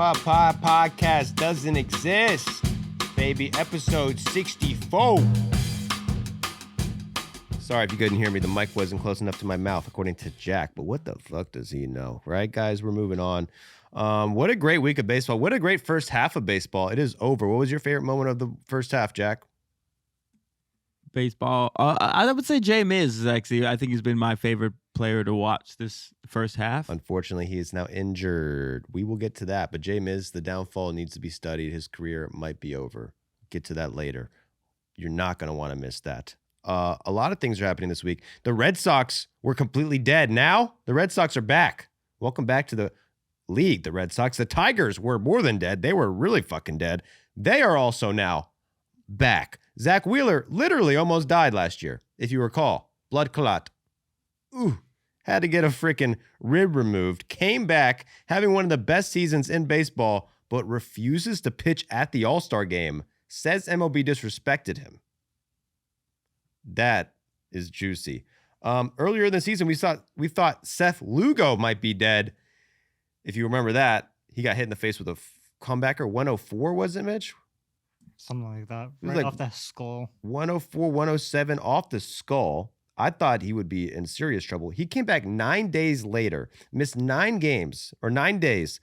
Podcast Doesn't Exist, baby. Episode 64. Sorry if you couldn't hear me. The mic wasn't close enough to my mouth, according to Jack. But what the fuck does he know? Right, guys? We're moving on. What a great week of baseball. What a great first half of baseball. It is over. What was your favorite moment of the first half, Jack? Baseball. I would say Jay Miz, actually. I think he's been my favorite player to watch this first half. Unfortunately, he is now injured. We will get to that. But Jay Miz, the downfall needs to be studied. His career might be over. Get to that later. You're not going to want to miss that. A lot of things are happening this week. The Red Sox were completely dead. Now, the Red Sox are back. Welcome back to the league, the Red Sox. The Tigers were more than dead. They were really fucking dead. They are also now back. Zack Wheeler literally almost died last year, if you recall. Blood clot. Ooh. Had to get a freaking rib removed. Came back having one of the best seasons in baseball, but refuses to pitch at the All-Star game. Says MLB disrespected him. That is juicy. Earlier in the season, we thought Seth Lugo might be dead. If you remember that, he got hit in the face with a comebacker. 104, was it, Mitch? Something like that. It was Right like off the skull. 104, 107 off the skull. I thought he would be in serious trouble. He came back 9 days later, missed 9 days,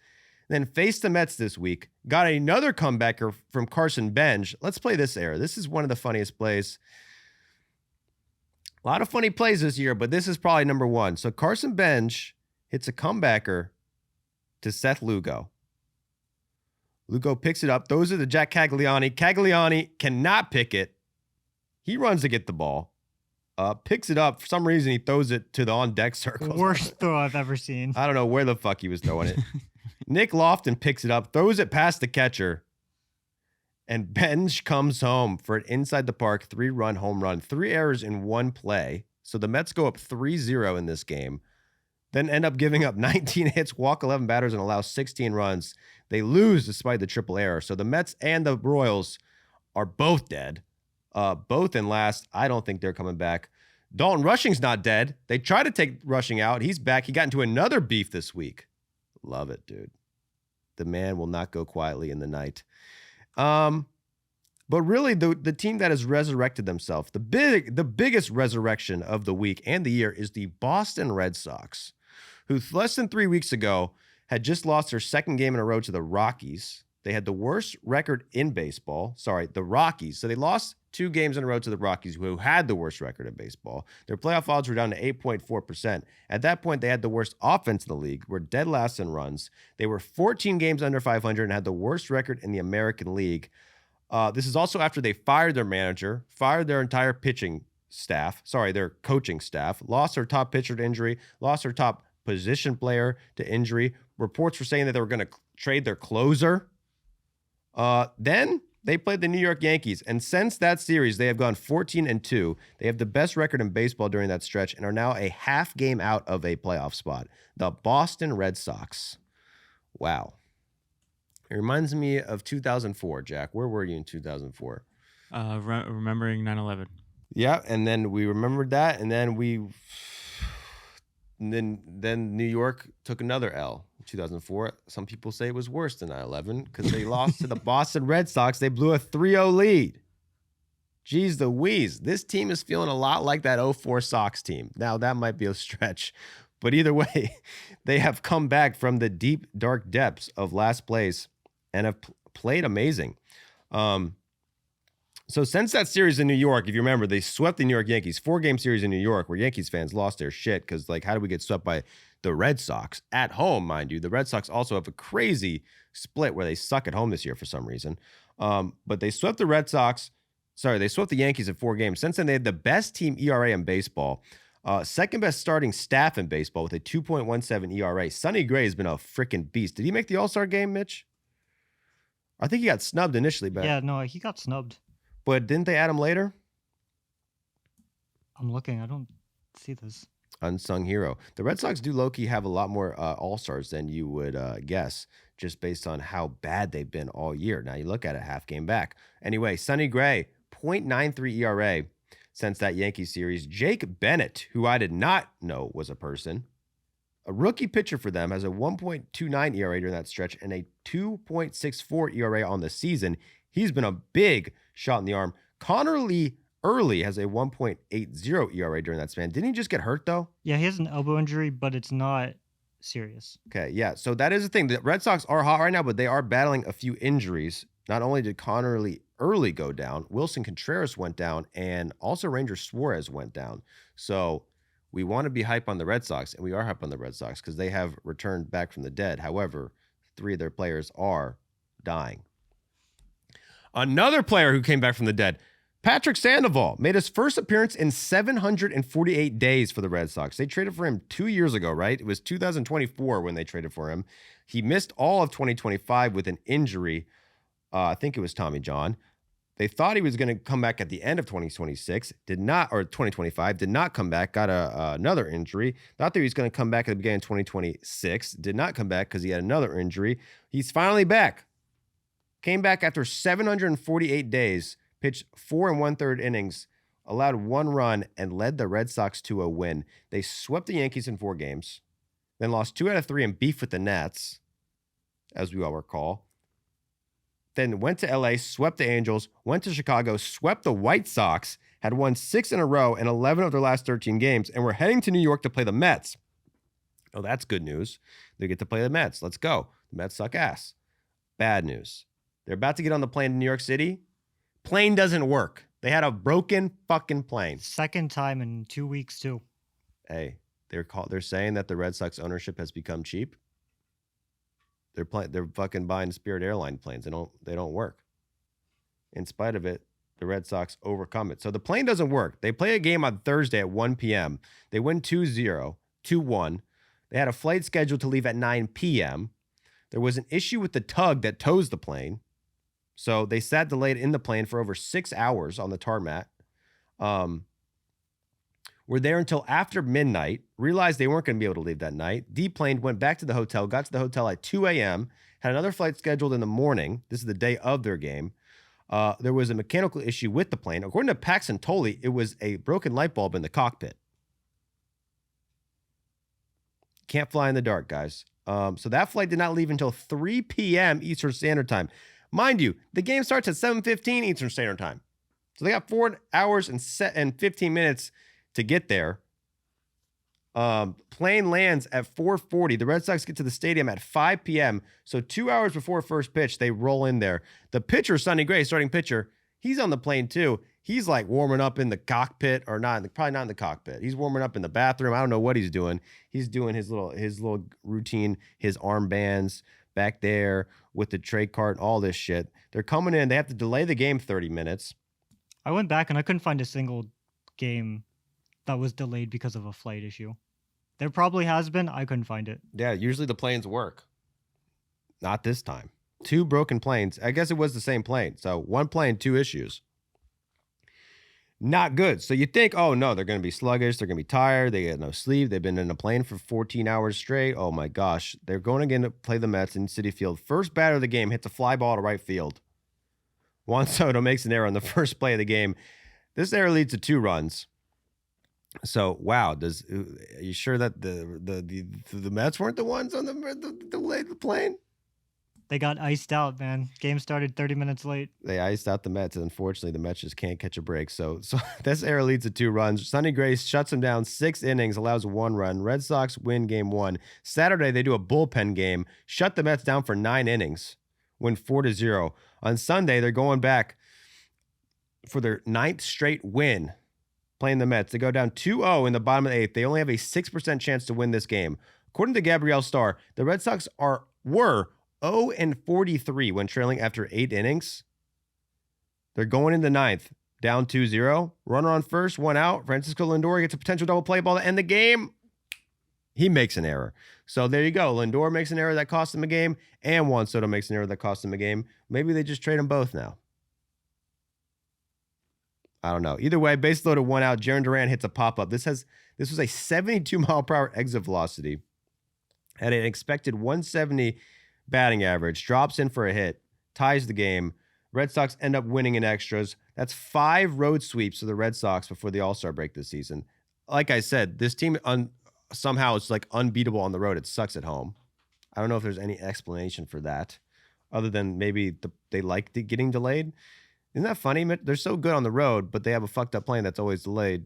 then faced the Mets this week, got another comebacker from Carson Bench. Let's play this era. This is one of the funniest plays. A lot of funny plays this year, but this is probably number one. So Carson Bench hits a comebacker to Seth Lugo. Lugo picks it up, throws it to Jack Cagliani. Cagliani cannot pick it. He runs to get the ball. Picks it up. For some reason, he throws it to the on-deck circle. Worst throw I've ever seen. I don't know where the fuck he was throwing it. Nick Lofton picks it up, throws it past the catcher, and Bench comes home for an inside the park 3-run home run. 3 errors in 1 play. So the Mets go up 3-0 in this game, then end up giving up 19 hits, walk 11 batters, and allow 16 runs. They lose despite the triple error. So the Mets and the Royals are both dead. Both in last. I don't think they're coming back. Dalton Rushing's not dead. They tried to take Rushing out. He's back. He got into another beef this week. Love it, dude. The man will not go quietly in the night. But really, the team that has resurrected themselves, the biggest resurrection of the week and the year is the Boston Red Sox, who less than 3 weeks ago had just lost their second game in a row to the Rockies. They had the worst record in baseball. Sorry, the Rockies. So they lost 2 games in a row to the Rockies, who had the worst record in baseball. Their playoff odds were down to 8.4%. At that point, they had the worst offense in the league, were dead last in runs. They were 14 games under 500 and had the worst record in the American League. This is also after they fired their manager, fired their entire pitching staff. Sorry, their coaching staff. Lost their top pitcher to injury. Lost their top position player to injury. Reports were saying that they were going to trade their closer. Then they played the New York Yankees, and since that series, they have gone 14-2. They have the best record in baseball during that stretch and are now a half game out of a playoff spot. The Boston Red Sox. Wow. It reminds me of 2004, Jack. Where were you in 2004? Remembering 9/11. Yeah, and then we remembered that, and then then New York took another L. 2004. Some people say it was worse than 9/11 because they lost to the Boston Red Sox. They blew a 3-0 lead. Jeez Louise. This team is feeling a lot like that 04 Sox team. Now, that might be a stretch, but either way, they have come back from the deep, dark depths of last place and have played amazing. So since that series in New York, if you remember, they swept the New York Yankees, 4-game series in New York where Yankees fans lost their shit because, like, how did we get swept by the Red Sox at home, mind you? The Red Sox also have a crazy split where they suck at home this year for some reason. But they swept they swept the Yankees in 4 games. Since then, they had the best team ERA in baseball, second best starting staff in baseball with a 2.17 ERA. Sonny Gray has been a freaking beast. Did he make the All-Star game, Mitch? I think he got snubbed initially, but Yeah, no, he got snubbed. But didn't they add him later? I'm looking. I don't see this. Unsung hero. The Red Sox do low-key have a lot more All-Stars than you would guess, just based on how bad they've been all year. Now you look at it, half game back. Anyway, Sonny Gray, 0.93 ERA since that Yankee series. Jake Bennett, who I did not know was a person, A rookie pitcher for them has a 1.29 ERA during that stretch and a 2.64 ERA on the season. He's been a big shot in the arm. Connor Lee Early has a 1.80 ERA during that span. Didn't he just get hurt, though? Yeah, he has an elbow injury, but it's not serious. Okay, yeah. So that is the thing. The Red Sox are hot right now, but they are battling a few injuries. Not only did Connor Lee Early go down, Wilson Contreras went down, and also Ranger Suarez went down. So we want to be hype on the Red Sox, and we are hype on the Red Sox because they have returned back from the dead. However, 3 of their players are dying. Another player who came back from the dead, Patrick Sandoval, made his first appearance in 748 days for the Red Sox. They traded for him 2 years ago, right? It was 2024 when they traded for him. He missed all of 2025 with an injury. I think it was Tommy John. They thought he was going to come back at the end of 2026, did not, or 2025, did not come back, got another injury. Thought that he was going to come back at the beginning of 2026, did not come back because he had another injury. He's finally back. Came back after 748 days, pitched 4 1/3 innings, allowed 1 run, and led the Red Sox to a win. They swept the Yankees in 4 games, then lost 2 out of 3 in beef with the Nats, as we all recall. Then went to LA, swept the Angels, went to Chicago, swept the White Sox, had won 6 in a row in 11 of their last 13 games, and we're heading to New York to play the Mets. Oh, that's good news. They get to play the Mets. Let's go. The Mets suck ass. Bad news. They're about to get on the plane to New York City. Plane doesn't work. They had a broken fucking plane. Second time in 2 weeks, too. Hey, they're saying that the Red Sox ownership has become cheap. They're fucking buying Spirit Airline planes. They don't work. In spite of it, the Red Sox overcome it. So the plane doesn't work. They play a game on Thursday at 1 p.m. They win 2-0, 2-1. They had a flight scheduled to leave at 9 p.m. There was an issue with the tug that tows the plane. So they sat delayed in the plane for over 6 hours on the tarmac. Were there until after midnight, realized they weren't going to be able to leave that night, deplaned, went back to the hotel, got to the hotel at 2 a.m., had another flight scheduled in the morning. This is the day of their game. There was a mechanical issue with the plane. According to Paxton Tolley, it was a broken light bulb in the cockpit. Can't fly in the dark, guys. So that flight did not leave until 3 p.m. Eastern Standard Time. Mind you, the game starts at 7:15 Eastern Standard Time. So they got 4 hours and 15 minutes to get there. Plane lands at 4:40. The Red Sox get to the stadium at 5 p.m. So 2 hours before first pitch, they roll in there. The pitcher, Sonny Gray, starting pitcher, he's on the plane too. He's like warming up in the cockpit, or probably not in the cockpit. He's warming up in the bathroom. I don't know what he's doing. He's doing his little routine, his armbands back there with the tray cart, all this shit. They're coming in. They have to delay the game 30 minutes. I went back and I couldn't find a single game that was delayed because of a flight issue. There probably has been. I couldn't find it. Yeah, usually the planes work. Not this time. 2 broken planes. I guess it was the same plane. So 1 plane, 2 issues. Not good. So you think, oh no, they're going to be sluggish. They're going to be tired. They get no sleep. They've been in a plane for 14 hours straight. Oh my gosh. They're going again to play the Mets in Citi Field. First batter of the game hits a fly ball to right field. Juan Soto makes an error on the first play of the game. This error leads to 2 runs. So wow, are you sure that the Mets weren't the ones on the plane? They got iced out, man. Game started 30 minutes late. They iced out the Mets, and unfortunately, the Mets just can't catch a break. So this error leads to 2 runs. Sonny Gray shuts them down 6 innings, allows 1 run. Red Sox win game 1. Saturday, they do a bullpen game, shut the Mets down for 9 innings, win 4-0. On Sunday, they're going back for their 9th straight win, playing the Mets. They go down 2-0 in the bottom of the 8th. They only have a 6% chance to win this game. According to Gabrielle Starr, the Red Sox were 0-43 when trailing after 8 innings. They're going in the 9th, down 2-0. Runner on first, 1 out. Francisco Lindor gets a potential double play ball to end the game. He makes an error. So there you go. Lindor makes an error that cost him a game, and Juan Soto makes an error that cost him a game. Maybe they just trade them both now. I don't know. Either way, base loaded, 1 out. Jarren Duran hits a pop-up. This was a 72-mile-per-hour exit velocity. Had an expected 170 batting average, drops in for a hit, ties the game. Red Sox end up winning in extras. That's 5 road sweeps for the Red Sox before the All-Star break this season. Like I said, this team somehow it's like unbeatable on the road. It sucks at home. I don't know if there's any explanation for that other than maybe they like getting delayed. Isn't that funny? They're so good on the road, but they have a fucked up plane that's always delayed.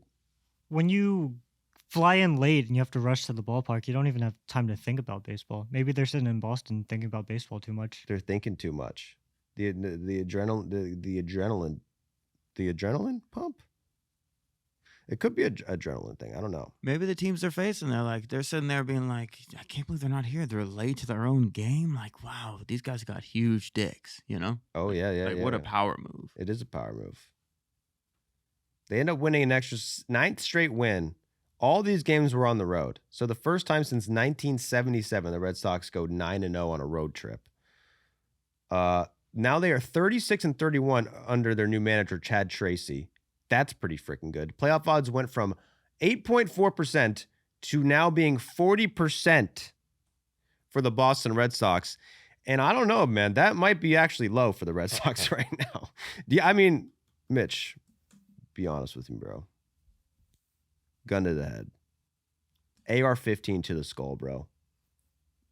When you fly in late and you have to rush to the ballpark, you don't even have time to think about baseball. Maybe they're sitting in Boston thinking about baseball too much. They're thinking too much. The adrenaline pump. It could be an adrenaline thing. I don't know. Maybe the teams they're facing, they're sitting there being like, I can't believe they're not here. They're late to their own game. Like, wow, these guys got huge dicks, you know? Oh, yeah. What a power move. It is a power move. They end up winning an extra 9th straight win. All these games were on the road. So the first time since 1977, the Red Sox go 9-0 on a road trip. Now they are 36-31 under their new manager, Chad Tracy. That's pretty freaking good. Playoff odds went from 8.4% to now being 40% for the Boston Red Sox. And I don't know, man, that might be actually low for the Red Sox right now. Yeah, I mean, Mitch, be honest with me, bro. Gun to the head. AR-15 to the skull, bro.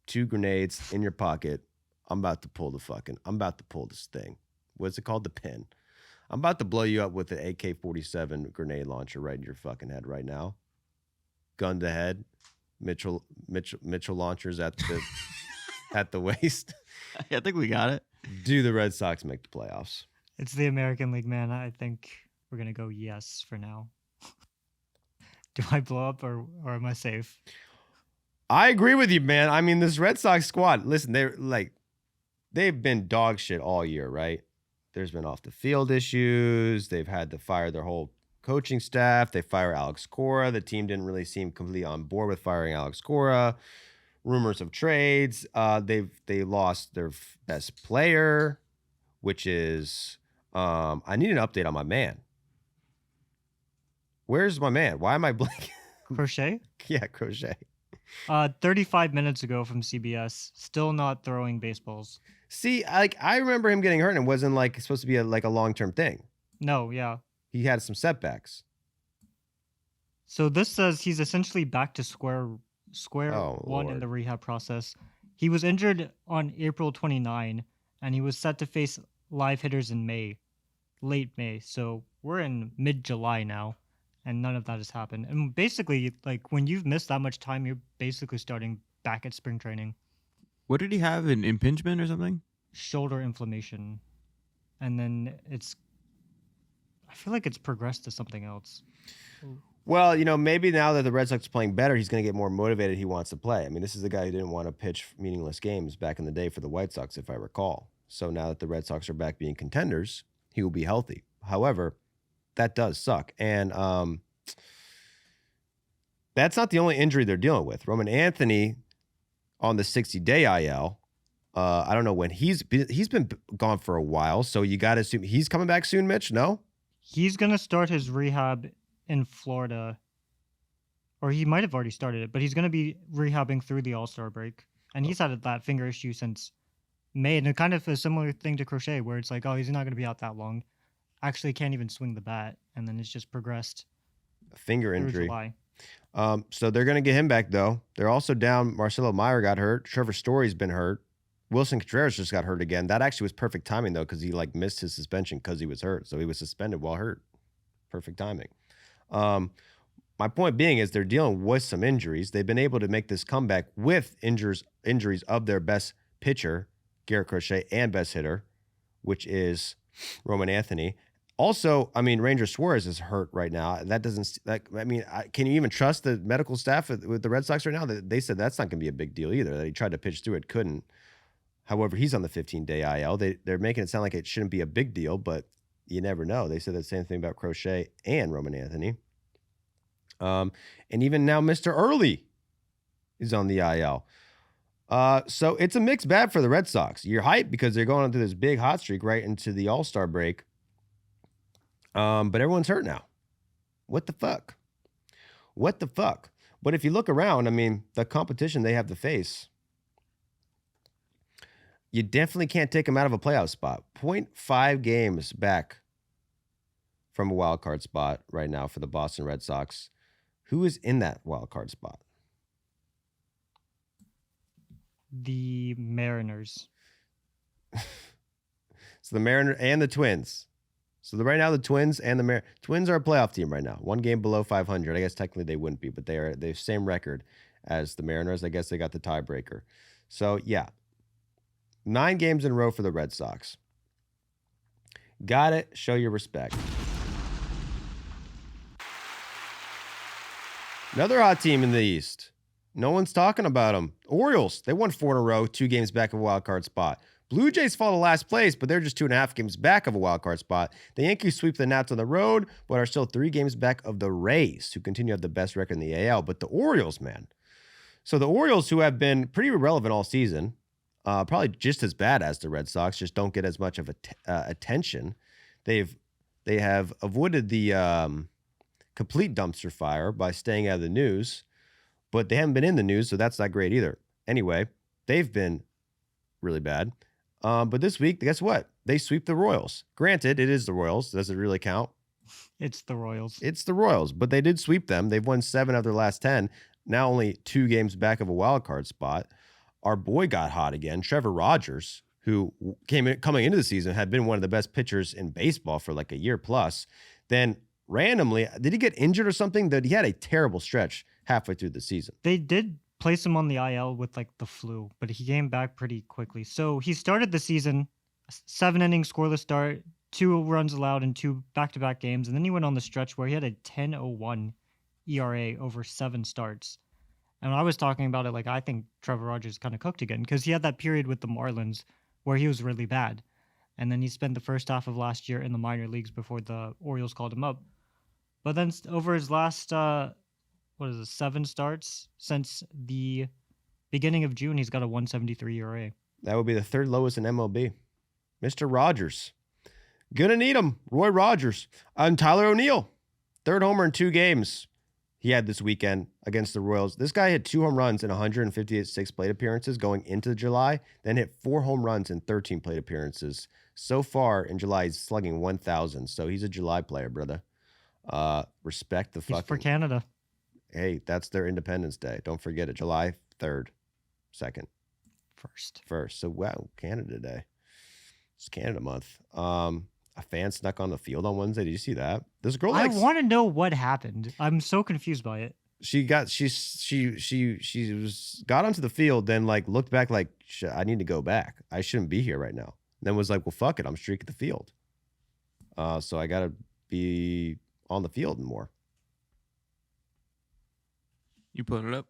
2 grenades in your pocket. I'm about to pull this thing. What's it called? The pin. I'm about to blow you up with an AK-47 grenade launcher right in your fucking head right now. Gun to head. Mitchell launchers at the waist. I think we got it. Do the Red Sox make the playoffs? It's the American League, man. I think we're going to go yes for now. Do I blow up or am I safe? I agree with you, man. I mean, this Red Sox squad, listen, they've been dog shit all year, right? There's been off the field issues. They've had to fire their whole coaching staff. They fire Alex Cora. The team didn't really seem completely on board with firing Alex Cora. Rumors of trades. They lost their best player, which is I need an update on my man. Where's my man? Why am I blanking? Crochet? Yeah, Crochet. 35 minutes ago from CBS, still not throwing baseballs. See, I remember him getting hurt and it wasn't supposed to be a long-term thing. No, yeah. He had some setbacks. So this says he's essentially back to square one Lord. in the rehab process. He was injured on April 29, and he was set to face live hitters in late May. So we're in mid-July now, and none of that has happened. And basically, when you've missed that much time, you're basically starting back at spring training. What did he have? An impingement or something? Shoulder inflammation. And then I feel like it's progressed to something else. Well, maybe now that the Red Sox are playing better, he's going to get more motivated. He wants to play. I mean, this is the guy who didn't want to pitch meaningless games back in the day for the White Sox, if I recall. So now that the Red Sox are back being contenders, he will be healthy. However, that does suck. And that's not the only injury they're dealing with. Roman Anthony on the 60-day IL. I don't know when he's been gone for a while, so you got to assume he's coming back soon, Mitch? No? He's going to start his rehab in Florida, or he might have already started it, but he's going to be rehabbing through the All-Star break. And he's had that finger issue since May, and it kind of a similar thing to Crochet, where it's like, oh, he's not going to be out that long. Actually can't even swing the bat, and then it's just progressed. Finger injury. July. So they're going to get him back, though. They're also down. Marcelo Meyer got hurt. Trevor Story's been hurt. Wilson Contreras just got hurt again. That actually was perfect timing, though, because he missed his suspension because he was hurt. So he was suspended while hurt. Perfect timing. My point being is they're dealing with some injuries. They've been able to make this comeback with injuries of their best pitcher, Garrett Crochet, and best hitter, which is Roman Anthony. Also, I mean, Ranger Suarez is hurt right now. That doesn't can you even trust the medical staff with the Red Sox right now? They said that's not going to be a big deal either. That he tried to pitch through it, couldn't. However, he's on the 15-day IL. They're making it sound like it shouldn't be a big deal, but you never know. They said the same thing about Crochet and Roman Anthony. And even now, Mr. Early is on the IL. So it's a mixed bag for the Red Sox. You're hyped because they're going into this big hot streak right into the All-Star break. But everyone's hurt now. What the fuck? But if you look around, I mean, the competition they have to face, you definitely can't take them out of a playoff spot. 0.5 games back from a wild card spot right now for the Boston Red Sox. Who is in that wild card spot? The Mariners. So the Mariners and the Twins. So right now the Twins and the Twins are a playoff team right now. One game below 500. I guess technically they wouldn't be, but they have the same record as the Mariners. I guess they got the tiebreaker. So yeah, 9 games in a row for the Red Sox. Got it. Show your respect. Another hot team in the East. No one's talking about them. Orioles. They won 4 in a row, 2 games back of a wild card spot. Blue Jays fall to last place, but they're just 2.5 games back of a wild card spot. The Yankees sweep the Nats on the road, but are still 3 games back of the Rays, who continue to have the best record in the AL. But the Orioles, man. So the Orioles, who have been pretty irrelevant all season, probably just as bad as the Red Sox, just don't get as much of attention. They have avoided the complete dumpster fire by staying out of the news, but they haven't been in the news, so that's not great either. Anyway, they've been really bad. But this week, guess what? They sweep the Royals. Granted, it is the Royals. Does it really count? It's the Royals. It's the Royals, but they did sweep them. They've won 7 of their last 10. Now only 2 games back of a wild card spot. Our boy got hot again. Trevor Rogers, who coming into the season, had been one of the best pitchers in baseball for like a year plus. Then randomly, did he get injured or something? That he had a terrible stretch halfway through the season. They did place him on the IL with like the flu, but he came back pretty quickly. So he started the season, 7-inning scoreless start, 2 runs allowed in 2 back-to-back games, and then he went on the stretch where he had a 10.01 ERA over 7 starts. And I was talking about it, like, I think Trevor Rogers kind of cooked again because he had that period with the Marlins where he was really bad. And then he spent the first half of last year in the minor leagues before the Orioles called him up. But then over his last, 7 starts since the beginning of June, he's got a 173 ERA. That would be the 3rd lowest in MLB. Mr. Rogers. Gonna need him. Roy Rogers. And Tyler O'Neill. 3rd homer in 2 games he had this weekend against the Royals. This guy hit 2 home runs in 156 plate appearances going into July, then hit 4 home runs in 13 plate appearances. So far in July, he's slugging 1,000. So he's a July player, brother. Respect the fucking... He's for Canada. Hey, that's their Independence Day. Don't forget it. July 3rd, 2nd. 1st. So, wow, Canada Day. It's Canada month. A fan snuck on the field on Wednesday. Did you see that? This girl I want to know what happened. I'm so confused by it. She got onto the field, then like looked back like, I need to go back. I shouldn't be here right now. Then was like, well, fuck it. I'm streaking the field. So I got to be on the field more. You put it up?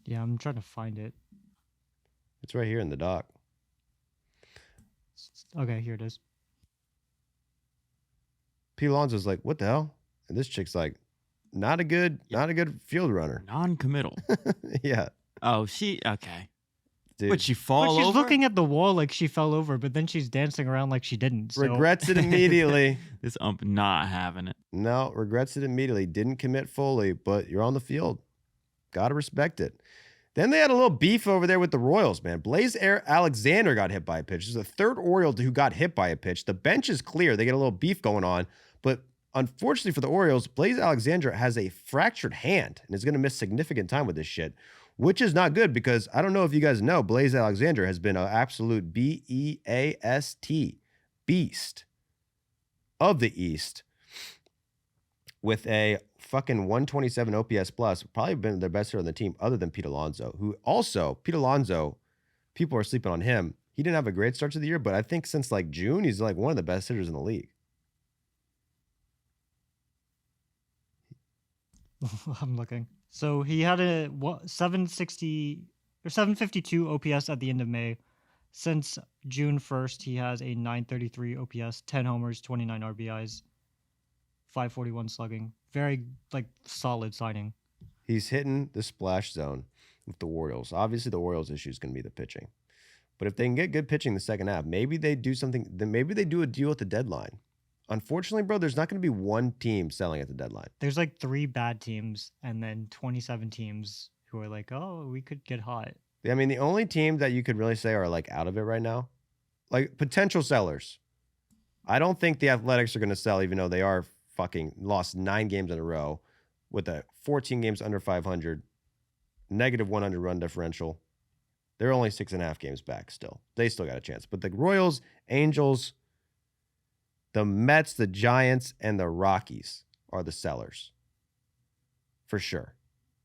Yeah, I'm trying to find it. It's right here in the doc. Okay, here it is. Pete Alonso's like, what the hell? And this chick's like, not a good field runner. Non-committal. Yeah. Oh, okay. Dude. Would she fall she's over? looking at the wall like she fell over, but then she's dancing around like she didn't. So. Regrets it immediately. This not having it. No, regrets it immediately. Didn't commit fully, but you're on the field. Got to respect it. Then they had a little beef over there with the Royals, man. Blaze Alexander got hit by a pitch. This is the 3rd Oriole who got hit by a pitch. The bench is clear. They get a little beef going on. But unfortunately for the Orioles, Blaze Alexander has a fractured hand and is going to miss significant time with this shit, which is not good because I don't know if you guys know, Blaze Alexander has been an absolute B-E-A-S-T, beast of the East with a fucking 127 OPS plus, probably been their best hitter on the team other than Pete Alonso, people are sleeping on him. He didn't have a great start to the year, but I think since like June, he's like one of the best hitters in the league. I'm looking. So he had a 760 or 752 OPS at the end of May. Since June 1st, he has a 933 OPS, 10 homers, 29 RBIs, 541 slugging. Very solid signing. He's hitting the splash zone with the Orioles. Obviously, the Orioles' issue is going to be the pitching. But if they can get good pitching in the second half, maybe they do something. Then maybe they do a deal at the deadline. Unfortunately, bro, there's not going to be one team selling at the deadline. There's like 3 bad teams and then 27 teams who are like, oh, we could get hot. I mean, the only team that you could really say are like out of it right now, like potential sellers. I don't think the Athletics are going to sell, even though they are fucking lost 9 games in a row with a 14 games under 500, negative 100 run differential. They're only 6.5 games back still. They still got a chance. But the Royals, Angels, the Mets, the Giants, and the Rockies are the sellers. For sure.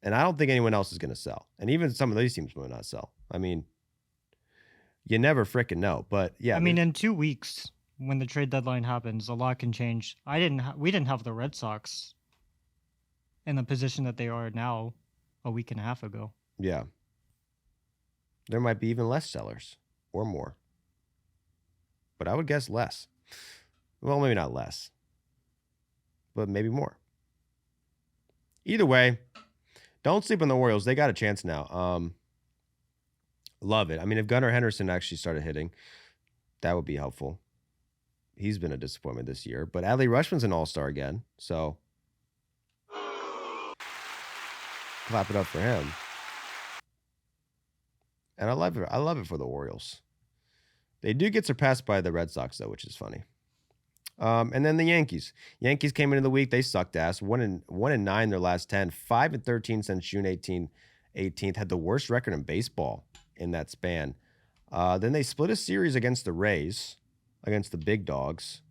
And I don't think anyone else is going to sell. And even some of these teams might not sell. I mean, you never frickin' know. But yeah. I mean, in 2 weeks, when the trade deadline happens, a lot can change. We didn't have the Red Sox in the position that they are now a week and a half ago. Yeah. There might be even less sellers or more. But I would guess less. Well, maybe not less, but maybe more. Either way, don't sleep on the Orioles. They got a chance now. Love it. I mean, if Gunnar Henderson actually started hitting, that would be helpful. He's been a disappointment this year, but Adley Rutschman's an all-star again, so clap it up for him. And I love it. I love it for the Orioles. They do get surpassed by the Red Sox, though, which is funny. And then the Yankees. Yankees came into the week. They sucked ass. 1-9 their last 10. 5-13 since June 18th. Had the worst record in baseball in that span. Then they split a series against the Rays, against the big dogs.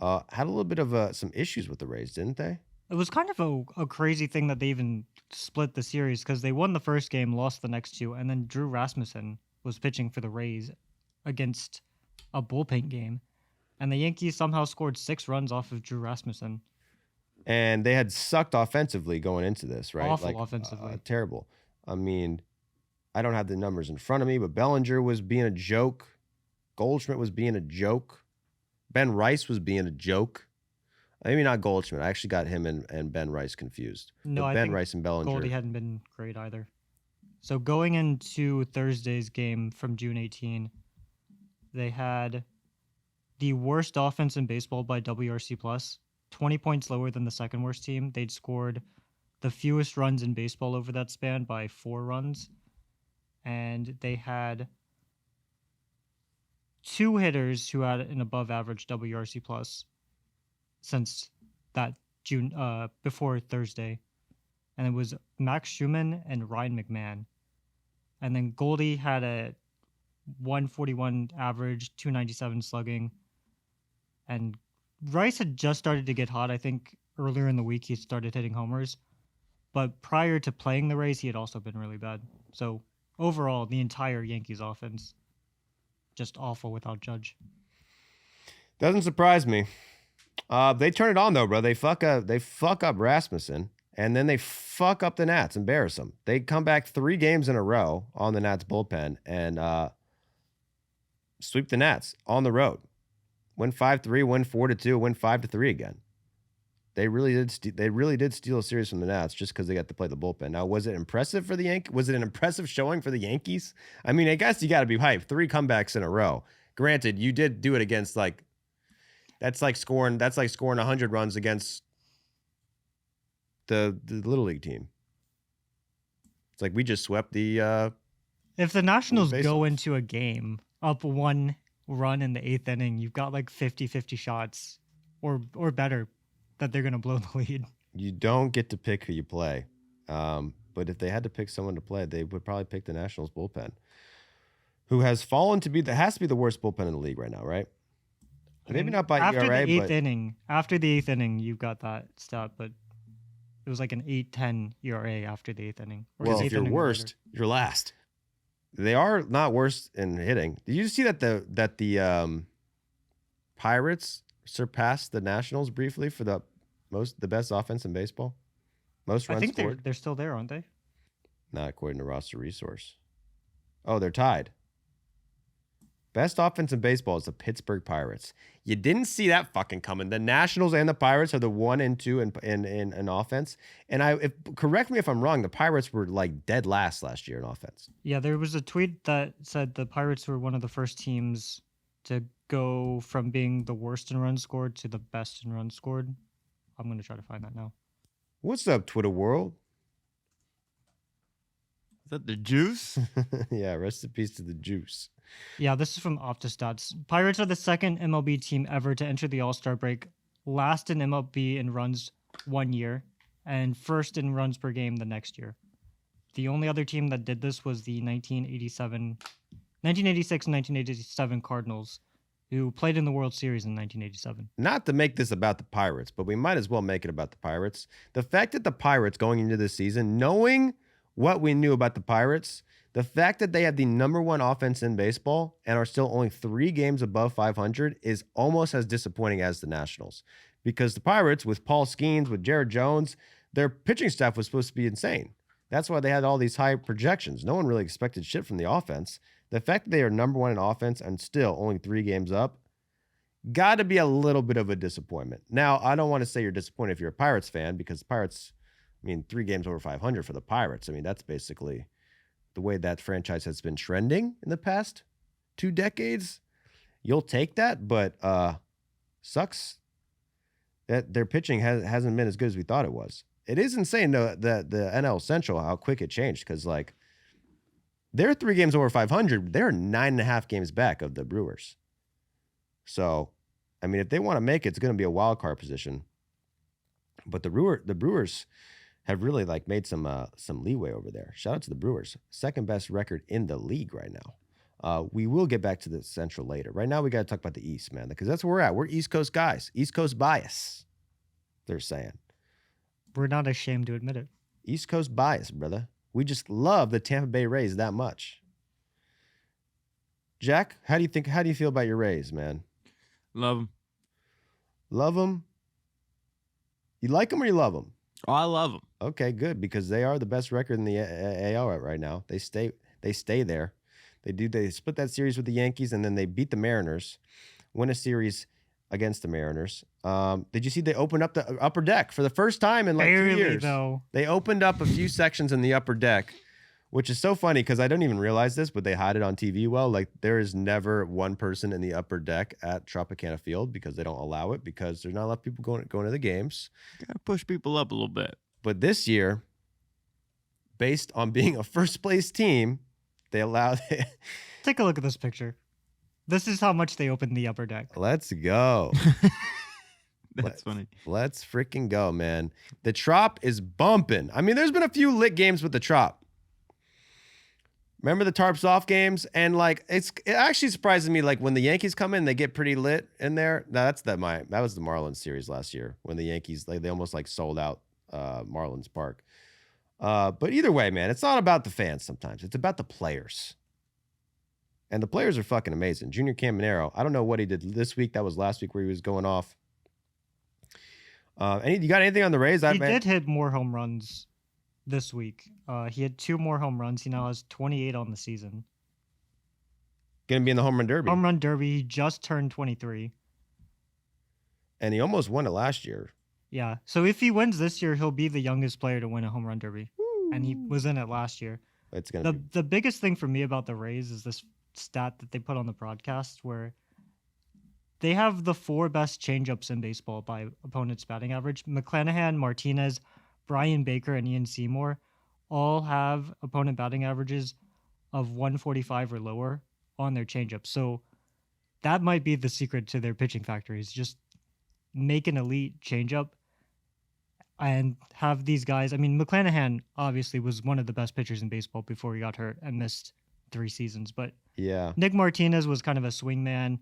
Had a little bit of some issues with the Rays, didn't they? It was kind of a crazy thing that they even split the series because they won the first game, lost the next two, and then Drew Rasmussen was pitching for the Rays against a bullpen game. And the Yankees somehow scored 6 runs off of Drew Rasmussen. And they had sucked offensively going into this, right? Awful offensively. Terrible. I mean, I don't have the numbers in front of me, but Bellinger was being a joke. Goldschmidt was being a joke. Ben Rice was being a joke. Maybe not Goldschmidt. I actually got him and Ben Rice confused. No, but I Ben think Rice and Bellinger. Goldie hadn't been great either. So going into Thursday's game from June 18, they had the worst offense in baseball by WRC+, 20 points lower than the second worst team. They'd scored the fewest runs in baseball over that span by 4 runs. And they had 2 hitters who had an above average WRC+ since that June before Thursday. And it was Max Schumann and Ryan McMahon. And then Goldie had a 141 average, 297 slugging. And Rice had just started to get hot. I think earlier in the week he started hitting homers. But prior to playing the Rays, he had also been really bad. So overall, the entire Yankees offense, just awful without Judge. Doesn't surprise me. They turn it on, though, bro. They fuck up Rasmussen, and then they fuck up the Nats, embarrass them. They come back 3 games in a row on the Nats bullpen and sweep the Nats on the road. Win 5-3, win 4-2, win 5-3 again. They really did steal a series from the Nats just because they got to play the bullpen. Now, was it impressive for the Yankees? Was it an impressive showing for the Yankees? I mean, I guess you got to be hyped. 3 comebacks in a row. Granted, you did do it against that's like scoring 100 runs against the Little League team. It's like we just swept the. If the Nationals go into a game up 1 run in the 8th inning, you've got like 50-50 shots or better that they're going to blow the lead. You don't get to pick who you play. But if they had to pick someone to play, they would probably pick the Nationals bullpen, who has fallen to be has to be the worst bullpen in the league right now, right? Maybe not by after ERA, the 8th but inning. After the 8th inning, you've got that stat, but it was like an 8.10 ERA after the 8th inning. Well, if you're worst, you're last. They are not worst in hitting. Did you see that the Pirates surpassed the Nationals briefly for the best offense in baseball? Most runs I think scored? they're still there, aren't they? Not according to Roster Resource. Oh, they're tied. Best offense in baseball is the Pittsburgh Pirates. You didn't see that fucking coming. The Nationals and the Pirates are the 1 and 2 in offense. And correct me if I'm wrong, the Pirates were like dead last year in offense. Yeah, there was a tweet that said the Pirates were one of the first teams to go from being the worst in runs scored to the best in runs scored. I'm going to try to find that now. What's up, Twitter world? Is that the juice? Yeah, rest in peace to the juice. Yeah, this is from OptaStats. Pirates are the second MLB team ever to enter the All-Star break, last in MLB in runs 1 year, and first in runs per game the next year. The only other team that did this was the 1986 and 1987 Cardinals, who played in the World Series in 1987. Not to make this about the Pirates, but we might as well make it about the Pirates. The fact that the Pirates going into this season, knowing what we knew about the Pirates, the fact that they have the number one offense in baseball and are still only 3 games above 500 is almost as disappointing as the Nationals. Because the Pirates, with Paul Skeens, with Jared Jones, their pitching staff was supposed to be insane. That's why they had all these high projections. No one really expected shit from the offense. The fact that they are number one in offense and still only 3 games up, got to be a little bit of a disappointment. Now, I don't want to say you're disappointed if you're a Pirates fan, because the Pirates, 3 games over 500 for the Pirates. That's basically the way that franchise has been trending in the past 2 decades. You'll take that, but sucks that their pitching hasn't been as good as we thought it was. It is insane, though, that the NL Central, how quick it changed, because, they're 3 games over 500. They're 9.5 games back of the Brewers. So, if they want to make it, it's going to be a wild card position. But the Brewers have really made some leeway over there. Shout out to the Brewers. Second best record in the league right now. We will get back to the Central later. Right now, we got to talk about the East, man, because that's where we're at. We're East Coast guys. East Coast bias, they're saying. We're not ashamed to admit it. East Coast bias, brother. We just love the Tampa Bay Rays that much. Jack, how do you feel about your Rays, man? Love them. Love them? You like them or you love them? Oh, I love them. Okay, good, because they are the best record in the AL right now. They stay there. They split that series with the Yankees, and then they beat the Mariners, win a series against the Mariners. Did you see they opened up the upper deck for the first time in 2 years? Though. They opened up a few sections in the upper deck, which is so funny because I don't even realize this, but they hide it on TV well. There is never one person in the upper deck at Tropicana Field because they don't allow it, because there's not a lot of people going to the games. Gotta push people up a little bit. But this year, based on being a first place team, they allowed it. Take a look at this picture. This is how much they opened the upper deck. Let's go. That's funny. Let's freaking go, man. The Trop is bumping. There's been a few lit games with the Trop. Remember the Tarps off games? And it actually surprises me, when the Yankees come in, they get pretty lit in there. No, that was the Marlins series last year when the Yankees, they almost sold out Marlins Park. But either way, man, it's not about the fans sometimes. It's about the players. And the players are fucking amazing. Junior Caminero, I don't know what he did this week. That was last week where he was going off. You got anything on the Rays? He did hit more home runs this week. He had 2 more home runs. He now has 28 on the season. Going to be in the home run derby. Home run derby. He just turned 23. And he almost won it last year. Yeah. So if he wins this year, he'll be the youngest player to win a home run derby. Woo. And he was in it last year. It's gonna the biggest thing for me about the Rays is this stat that they put on the broadcast where they have the 4 best changeups in baseball by opponent's batting average. McClanahan, Martinez, Brian Baker, and Ian Seymour all have opponent batting averages of 145 or lower on their changeup. So that might be the secret to their pitching factory, is just make an elite changeup and have these guys. McClanahan obviously was one of the best pitchers in baseball before he got hurt and missed 3 seasons. But yeah, Nick Martinez was kind of a swing man.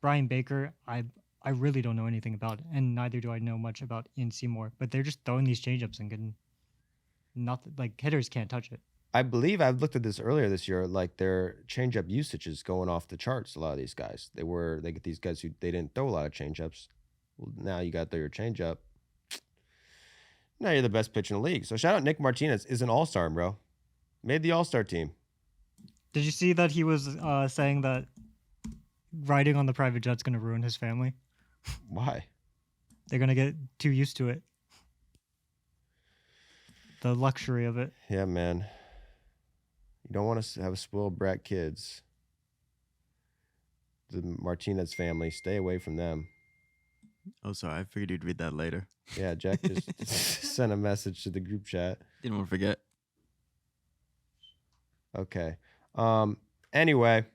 Brian Baker, I really don't know anything about, and neither do I know much about Ian Seymour. But they're just throwing these changeups and getting nothing. Hitters can't touch it. I believe I've looked at this earlier this year. Their changeup usage is going off the charts. A lot of these guys, they get these guys who they didn't throw a lot of changeups. Well, now you got your changeup. Now you're the best pitcher in the league. So shout out Nick Martinez, is an all-star, bro. Made the all-star team. Did you see that he was saying that riding on the private jet's going to ruin his family? Why? They're going to get too used to it. The luxury of it. Yeah, man. You don't want to have spoiled brat kids. The Martinez family, stay away from them. Oh, sorry. I figured you'd read that later. Yeah, Jack just sent a message to the group chat. Didn't want to forget. Okay. Anyway,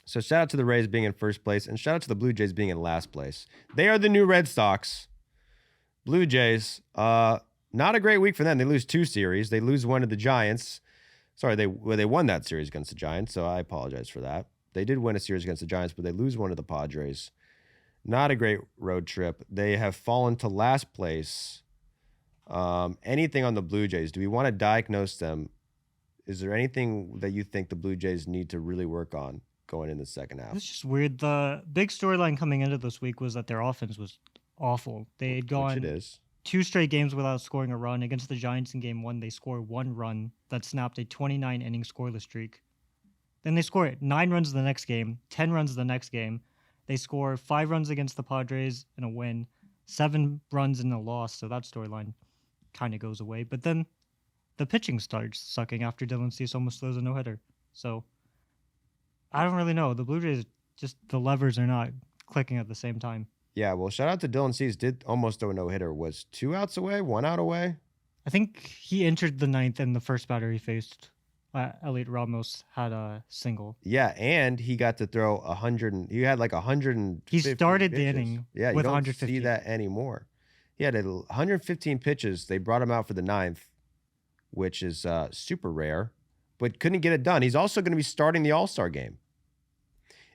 so shout out to the Rays being in first place, and shout out to the Blue Jays being in last place. They are the new Red Sox. Blue Jays, Not a great week for them. They lose 2 series. They lose one to the Giants. Sorry, they won that series against the Giants, so I apologize for that. They did win a series against the Giants, but they lose one to the Padres. Not a great road trip. They have fallen to last place. Anything on the Blue Jays? Do we want to diagnose them? Is there anything that you think the Blue Jays need to really work on going in the second half? It's just weird. The big storyline coming into this week was that their offense was awful. They had Which gone it is. 2 straight games without scoring a run. Against the Giants in game 1, they scored 1 run that snapped a 29-inning scoreless streak. Then they score 9 runs the next game, 10 runs the next game. They score 5 runs against the Padres in a win, 7 runs in a loss, so that storyline kind of goes away. But then the pitching starts sucking after Dylan Cease almost throws a no-hitter. So I don't really know. The Blue Jays, just the levers are not clicking at the same time. Yeah, well, shout out to Dylan Cease. Did almost throw a no-hitter. Was 2 outs away, 1 out away? I think he entered the 9th, and the first batter he faced, Elliot Ramos, had a single. Yeah, and he got to throw 100. He had like 100. He started the pitches. inning Yeah, you with don't 150. see that anymore. He had 115 pitches. They brought him out for the 9th, which is super rare, but couldn't get it done. He's also going to be starting the All-Star game.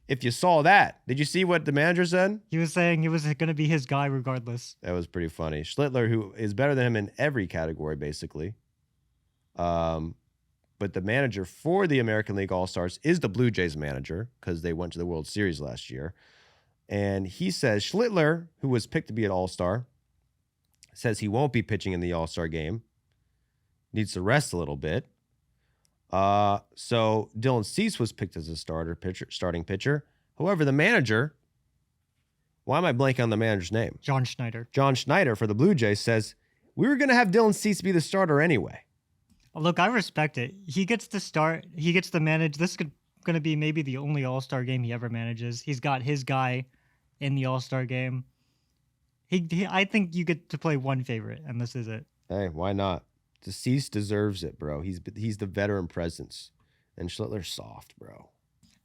If you saw that, did you see what the manager said? He was saying he was going to be his guy regardless. That was pretty funny. Schlittler, who is better than him in every category, basically. But the manager for the American League All-Stars is the Blue Jays manager because they went to the World Series last year. And he says Schlittler, who was picked to be an All-Star, says he won't be pitching in the All-Star game. Needs to rest a little bit. So Dylan Cease was picked as a starting pitcher. However, the manager, why am I blanking on the manager's name? John Schneider. John Schneider for the Blue Jays says, we were going to have Dylan Cease be the starter anyway. Look, I respect it. He gets to start. He gets to manage. This is going to be maybe the only All-Star game he ever manages. He's got his guy in the All-Star game. I think you get to play one favorite, and this is it. Hey, why not? Cease deserves it, bro. He's the veteran presence, and Schlittler's soft, bro.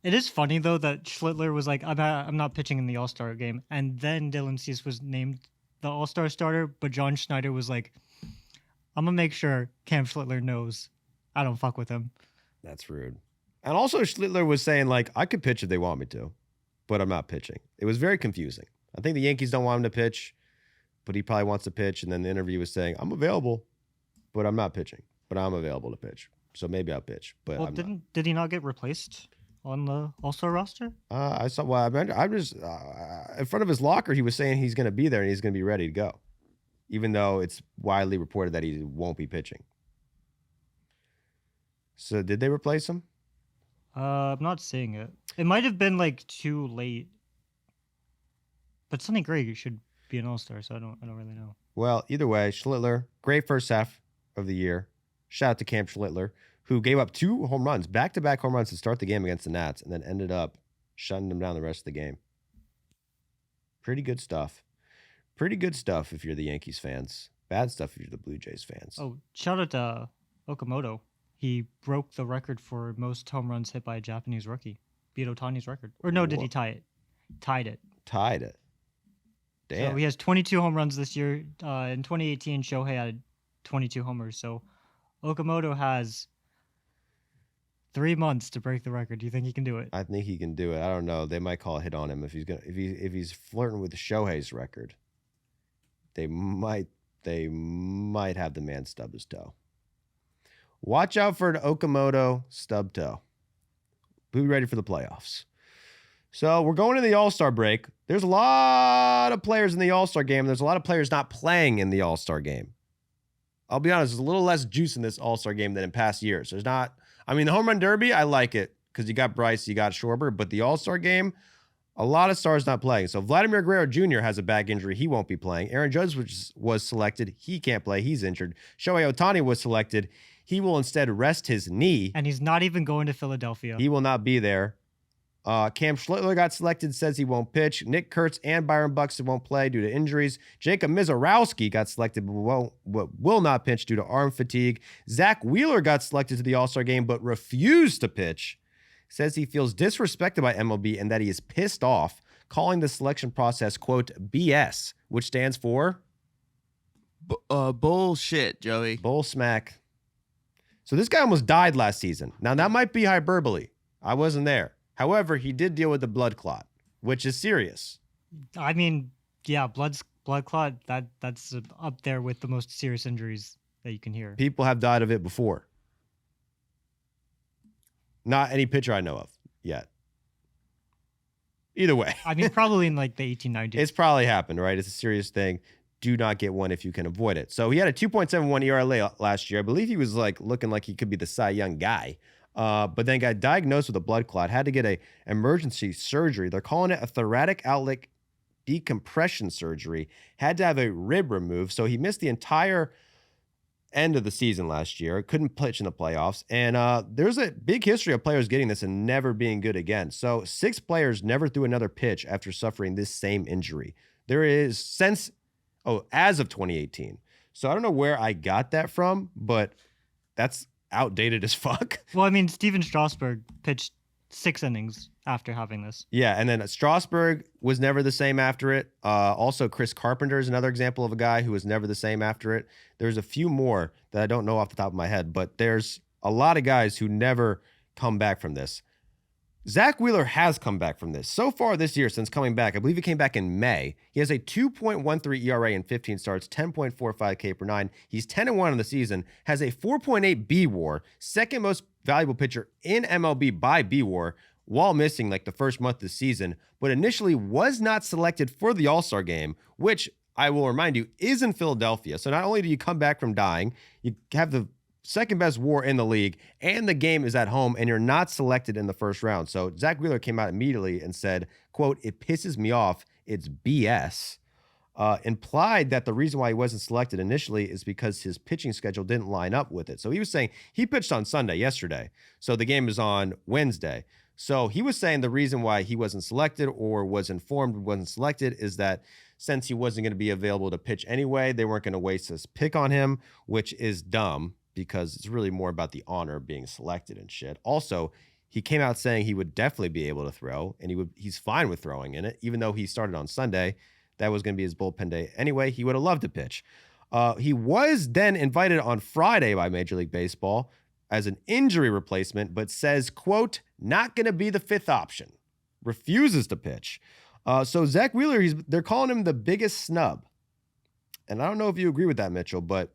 It is funny though that Schlittler was like, I'm not pitching in the All-Star game, and then Dylan Cease was named the All-Star starter, but John Schneider was like, I'm gonna make sure Cam Schlittler knows I don't fuck with him. That's rude. And also Schlittler was saying like, I could pitch if they want me to, but I'm not pitching. It was very confusing. I think the Yankees don't want him to pitch, but he probably wants to pitch. And then the interview was saying, I'm available, but I'm not pitching, but I'm available to pitch. So maybe I'll pitch, but Well, did he not get replaced on the All-Star roster? I saw. Well, I'm just in front of his locker. He was saying he's going to be there and he's going to be ready to go, even though it's widely reported that he won't be pitching. So did they replace him? I'm not seeing it. It might have been like too late, but Sonny Gray should be an All-Star, so I don't really know. Well, either way, Schlittler, great first half of the year. Shout out to Cam Schlittler, who gave up 2 home runs, back-to-back home runs to start the game against the Nats, and then ended up shutting them down the rest of the game. Pretty good stuff. Pretty good stuff if you're the Yankees fans. Bad stuff if you're the Blue Jays fans. Oh, shout out to Okamoto. He broke the record for most home runs hit by a Japanese rookie. Beat Ohtani's record. Or no, did he tie it? Tied it. Tied it. Damn. So he has 22 home runs this year. In 2018, Shohei had 22 homers. So Okamoto has 3 months to break the record. Do you think he can do it? I think he can do it. I don't know. They might call a hit on him if he's flirting with Shohei's record. They might have the man stub his toe. Watch out for an Okamoto stub toe. Be ready for the playoffs. So we're going to the All-Star break. There's a lot of players in the All-Star game. There's a lot of players not playing in the All-Star game. I'll be honest, there's a little less juice in this All-Star game than in past years. There's not, the Home Run Derby, I like it because you got Bryce, you got Schwarber, but the All-Star game, a lot of stars not playing. So Vladimir Guerrero Jr. has a back injury. He won't be playing. Aaron Judge was selected. He can't play. He's injured. Shohei Ohtani was selected. He will instead rest his knee. And he's not even going to Philadelphia. He will not be there. Cam Schlittler got selected, says he won't pitch. Nick Kurtz and Byron Buxton won't play due to injuries. Jacob Mizorowski got selected, but will not pitch due to arm fatigue. Zack Wheeler got selected to the All-Star game, but refused to pitch. Says he feels disrespected by MLB and that he is pissed off, calling the selection process, quote, BS, which stands for Bullshit, Joey. Bull smack. So this guy almost died last season. Now, that might be hyperbole. I wasn't there. However, he did deal with the blood clot, which is serious. I mean, yeah, blood clot, that's up there with the most serious injuries that you can hear. People have died of it before. Not any pitcher I know of yet. Either way. I mean, probably in like the 1890s. It's probably happened, right? It's a serious thing. Do not get one if you can avoid it. So he had a 2.71 ERA last year. I believe he was like looking like he could be the Cy Young guy. But then got diagnosed with a blood clot, had to get a emergency surgery. They're calling it a thoracic outlet decompression surgery. Had to have a rib removed. So he missed the entire end of the season last year. Couldn't pitch in the playoffs. And there's a big history of players getting this and never being good again. So 6 players never threw another pitch after suffering this same injury. There is as of 2018. So I don't know where I got that from, but that's outdated as fuck. Well, I mean, Steven Strasburg pitched 6 innings after having this. Yeah, and then Strasburg was never the same after it. Also, Chris Carpenter is another example of a guy who was never the same after it. There's a few more that I don't know off the top of my head, but there's a lot of guys who never come back from this. Zack Wheeler has come back from this. So far this year, since coming back, I believe he came back in May. He has a 2.13 ERA in 15 starts, 10.45 K per 9. He's 10-1 in the season, has a 4.8 B WAR, second most valuable pitcher in MLB by B WAR, while missing like the first month of the season, but initially was not selected for the All-Star game, which I will remind you is in Philadelphia. So not only do you come back from dying, you have the second best WAR in the league, and the game is at home, and you're not selected in the first round. So Zack Wheeler came out immediately and said, quote, "It pisses me off. It's BS." Implied that the reason why he wasn't selected initially is because his pitching schedule didn't line up with it. So he was saying he pitched on Sunday yesterday. So the game is on Wednesday. So he was saying the reason why he wasn't selected or was informed wasn't selected is that since he wasn't going to be available to pitch anyway, they weren't going to waste this pick on him, which is dumb, because it's really more about the honor of being selected and shit. Also, he came out saying he would definitely be able to throw, and he's fine with throwing in it, even though he started on Sunday. That was going to be his bullpen day anyway. He would have loved to pitch. He was then invited on Friday by Major League Baseball as an injury replacement, but says, quote, "Not going to be the 5th option." Refuses to pitch. So Zack Wheeler, they're calling him the biggest snub. And I don't know if you agree with that, Mitchell, but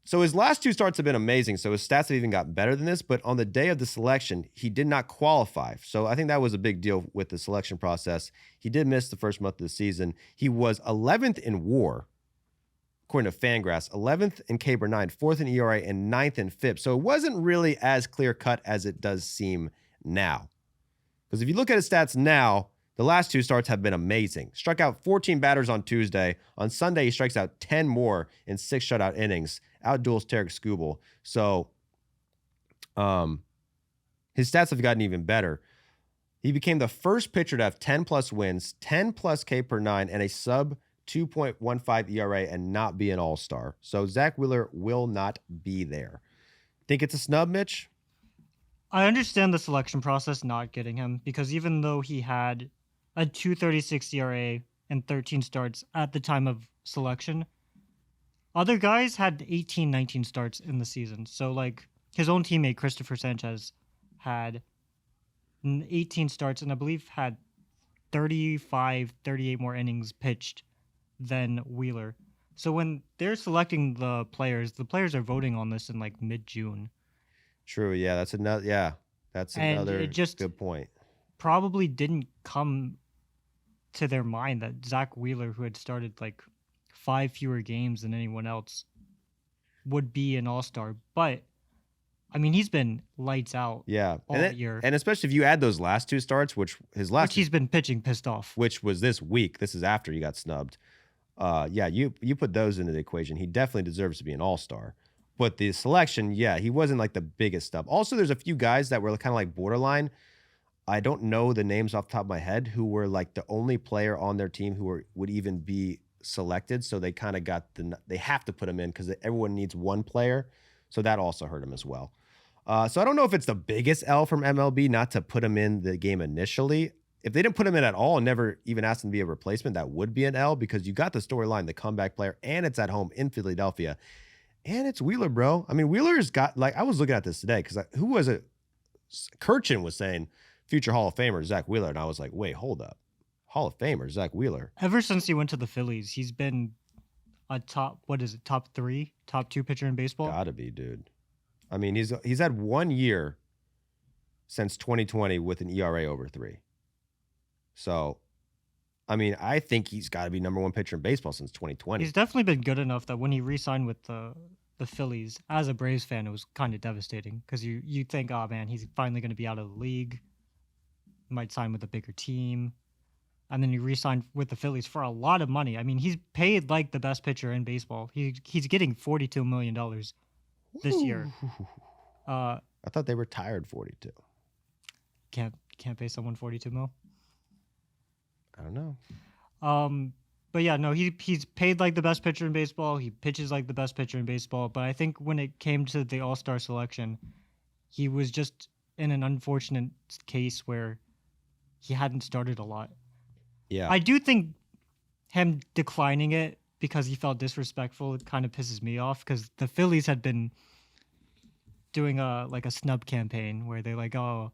so his last 2 starts have been amazing. So his stats have even got better than this. But on the day of the selection, he did not qualify. So I think that was a big deal with the selection process. He did miss the first month of the season. He was 11th in WAR, according to Fangraphs, 11th in K per 9, 4th in ERA, and 9th in FIP. So it wasn't really as clear cut as it does seem now. Because if you look at his stats now, the last 2 starts have been amazing. Struck out 14 batters on Tuesday. On Sunday, he strikes out 10 more in 6 shutout innings. Outduels Tarek Skubal. So his stats have gotten even better. He became the first pitcher to have 10-plus wins, 10-plus K per 9, and a sub 2.15 ERA and not be an all-star. So Zack Wheeler will not be there. Think it's a snub, Mitch? I understand the selection process not getting him, because even though he had a 2.36 ERA and 13 starts at the time of selection, other guys had 18, 19 starts in the season. So, like, his own teammate, Christopher Sanchez, had 18 starts and I believe had 35, 38 more innings pitched than Wheeler. So when they're selecting the players are voting on this in, like, mid-June. True, yeah. That's another It just good point. Probably didn't come to their mind that Zack Wheeler, who had started, like, 5 fewer games than anyone else, would be an all-star. But I mean, he's been lights out all year. And especially if you add those last 2 starts, which he's been pitching pissed off. Which was this week. This is after he got snubbed. You put those into the equation. He definitely deserves to be an all-star. But the selection, he wasn't like the biggest snub. Also, there's a few guys that were kind of like borderline. I don't know the names off the top of my head who were like the only player on their team who would even be selected, so they kind of got they have to put him in because everyone needs one player, so that also hurt him as well. So I don't know if it's the biggest L from MLB not to put him in the game initially. if they didn't put him in at all and never even asked him to be a replacement, that would be an L because you got the storyline, the comeback player, and it's at home in Philadelphia. And it's Wheeler, bro. I mean, Wheeler's got, like, I was looking at this today because who was it? Kirchin was saying future Hall of Famer, Zack Wheeler. And I was like, wait, hold up. Hall of Famer, Zack Wheeler. Ever since he went to the Phillies, he's been a top 3, top 2 pitcher in baseball. Gotta be, dude. I mean, he's had 1 year since 2020 with an ERA over 3. So, I mean, I think he's got to be number 1 pitcher in baseball since 2020. He's definitely been good enough that when he re-signed with the Phillies, as a Braves fan, it was kind of devastating because you think, oh man, he's finally going to be out of the league, might sign with a bigger team, and then he re-signed with the Phillies for a lot of money. I mean, he's paid like the best pitcher in baseball. He's getting $42 million this year. I thought they retired 42. Can't pay someone $42 million. I don't know. But yeah, no, he's paid like the best pitcher in baseball. He pitches like the best pitcher in baseball. But I think when it came to the All-Star selection, he was just in an unfortunate case where he hadn't started a lot. Yeah. I do think him declining it because he felt disrespectful, it kind of pisses me off because the Phillies had been doing a snub campaign where they like, oh,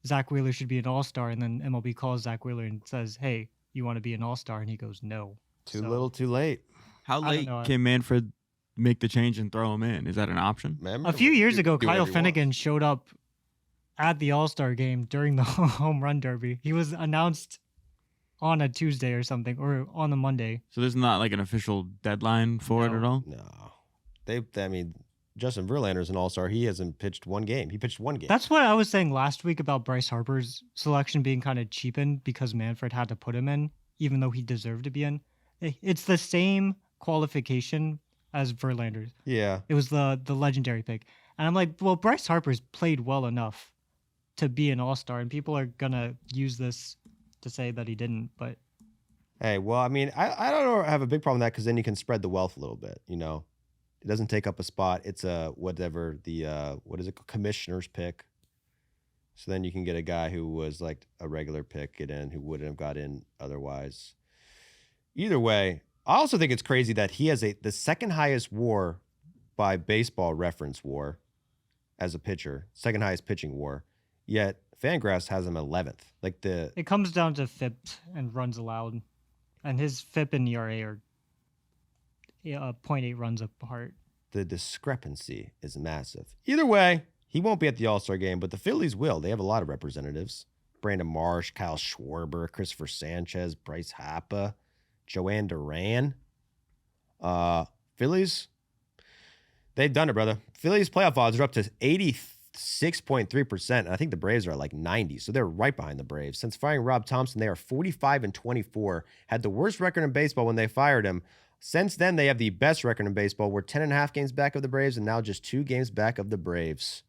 Zack Wheeler should be an all-star, and then MLB calls Zack Wheeler and says, hey, you want to be an all-star? And he goes, no. Too little, too late. How late can Manfred make the change and throw him in? Is that an option? A few years ago, Kyle Finnegan showed up at the All-Star game during the home run derby. He was announced on a Tuesday or something, or on the Monday. So there's not like an official deadline for it at all? No. I mean, Justin Verlander's an all-star. He hasn't pitched one game. He pitched one game. That's what I was saying last week about Bryce Harper's selection being kind of cheapened because Manfred had to put him in, even though he deserved to be in. It's the same qualification as Verlander's. Yeah. It was the legendary pick. And I'm like, well, Bryce Harper's played well enough to be an all-star, and people are going to use this to say that he didn't, but... Hey, well, I mean, I don't have a big problem with that because then you can spread the wealth a little bit, you know? It doesn't take up a spot. It's commissioner's pick. So then you can get a guy who was like a regular pick get in who wouldn't have got in otherwise. Either way, I also think it's crazy that he has the second highest WAR by Baseball Reference WAR as a pitcher, second highest pitching WAR. Yet Fangraphs has him 11th. It comes down to FIP and runs allowed, and his FIP and ERA are 0.8 runs apart. The discrepancy is massive. Either way, he won't be at the All-Star game, but the Phillies will. They have a lot of representatives. Brandon Marsh, Kyle Schwarber, Christopher Sanchez, Bryce Harper, Joanne Duran. Phillies, they've done it, brother. Phillies playoff odds are up to 86.3%. And I think the Braves are like 90, so they're right behind the Braves. Since firing Rob Thompson, they are 45-24. Had the worst record in baseball when they fired him. Since then, they have the best record in baseball. We're 10.5 games back of the Braves and now just 2 games back of the Braves.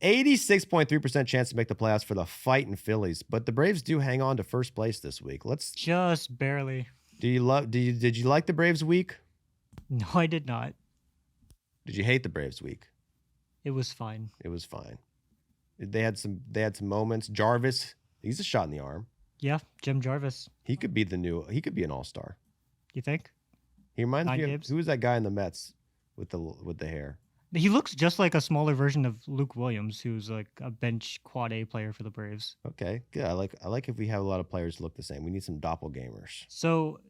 86.3% chance to make the playoffs for the fighting Phillies. But the Braves do hang on to first place this week. Just barely. Did you like the Braves week? No, I did not. Did you hate the Braves week? It was fine. It was fine. They had some moments. Jarvis, he's a shot in the arm. Yeah, Jim Jarvis. He could be an all-star. You think? He reminds me of, who was that guy in the Mets with the hair? He looks just like a smaller version of Luke Williams, who's like a bench quad A player for the Braves. Okay, good. I like if we have a lot of players who look the same. We need some doppelgangers. So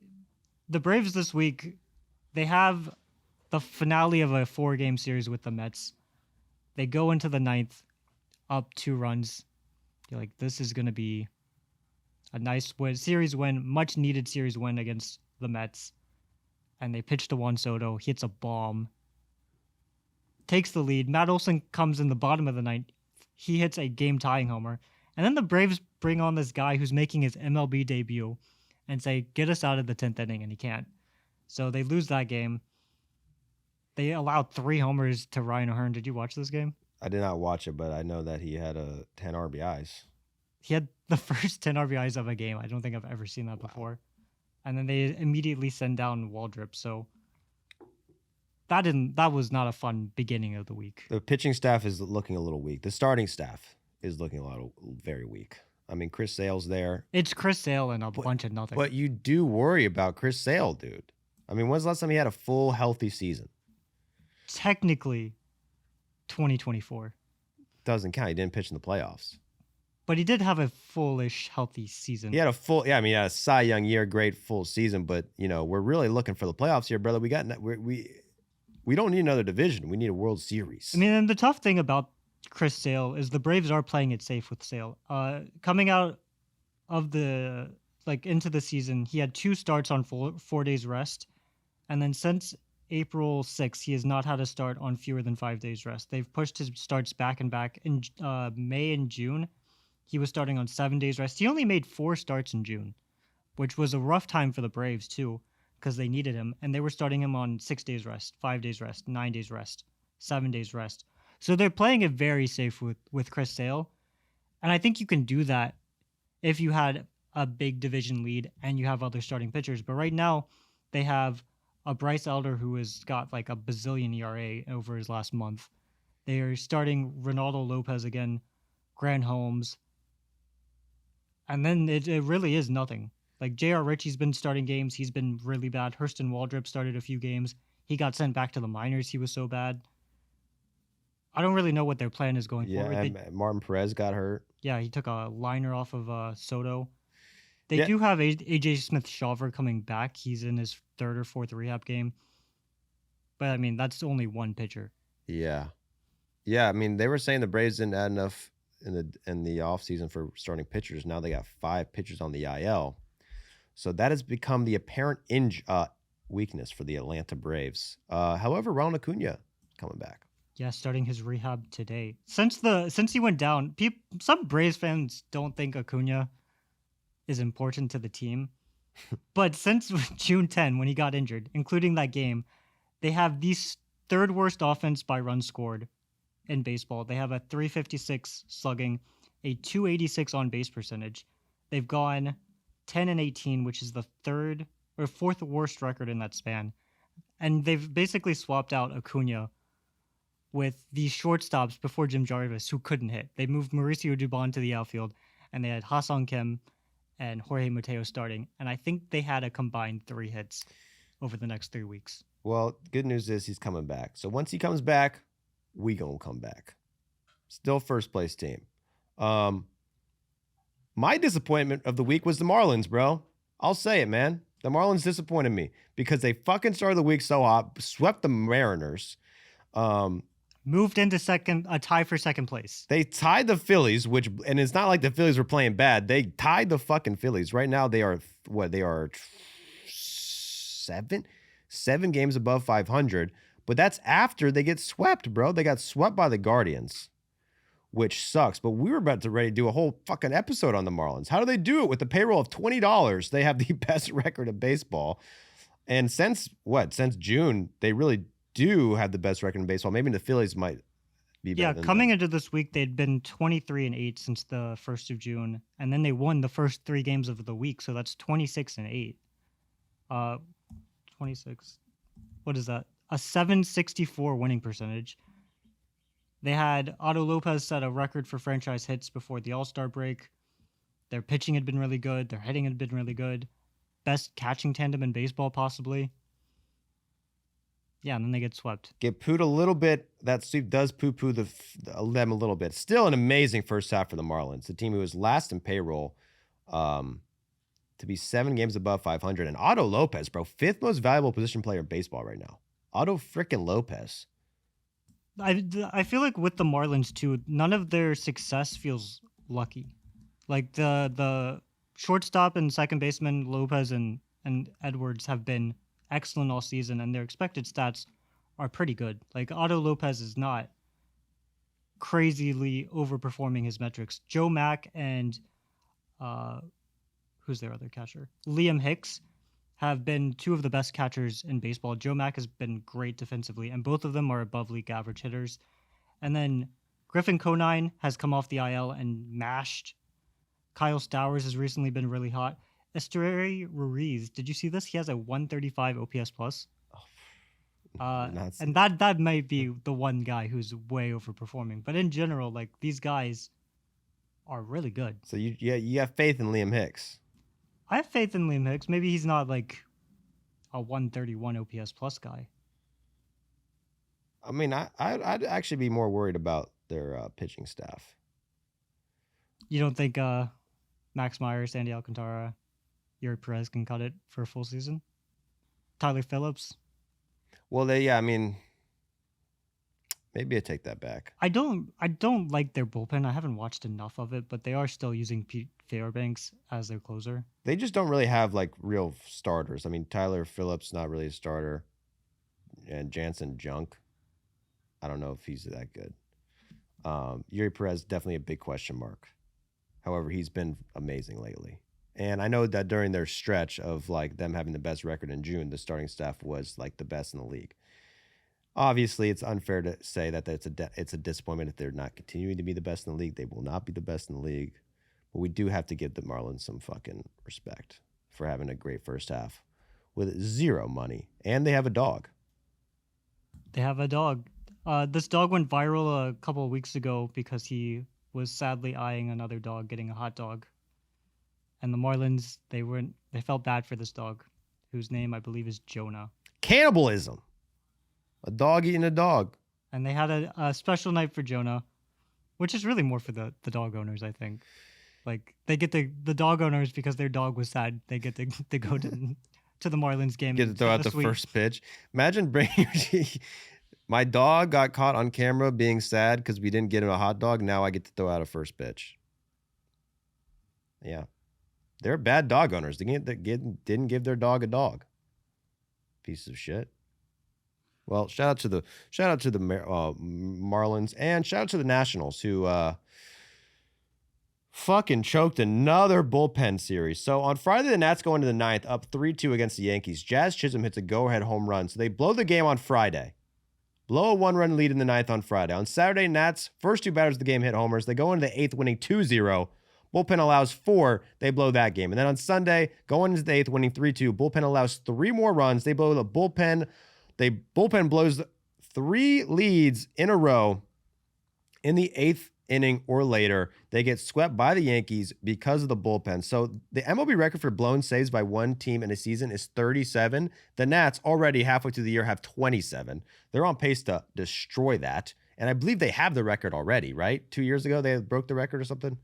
the Braves this week, they have the finale of a 4-game series with the Mets. They go into the 9th, up 2 runs. You're like, this is going to be a nice series win, much needed series win against the Mets. And they pitch to Juan Soto, hits a bomb, takes the lead. Matt Olson comes in the bottom of the 9th. He hits a game-tying homer. And then the Braves bring on this guy who's making his MLB debut and say, get us out of the 10th inning, and he can't. So they lose that game. They allowed 3 homers to Ryan O'Hearn. Did you watch this game? I did not watch it, but I know that he had 10 RBIs. He had the first 10 RBIs of a game. I don't think I've ever seen that before. And then they immediately send down Waldrop. So that was not a fun beginning of the week. The pitching staff is looking a little weak. The starting staff is looking very weak. I mean, Chris Sale's there. It's Chris Sale and a bunch of nothing. But you do worry about Chris Sale, dude. I mean, when's the last time he had a full healthy season? Technically, 2024. Doesn't count. He didn't pitch in the playoffs. But he did have a fullish healthy season. He had he had a Cy Young year, great full season. But we're really looking for the playoffs here, brother. We don't need another division. We need a World Series. I mean, and the tough thing about Chris Sale is the Braves are playing it safe with Sale. Coming out of into the season, he had 2 starts on 4 days rest, and then since April 6th, he has not had a start on fewer than 5 days rest. They've pushed his starts back and back. In May and June, he was starting on 7 days rest. He only made 4 starts in June, which was a rough time for the Braves too, because they needed him, and they were starting him on 6 days rest, 5 days rest, 9 days rest, 7 days rest. So they're playing it very safe with Chris Sale, and I think you can do that if you had a big division lead and you have other starting pitchers. But right now, they have a Bryce Elder who has got like a bazillion ERA over his last month. They are starting Ronaldo Lopez again, Grant Holmes, and then it really is nothing. Like J.R. Ritchie's been starting games. He's been really bad. Hurston Waldrop started a few games. He got sent back to the minors. He was so bad. I don't really know what their plan is going forward. Martin Perez got hurt. Yeah, he took a liner off of Soto. They do have AJ Smith-Shawver coming back. He's in his 3rd or 4th rehab game. But, I mean, that's only one pitcher. Yeah. Yeah, I mean, they were saying the Braves didn't add enough in the offseason for starting pitchers. Now they got 5 pitchers on the IL. So that has become the apparent weakness for the Atlanta Braves. However, Ronald Acuna coming back. Yeah, starting his rehab today. Since he went down, some Braves fans don't think Acuna is important to the team. But since June 10, when he got injured, including that game, they have the 3rd worst offense by runs scored in baseball. They have a 356 slugging, a 286 on base percentage. They've gone 10-18, which is the 3rd or 4th worst record in that span. And they've basically swapped out Acuna with these shortstops before Jim Jarvis, who couldn't hit. They moved Mauricio Dubon to the outfield, and they had Ha-Seong Kim and Jorge Mateo starting. And I think they had a combined 3 hits over the next 3 weeks. Well, good news is he's coming back. So once he comes back, we gonna come back. Still first place team. My disappointment of the week was the Marlins, bro. I'll say it, man. The Marlins disappointed me because they fucking started the week so hot, swept the Mariners. Moved into a tie for second place. They tied the Phillies, and it's not like the Phillies were playing bad. They tied the fucking Phillies. Right now, they are seven games above 500. But that's after they get swept, bro. They got swept by the Guardians, which sucks. But we were about to ready to do a whole fucking episode on the Marlins. How do they do it with a payroll of $20? They have the best record of baseball. And since June, they really do have the best record in baseball. Maybe the Phillies might be better. Yeah, coming into this week, they'd been 23-8 since the 1st of June, and then they won the first 3 games of the week, so that's 26-8. 26. What is that? A 764 winning percentage. They had Otto Lopez set a record for franchise hits before the All-Star break. Their pitching had been really good. Their hitting had been really good. Best catching tandem in baseball, possibly. Yeah, and then they get swept. Get pooed a little bit. That sweep does poo-poo them a little bit. Still an amazing first half for the Marlins, the team who was last in payroll to be 7 games above 500. And Otto Lopez, bro, 5th most valuable position player in baseball right now. Otto frickin' Lopez. I feel like with the Marlins, too, none of their success feels lucky. Like the shortstop and second baseman, Lopez and Edwards, have been excellent all season, and their expected stats are pretty good. Like Otto Lopez is not crazily overperforming his metrics. Joe Mack and who's their other catcher? Liam Hicks have been 2 of the best catchers in baseball. Joe Mack has been great defensively, and both of them are above league average hitters. And then Griffin Conine has come off the IL and mashed. Kyle Stowers has recently been really hot. Esteury Ruiz, did you see this? He has a 135 OPS plus. And that might be the one guy who's way overperforming. But in general, like, these guys are really good. So you have faith in Liam Hicks. I have faith in Liam Hicks. Maybe he's not like a 131 OPS plus guy. I mean, I'd actually be more worried about their pitching staff. You don't think Max Meyer, Sandy Alcantara, Yuri Perez can cut it for a full season? Tyler Phillips? Well, I mean, maybe I take that back. I don't like their bullpen. I haven't watched enough of it, but they are still using Pete Fairbanks as their closer. They just don't really have like real starters. I mean, Tyler Phillips not really a starter, and Jansen Junk. I don't know if he's that good. Yuri Perez definitely a big question mark. However, he's been amazing lately. And I know that during their stretch of like them having the best record in June, the starting staff was like the best in the league. Obviously, it's unfair to say that it's a disappointment if they're not continuing to be the best in the league. They will not be the best in the league. But we do have to give the Marlins some fucking respect for having a great first half with zero money. And they have a dog. They have a dog. This dog went viral a couple of weeks ago because he was sadly eyeing another dog getting a hot dog. And the Marlins, they felt bad for this dog, whose name I believe is Jonah. Cannibalism. A dog eating a dog. And they had a special night for Jonah, which is really more for the dog owners, I think. Like, they get the dog owners, because their dog was sad, they get to go to the Marlins game. Get to throw out the first pitch. Imagine bringing... My dog got caught on camera being sad because we didn't get him a hot dog. Now I get to throw out a first pitch. Yeah. They're bad dog owners. They didn't give their dog a dog. Piece of shit. Well, shout out to the Marlins, and shout out to the Nationals, who fucking choked another bullpen series. So on Friday, the Nats go into the ninth up 3-2 against the Yankees. Jazz Chisholm hits a go-ahead home run. So they blow the game on Friday. Blow a 1-run lead in the ninth on Friday. On Saturday, Nats, first two batters of the game hit homers. They go into the eighth, winning 2-0. Bullpen allows 4. They blow that game. And then on Sunday, going into the eighth, winning 3-2. Bullpen allows 3 more runs. They blow the bullpen. Bullpen blows 3 leads in a row in the eighth inning or later. They get swept by the Yankees because of the bullpen. So the MLB record for blown saves by one team in a season is 37. The Nats already halfway through the year have 27. They're on pace to destroy that. And I believe they have the record already, right? 2 years ago, they broke the record or something.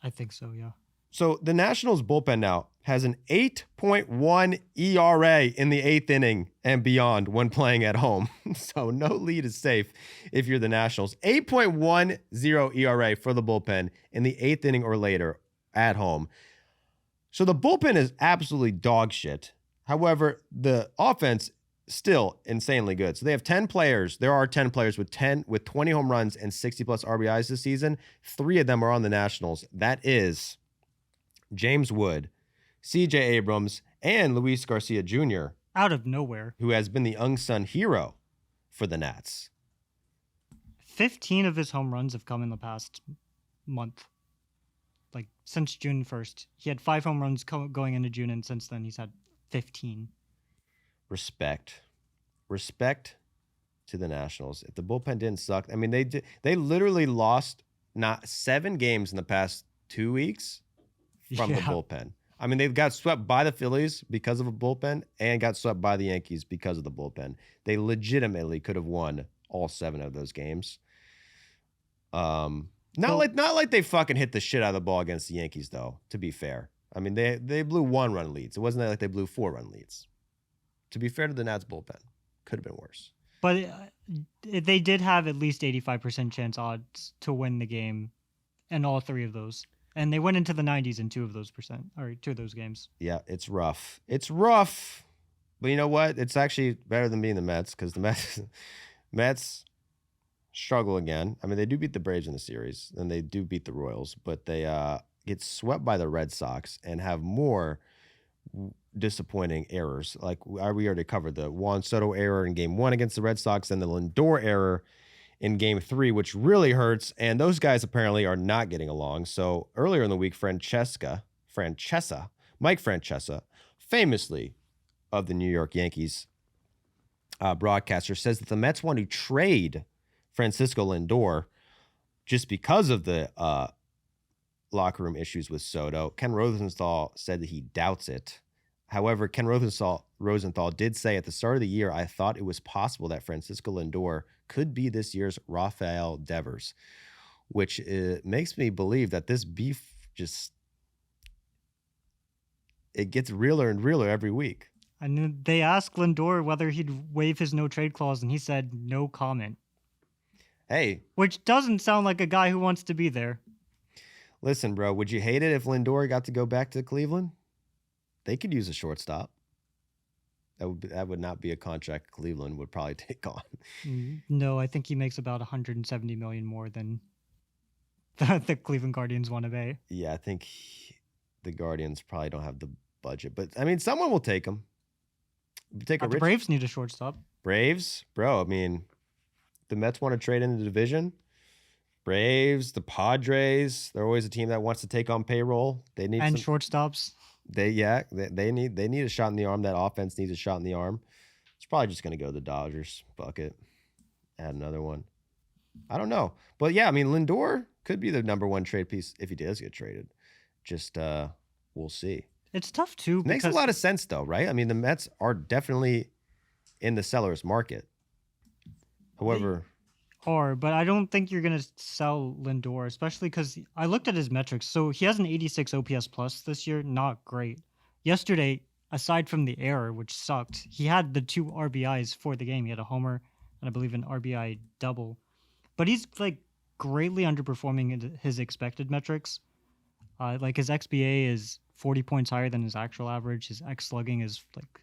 I think so, yeah. So the Nationals bullpen now has an 8.1 ERA in the eighth inning and beyond when playing at home. So no lead is safe if you're the Nationals. 8.10 ERA for the bullpen in the eighth inning or later at home. So the bullpen is absolutely dog shit. However, the offense still insanely good. So they have 10 players. There are 10 players with 20 home runs and 60 plus RBIs this season. 3 of them are on the Nationals. That is James Wood, CJ Abrams, and Luis Garcia Jr. Out of nowhere. Who has been the unsung hero for the Nats. 15 of his home runs have come in the past month. Like, since June 1st. He had 5 home runs going into June, and since then he's had 15. Respect to the Nationals. If the bullpen didn't suck, I mean, they literally lost not 7 games in the past 2 weeks from the bullpen. I mean, they've got swept by the Phillies because of a bullpen and got swept by the Yankees because of the bullpen. They legitimately could have won all 7 of those games. Not like they fucking hit the shit out of the ball against the Yankees, though, to be fair. I mean, they blew 1-run leads. It wasn't like they blew 4-run leads. To be fair to the Nats bullpen, could have been worse. But they did have at least 85% chance odds to win the game in all 3 of those. And they went into the 90s in 2 of those games. Yeah, it's rough. It's rough. But you know what? It's actually better than being the Mets, because the Mets struggle again. I mean, they do beat the Braves in the series, and they do beat the Royals, but they get swept by the Red Sox and have more disappointing errors. Like we already covered the Juan Soto error in game 1 against the Red Sox and the Lindor error in game 3, which really hurts. And those guys apparently are not getting along. So earlier in the week, Mike Francesa, famously of the New York Yankees broadcaster, says that the Mets want to trade Francisco Lindor just because of the locker room issues with Soto. Ken Rosenthal said that he doubts it. However, Ken Rosenthal did say at the start of the year, I thought it was possible that Francisco Lindor could be this year's Rafael Devers, which makes me believe that this beef it gets realer and realer every week. And they asked Lindor whether he'd waive his no trade clause, and he said no comment. Hey. Which doesn't sound like a guy who wants to be there. Listen, bro, would you hate it if Lindor got to go back to Cleveland? They could use a shortstop. That would not be a contract Cleveland would probably take on. No, I think he makes about $170 million more than the Cleveland Guardians want to pay. Yeah, I think the Guardians probably don't have the budget, but I mean, someone will take him. The Braves need a shortstop. Braves, bro. I mean, the Mets want to trade in the division. Braves, the Padres, they're always a team that wants to take on payroll. They need shortstops. They need a shot in the arm. That offense needs a shot in the arm. It's probably just going to go to the Dodgers bucket. Add another one. I don't know. But yeah, I mean, Lindor could be the number one trade piece if he does get traded. Just we'll see. It's tough too. Makes a lot of sense though, right? I mean, the Mets are definitely in the seller's market. However, but I don't think you're gonna sell Lindor, especially because I looked at his metrics. So he has an 86 OPS plus this year, not great. Yesterday, aside from the error, which sucked, he had the 2 RBIs for the game. He had a homer and I believe an RBI double. But he's like greatly underperforming his expected metrics. Like his XBA is 40 points higher than his actual average. His X slugging is like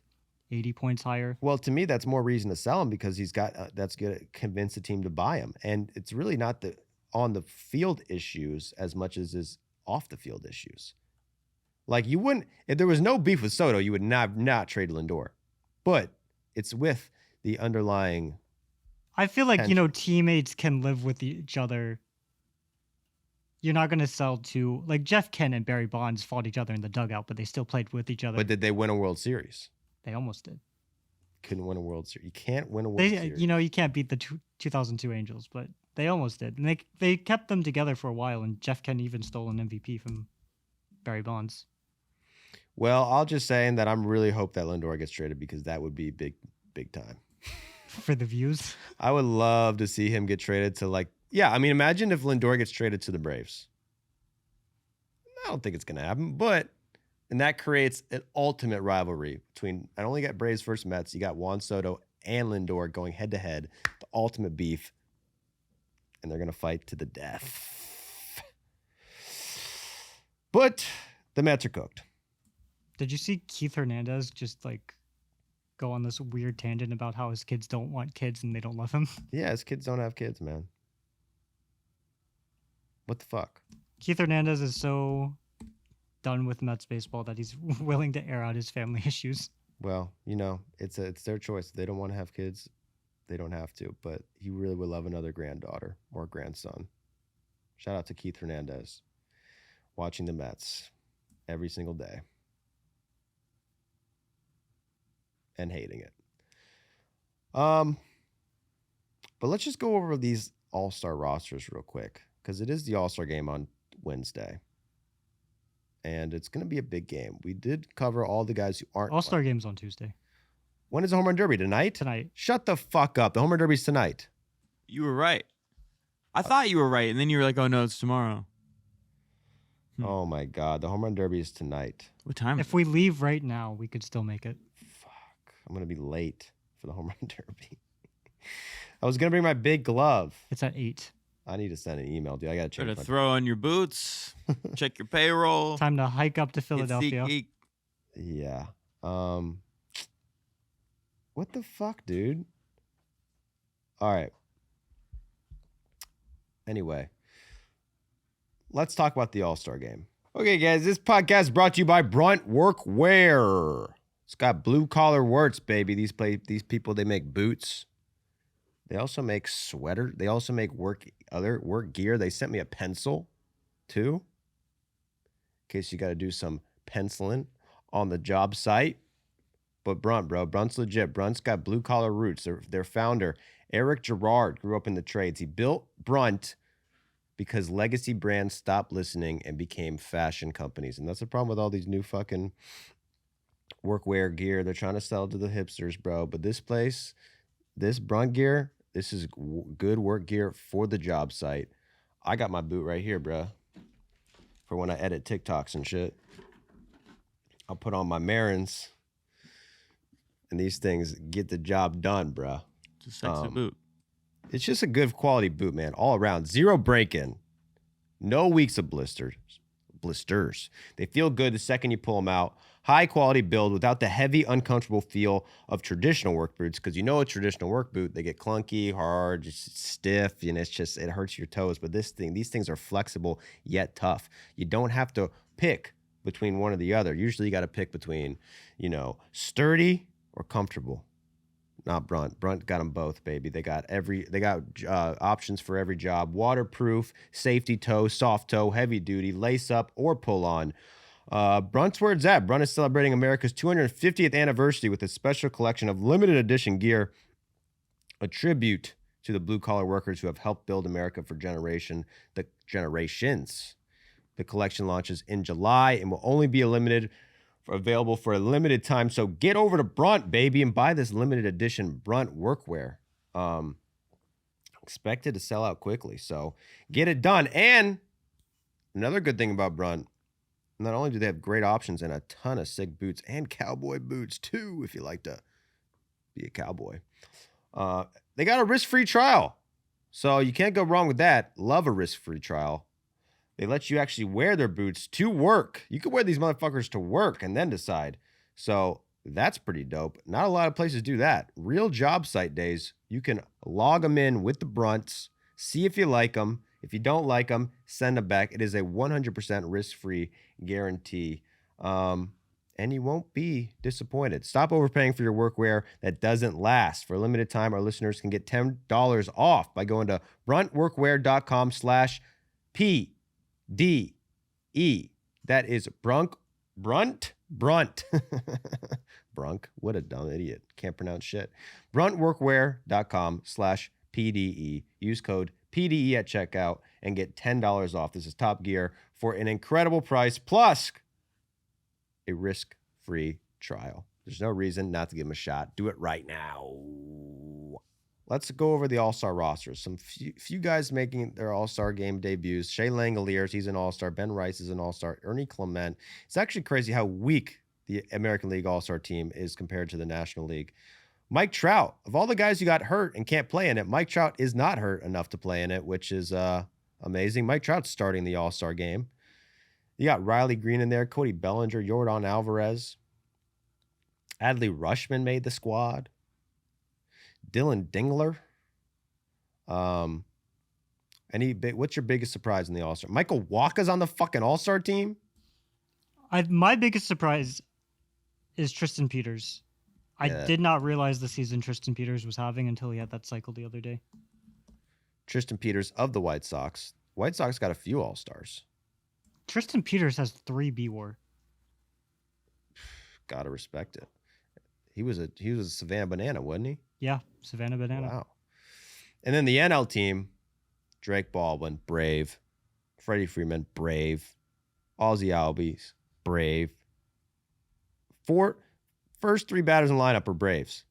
80 points higher. Well, to me, that's more reason to sell him because he's got that's going to convince the team to buy him. And it's really not the on the field issues as much as is off the field issues. Like you wouldn't, if there was no beef with Soto, you would not trade Lindor. But it's with the underlying. I feel like, teammates can live with each other. You're not going to sell to, like Jeff Kent and Barry Bonds fought each other in the dugout, but they still played with each other. But did they win a World Series? They almost did. Couldn't win a World Series. You can't win a World Series. You can't beat the 2002 Angels, but they almost did. And they kept them together for a while, and Jeff Kent even stole an MVP from Barry Bonds. Well, I'll just say that I'm really hope that Lindor gets traded because that would be big time. For the views? I would love to see him get traded to imagine if Lindor gets traded to the Braves. I don't think it's going to happen, and that creates an ultimate rivalry between, I only got Braves versus Mets. You got Juan Soto and Lindor going head to head, the ultimate beef, and they're going to fight to the death. But the Mets are cooked. Did you see Keith Hernandez just go on this weird tangent about how his kids don't want kids and they don't love him? Yeah, his kids don't have kids, man. What the fuck? Keith Hernandez is so done with Mets baseball that he's willing to air out his family issues. Well, it's their choice. If they don't want to have kids, they don't have to. But he really would love another granddaughter or grandson. Shout out to Keith Hernandez. Watching the Mets every single day. And hating it. But let's just go over these all-star rosters real quick. Because it is the all-star game on Wednesday. And it's going to be a big game. We did cover all the guys who aren't. All-star game's on Tuesday. When is the Home Run Derby? Tonight? Tonight. Shut the fuck up. The Home Run Derby's tonight. You were right. I thought you were right. And then you were like, oh, no, it's tomorrow. Oh, my God. The Home Run Derby is tonight. What time? If we leave right now, we could still make it. Fuck. I'm going to be late for the Home Run Derby. I was going to bring my big glove. It's at 8. I need to send an email, dude. I got to change. Better throw on your boots, check your payroll. Time to hike up to Philadelphia. Yeah. What the fuck, dude? All right. Anyway, let's talk about the All-Star game. Okay, guys, this podcast is brought to you by Brunt Workwear. It's got blue-collar works, baby. These people, they make boots. They also make sweater. They also make other work gear. They sent me a pencil, too, in case you got to do some penciling on the job site. But Brunt's legit. Brunt's got blue-collar roots. Their founder, Eric Girard, grew up in the trades. He built Brunt because legacy brands stopped listening and became fashion companies. And that's the problem with all these new fucking workwear gear. They're trying to sell to the hipsters, bro. But this place, this Brunt gear, this is good work gear for the job site. I got my boot right here, bro, for when I edit TikToks and shit. I'll put on my Marins, and these things get the job done, bro. It's a sexy boot. It's just a good quality boot, man, all around. Zero break-in. No weeks of blisters. They feel good the second you pull them out. High quality build without the heavy, uncomfortable feel of traditional work boots. Because you know a traditional work boot, they get clunky, hard, just stiff, and it hurts your toes. But these things are flexible yet tough. You don't have to pick between one or the other. Usually you got to pick between, sturdy or comfortable. Not Brunt. Brunt got them both, baby. They got options for every job. Waterproof, safety toe, soft toe, heavy duty, lace up or pull on. Brunt's where it's at. Brunt is celebrating America's 250th anniversary with a special collection of limited edition gear, a tribute to the blue collar workers who have helped build America for generations. The collection launches in July and will only be available for a limited time. So get over to Brunt, baby, and buy this limited edition Brunt workwear. Expected to sell out quickly. So get it done. And another good thing about Brunt, not only do they have great options and a ton of sick boots and cowboy boots too, if you like to be a cowboy. They got a risk-free trial. So you can't go wrong with that. Love a risk-free trial. They let you actually wear their boots to work. You can wear these motherfuckers to work and then decide. So that's pretty dope. Not a lot of places do that. Real job site days, you can log them in with the Brunts, see if you like them. If you don't like them, send them back. It is a 100% risk-free guarantee. And you won't be disappointed. Stop overpaying for your workwear that doesn't last. For a limited time, our listeners can get $10 off by going to bruntworkwear.com/PDE. That is Brunt. Brunk. What a dumb idiot. Can't pronounce shit. bruntworkwear.com/PDE. Use code PDE at checkout and get $10 off. This is top gear for an incredible price plus a risk-free trial. There's no reason not to give them a shot. Do it right now. Let's go over the All-Star rosters. Some few guys making their All-Star game debuts. Shea Langoliers, he's an All-Star. Ben Rice is an All-Star. Ernie Clement. It's actually crazy how weak the American League All-Star team is compared to the National League. Mike Trout, of all the guys who got hurt and can't play in it, Mike Trout is not hurt enough to play in it, which is amazing. Mike Trout's starting the All-Star game. You got Riley Green in there, Cody Bellinger, Yordan Alvarez. Adley Rutschman made the squad. Dylan Dingler. What's your biggest surprise in the All-Star? Michael Walker's on the fucking All-Star team? My biggest surprise is Tristan Peters. I did not realize the season Tristan Peters was having until he had that cycle the other day. Tristan Peters of the White Sox. White Sox got a few All-Stars. Tristan Peters has 3 B-WAR. Gotta respect it. He was a Savannah Banana, wasn't he? Yeah, Savannah Banana. Wow. And then the NL team, Drake Baldwin, Brave. Freddie Freeman, Brave. Ozzie Albies, Brave. First 3 batters in the lineup are Braves.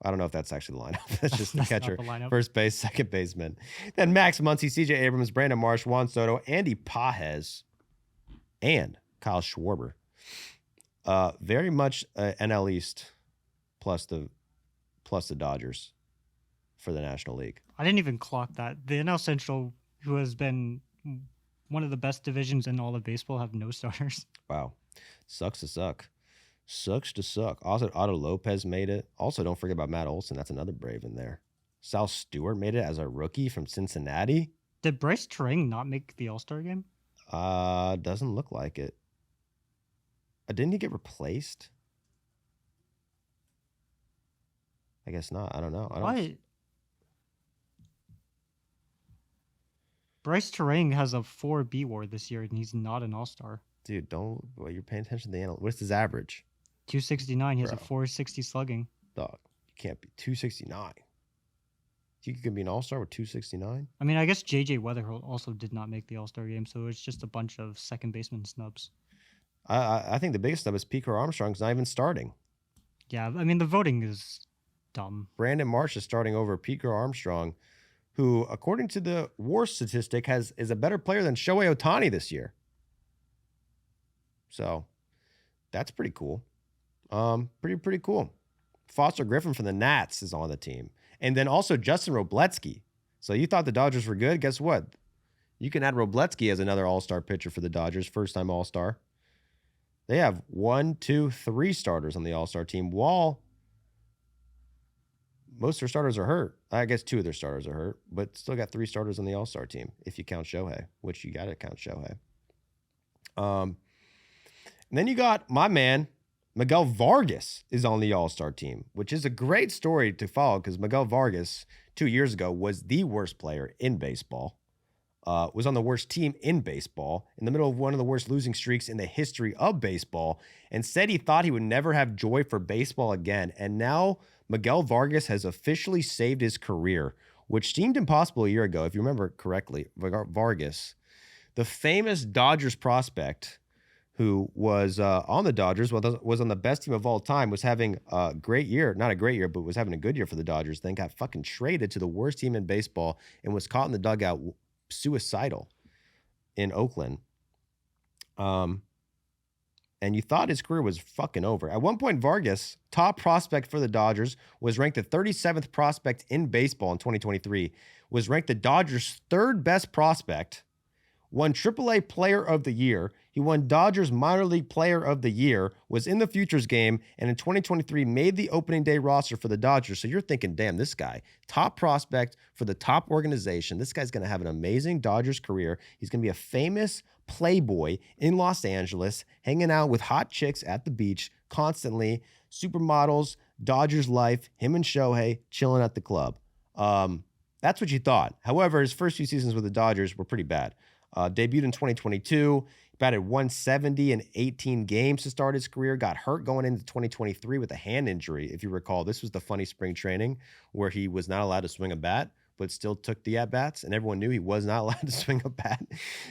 I don't know if that's actually the lineup. That's just the catcher. First base, second baseman. Then Max Muncy, CJ Abrams, Brandon Marsh, Juan Soto, Andy Pajes, and Kyle Schwarber. Very much NL East plus the Dodgers for the National League. I didn't even clock that. The NL Central, who has been one of the best divisions in all of baseball, have no starters. Wow. Sucks to suck. Sucks to suck. Also, Otto Lopez made it. Also, don't forget about Matt Olson. That's another Brave in there. Sal Stewart made it as a rookie from Cincinnati. Did Bryce Terang not make the All-Star game? Doesn't look like it. Didn't he get replaced? I guess not. I don't know. Why? Bryce Terang has a 4 B-WAR this year, and he's not an All-Star. Dude, you're paying attention to the analytics. What's his average? 269. He has a 460 slugging. Dog, you can't be 269. Think you could be an all-star with 269? I mean, I guess JJ Weatherholt also did not make the All-Star game, so it's just a bunch of second baseman snubs. I think the biggest snub is Pico Armstrong's not even starting. Yeah, I mean, the voting is dumb. Brandon Marsh is starting over Pico Armstrong, who, according to the WAR statistic, is a better player than Shohei Ohtani this year. So that's pretty cool. Pretty cool. Foster Griffin from the Nats is on the team. And then also Justin Robletsky. So you thought the Dodgers were good? Guess what? You can add Robletsky as another all-star pitcher for the Dodgers, first-time all-star. They have 1, 2, 3 starters on the all-star team, while most of their starters are hurt. I guess 2 of their starters are hurt, but still got 3 starters on the all-star team if you count Shohei, which you got to count Shohei. And then you got my man, Miguel Vargas is on the all-star team, which is a great story to follow because Miguel Vargas 2 years ago was the worst player in baseball. Was on the worst team in baseball, in the middle of one of the worst losing streaks in the history of baseball, and said he thought he would never have joy for baseball again. And now Miguel Vargas has officially saved his career, which seemed impossible a year ago, if you remember correctly. Vargas, the famous Dodgers prospect who was on the Dodgers, was on the best team of all time, was having a great year, not a great year, but was having a good year for the Dodgers, then got fucking traded to the worst team in baseball and was caught in the dugout suicidal in Oakland. And you thought his career was fucking over. At one point, Vargas, top prospect for the Dodgers, was ranked the 37th prospect in baseball in 2023, was ranked the Dodgers' 3rd best prospect, won AAA Player of the Year. He won Dodgers Minor League Player of the Year, was in the Futures game, and in 2023 made the opening day roster for the Dodgers. So you're thinking, damn, this guy, top prospect for the top organization. This guy's going to have an amazing Dodgers career. He's going to be a famous playboy in Los Angeles, hanging out with hot chicks at the beach constantly, supermodels, Dodgers life, him and Shohei chilling at the club. That's what you thought. However, his first few seasons with the Dodgers were pretty bad. Debuted in 2022, batted 170 in 18 games to start his career, got hurt going into 2023 with a hand injury. If you recall, this was the funny spring training where he was not allowed to swing a bat, but still took the at-bats, and everyone knew he was not allowed to swing a bat.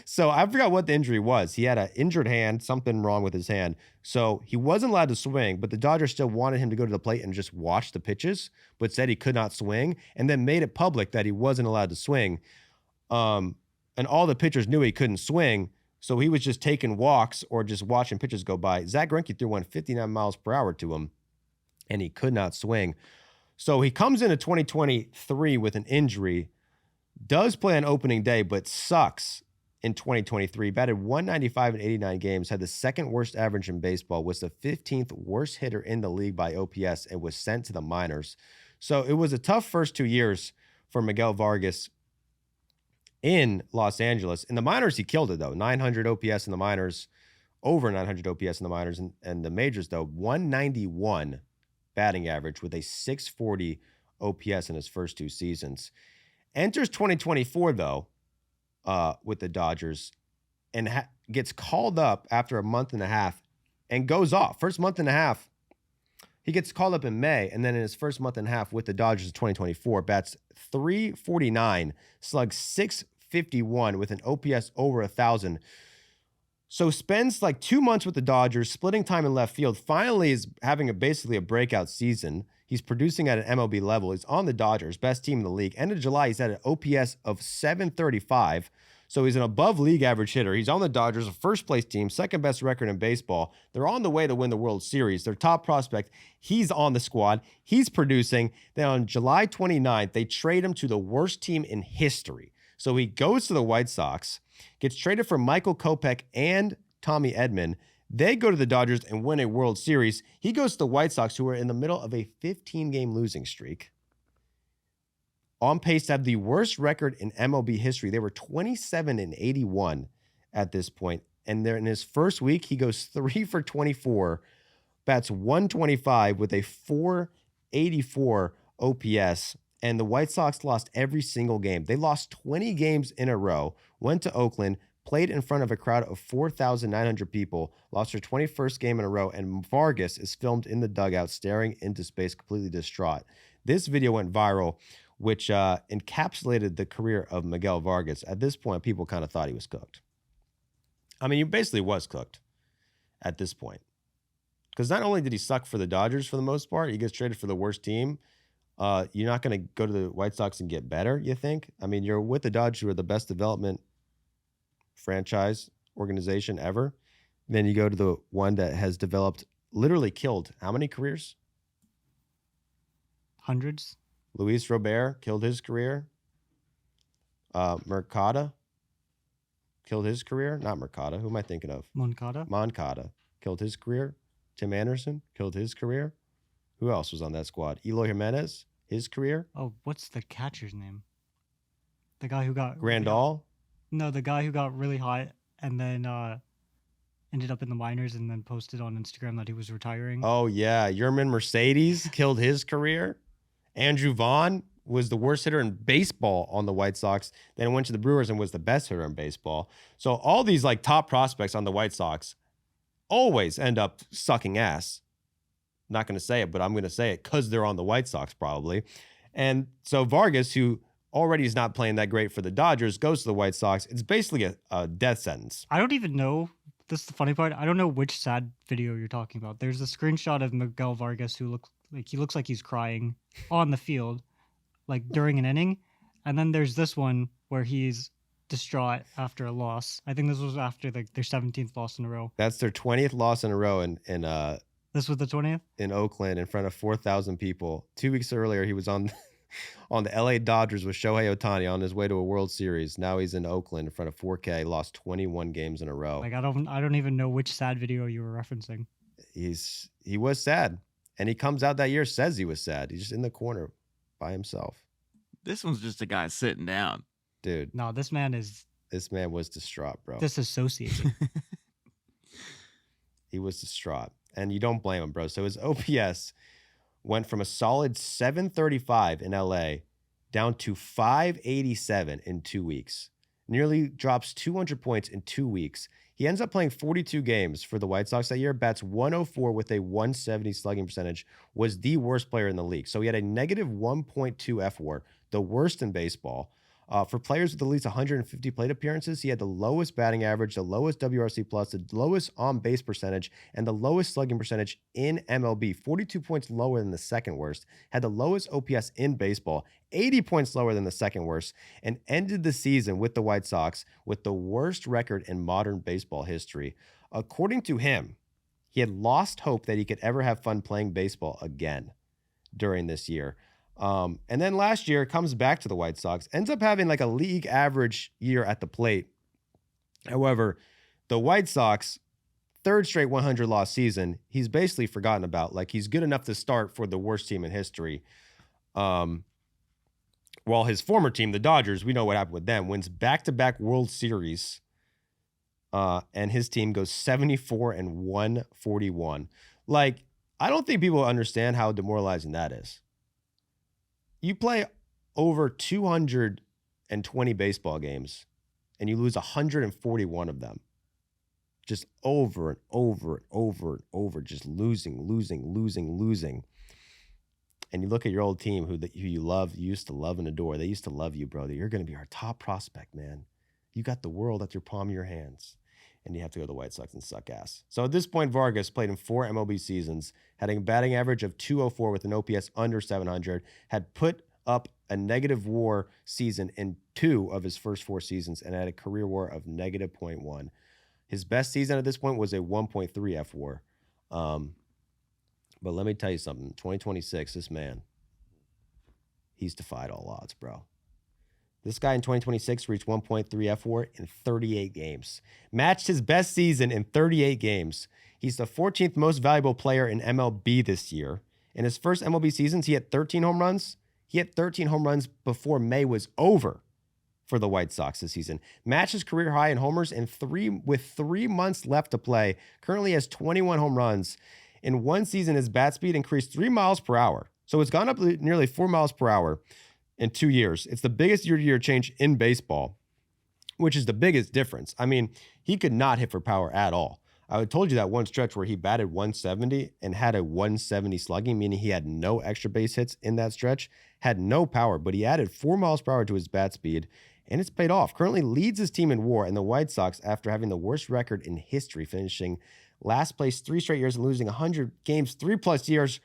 So I forgot what the injury was. He had an injured hand, something wrong with his hand. So he wasn't allowed to swing, but the Dodgers still wanted him to go to the plate and just watch the pitches, but said he could not swing, and then made it public that he wasn't allowed to swing. And all the pitchers knew he couldn't swing, so he was just taking walks or just watching pitches go by. Zack Greinke threw 159 miles per hour to him, and he could not swing. So he comes into 2023 with an injury, does play on opening day, but sucks in 2023. Batted 195 in 89 games, had the 2nd worst average in baseball, was the 15th worst hitter in the league by OPS, and was sent to the minors. So it was a tough first 2 years for Miguel Vargas in Los Angeles. In the minors, he killed it, though. 900 OPS in the minors, over 900 OPS in the minors. And the majors, though, 191 batting average with a 640 OPS in his first 2 seasons. Enters 2024, though, with the Dodgers, and gets called up after a month and a half and goes off. First month and a half, he gets called up in May, and then in his first month and a half with the Dodgers in 2024, bats .349, slugs .651 with an OPS over 1,000. So spends like 2 months with the Dodgers, splitting time in left field. Finally is having basically a breakout season. He's producing at an MLB level. He's on the Dodgers, best team in the league. End of July, he's at an OPS of .735. So he's an above league average hitter. He's on the Dodgers, a first place team, 2nd best record in baseball. They're on the way to win the World Series. Their top prospect, he's on the squad. He's producing. Then on July 29th, they trade him to the worst team in history. So he goes to the White Sox, gets traded for Michael Kopech and Tommy Edman. They go to the Dodgers and win a World Series. He goes to the White Sox, who are in the middle of a 15-game losing streak, on pace to have the worst record in MLB history. They were 27-81 at this point. And they're in his first week, he goes 3 for 24, bats 125 with a 484 OPS. And the White Sox lost every single game. They lost 20 games in a row, went to Oakland, played in front of a crowd of 4,900 people, lost their 21st game in a row, and Vargas is filmed in the dugout staring into space, completely distraught. This video went viral which encapsulated the career of Miguel Vargas. At this point, people kind of thought he was cooked. I mean, he basically was cooked at this point. Because not only did he suck for the Dodgers for the most part, he gets traded for the worst team. You're not going to go to the White Sox and get better, you think? I mean, you're with the Dodgers, who are the best development franchise organization ever. Then you go to the one that has developed, literally killed how many careers? Hundreds. Luis Robert killed his career. Mercado killed his career. Not Mercado. Who am I thinking of? Moncada killed his career. Tim Anderson killed his career. Who else was on that squad? Eloy Jimenez, his career. Oh, what's the catcher's name? The guy who got Grandal. No, the guy who got really hot and then ended up in the minors and then posted on Instagram that he was retiring. Oh yeah, Yerman Mercedes killed his career. Andrew Vaughn was the worst hitter in baseball on the White Sox. Then went to the Brewers and was the best hitter in baseball. So all these like top prospects on the White Sox always end up sucking ass. Not going to say it, but I'm going to say it because they're on the White Sox probably. And so Vargas, who already is not playing that great for the Dodgers, goes to the White Sox. It's basically a death sentence. I don't even know. This is the funny part. I don't know which sad video you're talking about. There's a screenshot of Miguel Vargas who looks like he's crying on the field, like during an inning. And then there's this one where he's distraught after a loss. I think this was after their 17th loss in a row. That's their 20th loss in a row in This was the 20th? In Oakland in front of 4,000 people. 2 weeks earlier, he was on the LA Dodgers with Shohei Ohtani on his way to a World Series. Now he's in Oakland in front of 4K, lost 21 games in a row. Like I don't even know which sad video you were referencing. He was sad. And he comes out that year, says he was sad. He's just in the corner by himself. This one's just a guy sitting down. Dude. No, this man was distraught, bro. Disassociated. He was distraught. And you don't blame him, bro. So his OPS went from a solid 735 in LA down to 587 in 2 weeks. Nearly drops 200 points in 2 weeks. He ends up playing 42 games for the White Sox that year, bats 104 with a 170 slugging percentage, was the worst player in the league. So he had a negative 1.2 FWAR, the worst in baseball. For players with at least 150 plate appearances, he had the lowest batting average, the lowest WRC+, the lowest on-base percentage, and the lowest slugging percentage in MLB, 42 points lower than the second worst, had the lowest OPS in baseball, 80 points lower than the second worst, and ended the season with the White Sox with the worst record in modern baseball history. According to him, he had lost hope that he could ever have fun playing baseball again during this year. And then last year comes back to the White Sox, ends up having like a league average year at the plate. However, the White Sox, third straight 100 loss season, he's basically forgotten about. Like he's good enough to start for the worst team in history. While his former team, the Dodgers, we know what happened with them, wins back-to-back World Series. And his team goes 74-141. Like, I don't think people understand how demoralizing that is. You play over 220 baseball games and you lose 141 of them. Just over and over and over and over, just losing. And you look at your old team who you love, you used to love and adore. They used to love you, brother. You're going to be our top prospect, man. You got the world at your palm of your hands. And you have to go to the White Sox and suck ass. So at this point, Vargas played in 4 MLB seasons, had a batting average of 204 with an OPS under 700, had put up a negative WAR season in 2 of his first 4 seasons, and had a career WAR of negative 0.1. His best season at this point was a 1.3 FWAR. But let me tell you something. 2026, this man, he's defied all odds, bro. This guy in 2026 reached 1.3 FWAR in 38 games. Matched his best season in 38 games. He's the 14th most valuable player in MLB this year. In his first MLB seasons, he had 13 home runs. He had 13 home runs before May was over for the White Sox this season. Matched his career high in homers with 3 months left to play. Currently has 21 home runs. In one season, his bat speed increased 3 miles per hour. So it's gone up nearly 4 miles per hour in 2 years. It's the biggest year-to-year change in baseball, which is the biggest difference. I mean, he could not hit for power at all. I told you that one stretch where he batted 170 and had a 170 slugging, meaning he had no extra base hits in that stretch, had no power, but he added 4 miles per hour to his bat speed, and it's paid off. Currently leads his team in WAR, and the White Sox, after having the worst record in history, finishing last place 3 straight years and losing 100 games 3+ years,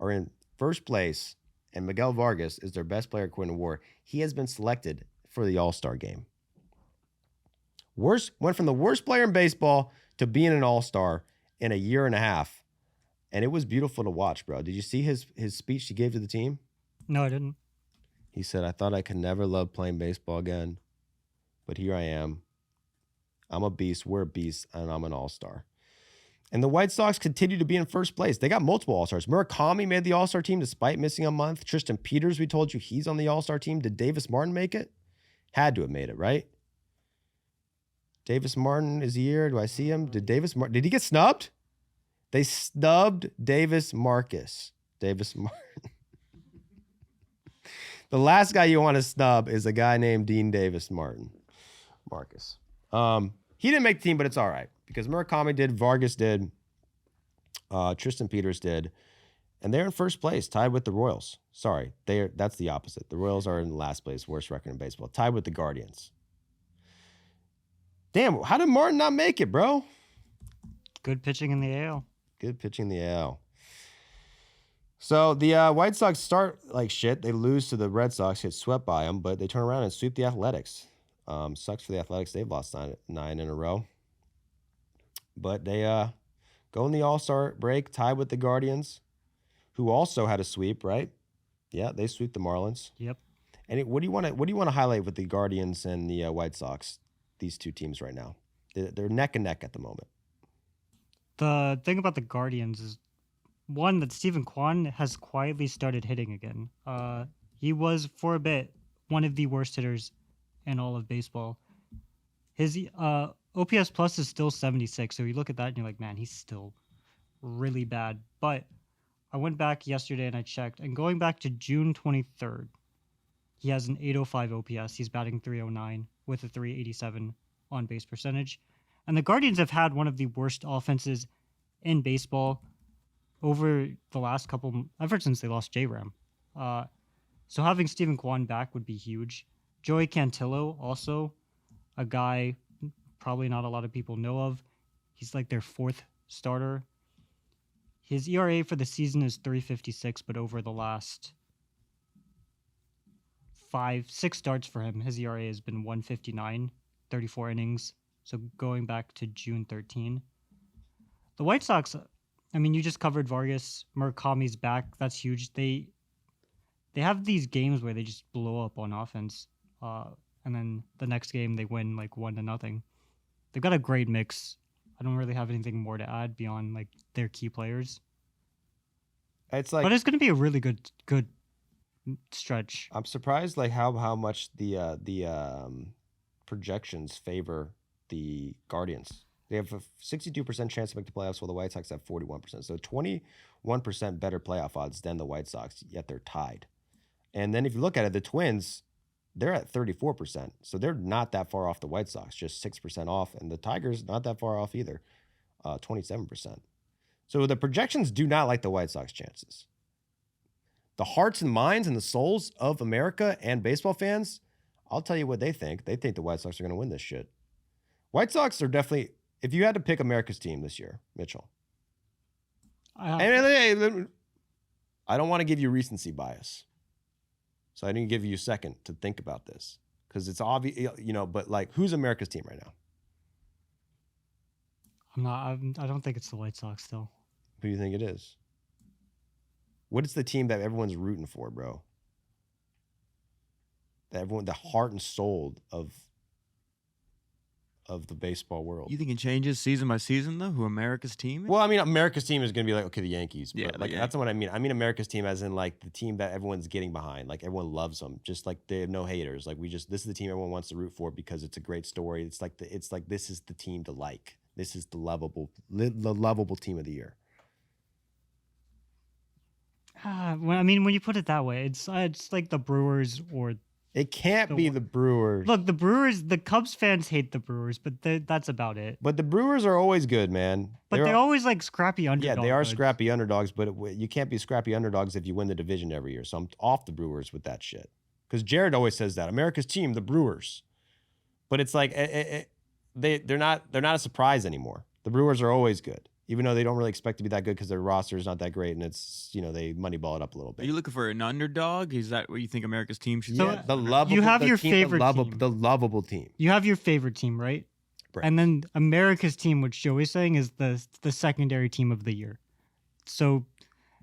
are in first place, and Miguel Vargas is their best player according to WAR. He has been selected for the All-Star game. Went from the worst player in baseball to being an all-star in a year and a half. And it was beautiful to watch, bro. Did you see his speech he gave to the team? No, I didn't. He said, I thought I could never love playing baseball again, but here I am. I'm a beast, we're a beast, and I'm an all-star. And the White Sox continue to be in first place. They got multiple all-stars. Murakami made the all-star team despite missing a month. Tristan Peters, we told you, he's on the all-star team. Did Davis Martin make it? Had to have made it, right? Davis Martin is here. Do I see him? Did he get snubbed? They snubbed Davis Marcus. Davis Martin. The last guy you want to snub is a guy named Dean Davis Marcus. He didn't make the team, but it's all right because Murakami did, Vargas did, Tristan Peters did, and they're in first place, tied with the Royals. Sorry, that's the opposite. The Royals are in last place, worst record in baseball, tied with the Guardians. Damn, how did Martin not make it, bro? Good pitching in the AL. Good pitching in the AL. So the White Sox start like shit. They lose to the Red Sox, get swept by them, but they turn around and sweep the Athletics. Sucks for the Athletics. They've lost nine in a row. But they go in the All-Star break, tied with the Guardians, who also had a sweep, right? Yeah, they sweep the Marlins. Yep. And what do you want to highlight with the Guardians and the White Sox? These two teams right now, they're neck and neck at the moment. The thing about the Guardians is, one, that Stephen Kwan has quietly started hitting again. He was, for a bit, one of the worst hitters in all of baseball. His OPS plus is still 76, so you look at that and you're like, man, he's still really bad. But I went back yesterday and I checked, and going back to June 23rd, he has an 805 OPS. He's batting 309 with a 387 on base percentage. And the Guardians have had one of the worst offenses in baseball over the last ever since they lost J-Ram. So having Stephen Kwan back would be huge. Joey Cantillo, also a guy probably not a lot of people know of. He's like their 4th starter. His ERA for the season is 3.56, but over the last 5-6 starts for him, his ERA has been 1.59, 34 innings. So going back to June 13. The White Sox, I mean, you just covered Vargas. Murakami's back. That's huge. They have these games where they just blow up on offense. And then the next game they win like 1-0. They've got a great mix. I don't really have anything more to add beyond like their key players. It's like, but it's going to be a really good stretch. I'm surprised like how much the projections favor the Guardians. They have a 62% chance to make the playoffs, while the White Sox have 41%. So 21% better playoff odds than the White Sox, yet they're tied. And then if you look at it, the Twins, they're at 34%. So they're not that far off the White Sox, just 6% off. And the Tigers, not that far off either, 27%. So the projections do not like the White Sox chances. The hearts and minds and the souls of America and baseball fans, I'll tell you what they think. They think the White Sox are going to win this shit. White Sox are definitely, if you had to pick America's team this year, Mitchell. I don't want to give you recency bias. So I didn't give you a second to think about this because it's obvious, but like, who's America's team right now? I don't think it's the White Sox still. Who do you think it is? What is the team that everyone's rooting for, bro? That everyone, the heart and soul of the baseball world. You think it changes season by season, though, who America's team is? Well, I mean, America's team is going to be like, okay, the Yankees. Yeah, But like, the that's what I mean. I mean America's team as in like the team that everyone's getting behind. Like everyone loves them. Just like they have no haters. Like this is the team everyone wants to root for because it's a great story. It's like this is the team to like. This is the lovable team of the year. When you put it that way, it's like the Brewers or It can't be the Brewers. Look, the Brewers, the Cubs fans hate the Brewers, but that's about it. But the Brewers are always good, man. But they're always like scrappy underdogs. Yeah, they are scrappy underdogs, but you can't be scrappy underdogs if you win the division every year. So I'm off the Brewers with that shit. Because Jared always says that. America's team, the Brewers. But it's like they're not a surprise anymore. The Brewers are always good, even though they don't really expect to be that good because their roster is not that great, and it's they moneyball it up a little bit. Are you looking for an underdog? Is that what you think America's team should So, be? Yeah, the lovable. You have your team, favorite team. the lovable team. You have your favorite team, right? Right. And then America's team, which Joey's saying is the secondary team of the year. So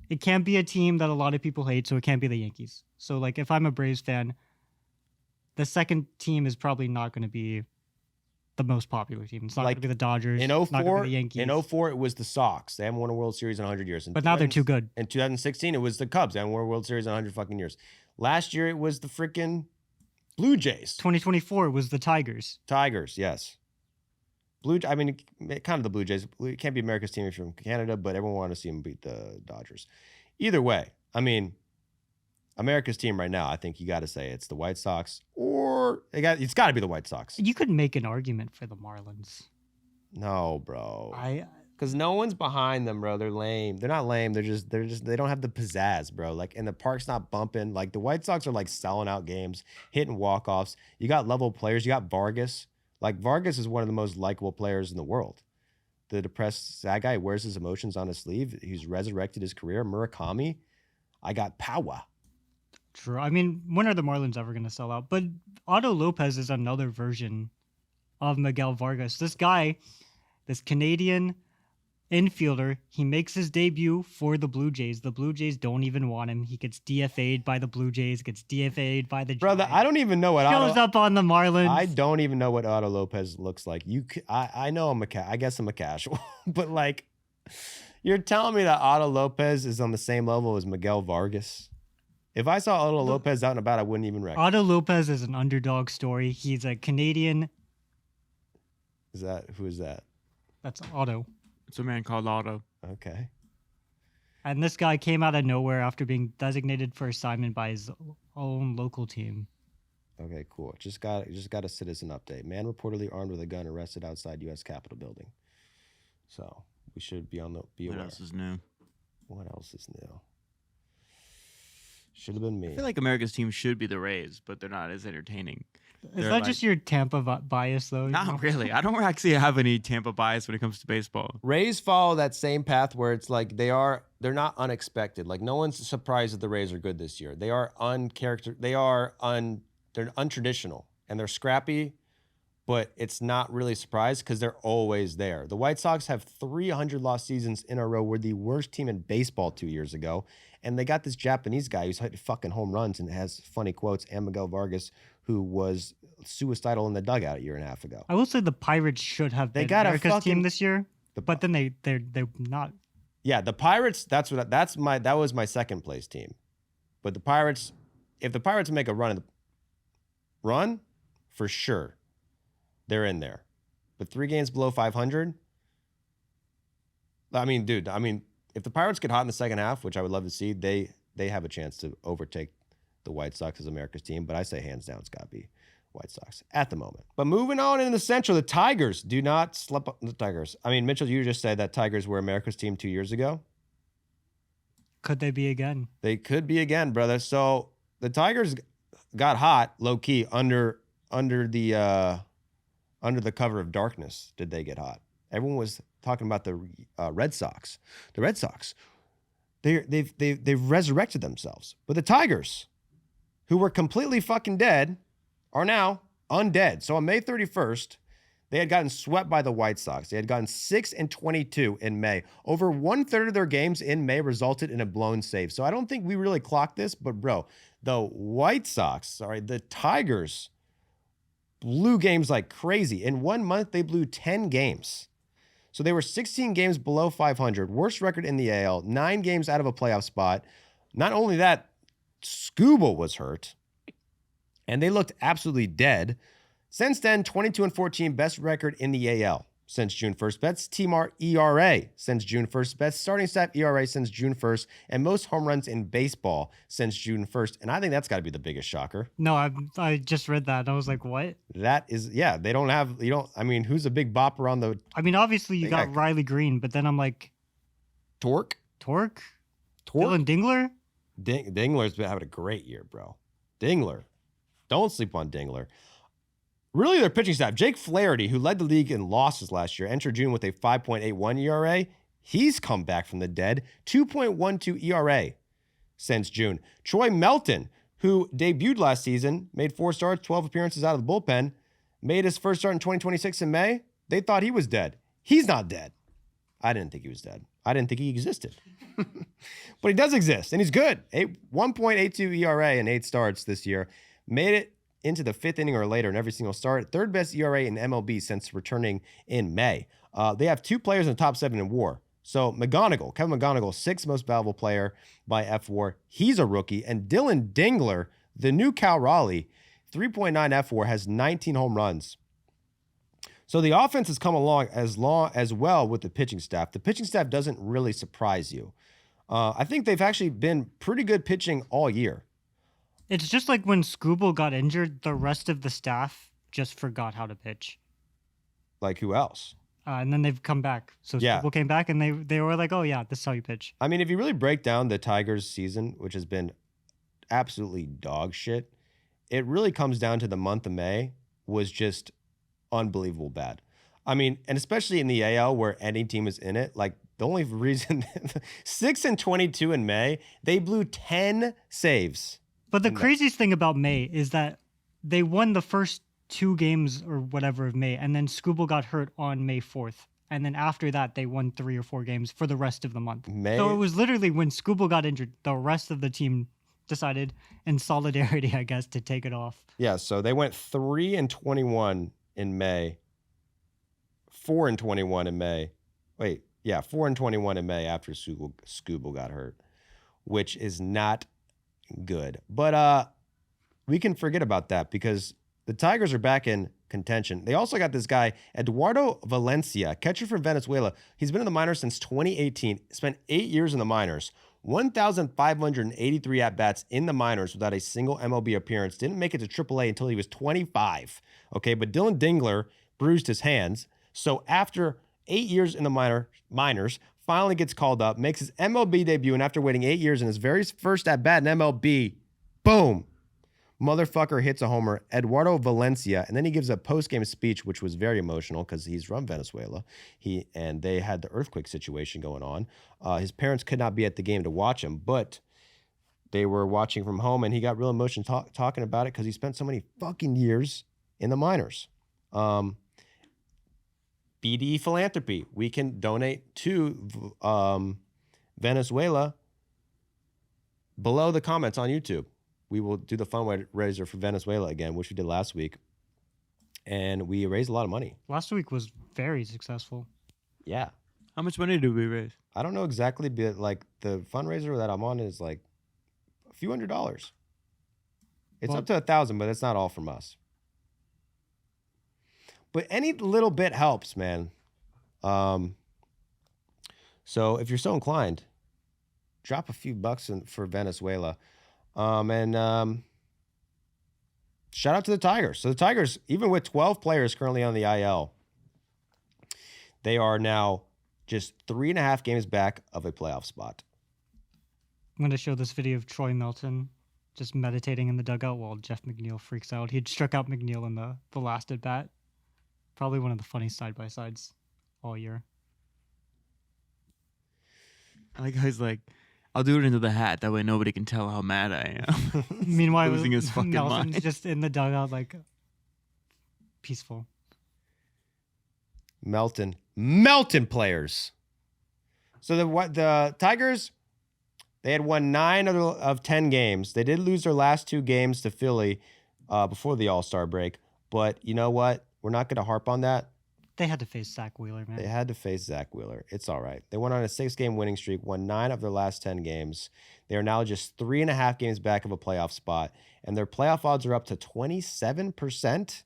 it can't be a team that a lot of people hate, so it can't be the Yankees. So like if I'm a Braves fan, the second team is probably not going to be the most popular team. It's not going to be the Dodgers. In it's not 04, gonna be the Yankees. in 04, it was the Sox. They haven't won a World Series in 100 years. But now they're too good. In 2016, it was the Cubs. They haven't won a World Series in 100 fucking years. Last year, it was the freaking Blue Jays. 2024 was the Tigers. Tigers, yes. Kind of the Blue Jays. It can't be America's team if you're from Canada, but everyone wanted to see them beat the Dodgers. Either way, I mean, America's team right now, I think you got to say it's the White Sox, or it's got to be the White Sox. You could make an argument for the Marlins. No, bro. I Because no one's behind them, bro. They're lame. They're not lame. They don't have the pizzazz, bro. Like, and the park's not bumping. Like, the White Sox are like selling out games, hitting walk-offs. You got level players. You got Vargas. Like, Vargas is one of the most likable players in the world. The depressed sad guy wears his emotions on his sleeve. He's resurrected his career. Murakami, I got power. True. I mean, when are the Marlins ever going to sell out? But Otto Lopez is another version of Miguel Vargas. This guy, this Canadian infielder, he makes his debut for the Blue Jays. The Blue Jays don't even want him. He gets DFA'd by the Blue Jays, gets DFA'd by the Brother, Giants. I don't even know what Shows up on the Marlins. I don't even know what Otto Lopez looks like. I know I guess I'm a casual, but like, you're telling me that Otto Lopez is on the same level as Miguel Vargas? If I saw Otto Lopez out and about, I wouldn't even recognize. Otto Lopez is an underdog story. He's a Canadian. Who is that? That's Otto. It's a man called Otto. Okay. And this guy came out of nowhere after being designated for assignment by his own local team. Okay, cool. Just got a citizen update. Man reportedly armed with a gun arrested outside U.S. Capitol building. So we should be aware. What else is new? What else is new? Should have been me. I feel like America's team should be the Rays, but they're not as entertaining. Is that just your Tampa bias, though? Not really. I don't actually have any Tampa bias when it comes to baseball. Rays follow that same path where it's like they're not unexpected. Like, no one's surprised that the Rays are good this year. They're untraditional and they're scrappy, but it's not really a surprise because they're always there. The White Sox have 300 lost seasons in a row. We're the worst team in baseball 2 years ago. And they got this Japanese guy who's hitting fucking home runs and has funny quotes, and Miguel Vargas, who was suicidal in the dugout a year and a half ago. I will say the Pirates should have been America's team this year, but then they're not. Yeah, the Pirates. That was my second place team. But the Pirates, if the Pirates make a run for sure, they're in there. But 3 games below 500. I mean, dude. If the Pirates get hot in the second half, which I would love to see, they have a chance to overtake the White Sox as America's team. But I say hands down, it's got to be White Sox at the moment. But moving on in the Central, the Tigers. Do not slip up the Tigers. I mean, Mitchell, you just said that Tigers were America's team 2 years ago. Could they be again? They could be again, brother. So the Tigers got hot, low key, under the cover of darkness. Did they get hot? Everyone was talking about the Red Sox. The Red Sox, they've resurrected themselves. But the Tigers, who were completely fucking dead, are now undead. So on May 31st, they had gotten swept by the White Sox. They had gotten 6-22 in May. Over 1/3 of their games in May resulted in a blown save. So I don't think we really clocked this, but bro, the Tigers blew games like crazy. In 1 month, they blew 10 games. So they were 16 games below 500, worst record in the AL, 9 games out of a playoff spot. Not only that, Scuba was hurt, and they looked absolutely dead. Since then, 22-14, best record in the AL. since June 1st. Best team ERA since June 1st. Best starting staff ERA since June 1st. And most home runs in baseball since June 1st. And I think that's got to be the biggest shocker. No, I just read that and I was like, what? That is, yeah, they don't have, who's a big bopper on the I mean, obviously you got Riley Green, but then I'm like, Torque? Dylan Dingler? Dingler's been having a great year, bro. Dingler. Don't sleep on Dingler. Really, their pitching staff. Jake Flaherty, who led the league in losses last year, entered June with a 5.81 ERA. He's come back from the dead. 2.12 ERA since June. Troy Melton, who debuted last season, made 4 starts, 12 appearances out of the bullpen, made his first start in 2026 in May. They thought he was dead. He's not dead. I didn't think he was dead. I didn't think he existed. But he does exist, and he's good. 1.82 ERA in 8 starts this year. Made it into the 5th inning or later in every single start. 3rd best ERA in MLB since returning in May. They have 2 players in the top 7 in WAR. So Kevin McGonigal, 6th most valuable player by FWAR. He's a rookie. And Dylan Dingler, the new Cal Raleigh, 3.9 FWAR, has 19 home runs. So the offense has come along as well with the pitching staff. The pitching staff doesn't really surprise you. I think they've actually been pretty good pitching all year. It's just like when Scooble got injured, the rest of the staff just forgot how to pitch. Like who else? And then they've come back. So Scooble came back and they were like, oh yeah, this is how you pitch. I mean, if you really break down the Tigers season, which has been absolutely dog shit, it really comes down to the month of May was just unbelievable bad. I mean, and especially in the AL where any team is in it, like the only reason 6-22 in May, they blew 10 saves. But the craziest thing about May is that they won the first 2 games or whatever of May, and then Scooble got hurt on May 4th. And then after that, they won 3 or 4 games for the rest of the month. So it was literally when Scooble got injured, the rest of the team decided in solidarity, I guess, to take it off. Yeah, so they went 3-21 in May, 4-21 in May. 4-21 in May after Scooble got hurt, which is not good. But we can forget about that because the Tigers are back in contention. They also got this guy, Eduardo Valencia, catcher from Venezuela. He's been in the minors since 2018, spent 8 years in the minors, 1,583 at-bats in the minors without a single MLB appearance. Didn't make it to AAA until he was 25. Okay, but Dylan Dingler bruised his hands. So after 8 years in the minors, finally gets called up, makes his MLB debut, and after waiting 8 years in his very first at-bat in MLB, boom, motherfucker hits a homer, Eduardo Valencia, and then he gives a post-game speech, which was very emotional because he's from Venezuela. And they had the earthquake situation going on. His parents could not be at the game to watch him, but they were watching from home, and he got real emotional talking about it because he spent so many fucking years in the minors. BD Philanthropy. We can donate to Venezuela below the comments on YouTube. We will do the fundraiser for Venezuela again, which we did last week. And we raised a lot of money. Last week was very successful. Yeah. How much money did we raise? I don't know exactly, but like the fundraiser that I'm on is like a few $100s. It's up to 1,000, but it's not all from us. But any little bit helps, man. So if you're so inclined, drop a few bucks for Venezuela. And shout out to the Tigers. So the Tigers, even with 12 players currently on the IL, they are now just 3.5 games back of a playoff spot. I'm going to show this video of Troy Melton just meditating in the dugout while Jeff McNeil freaks out. He had struck out McNeil in the last at bat. Probably one of the funniest side-by-sides all year. I like how he's like, I'll do it into the hat. That way nobody can tell how mad I am. Meanwhile, losing his fucking Nelson's mind. just in the dugout, like, peaceful. Melton players. So the Tigers, they had won 9 of 10 games. They did lose their last 2 games to Philly before the All-Star break. But you know what? We're not going to harp on that. They had to face Zack Wheeler, man. They had to face Zack Wheeler. It's all right. They went on a 6-game winning streak, won 9 of their last 10 games. They are now just 3.5 games back of a playoff spot, and their playoff odds are up to 27%.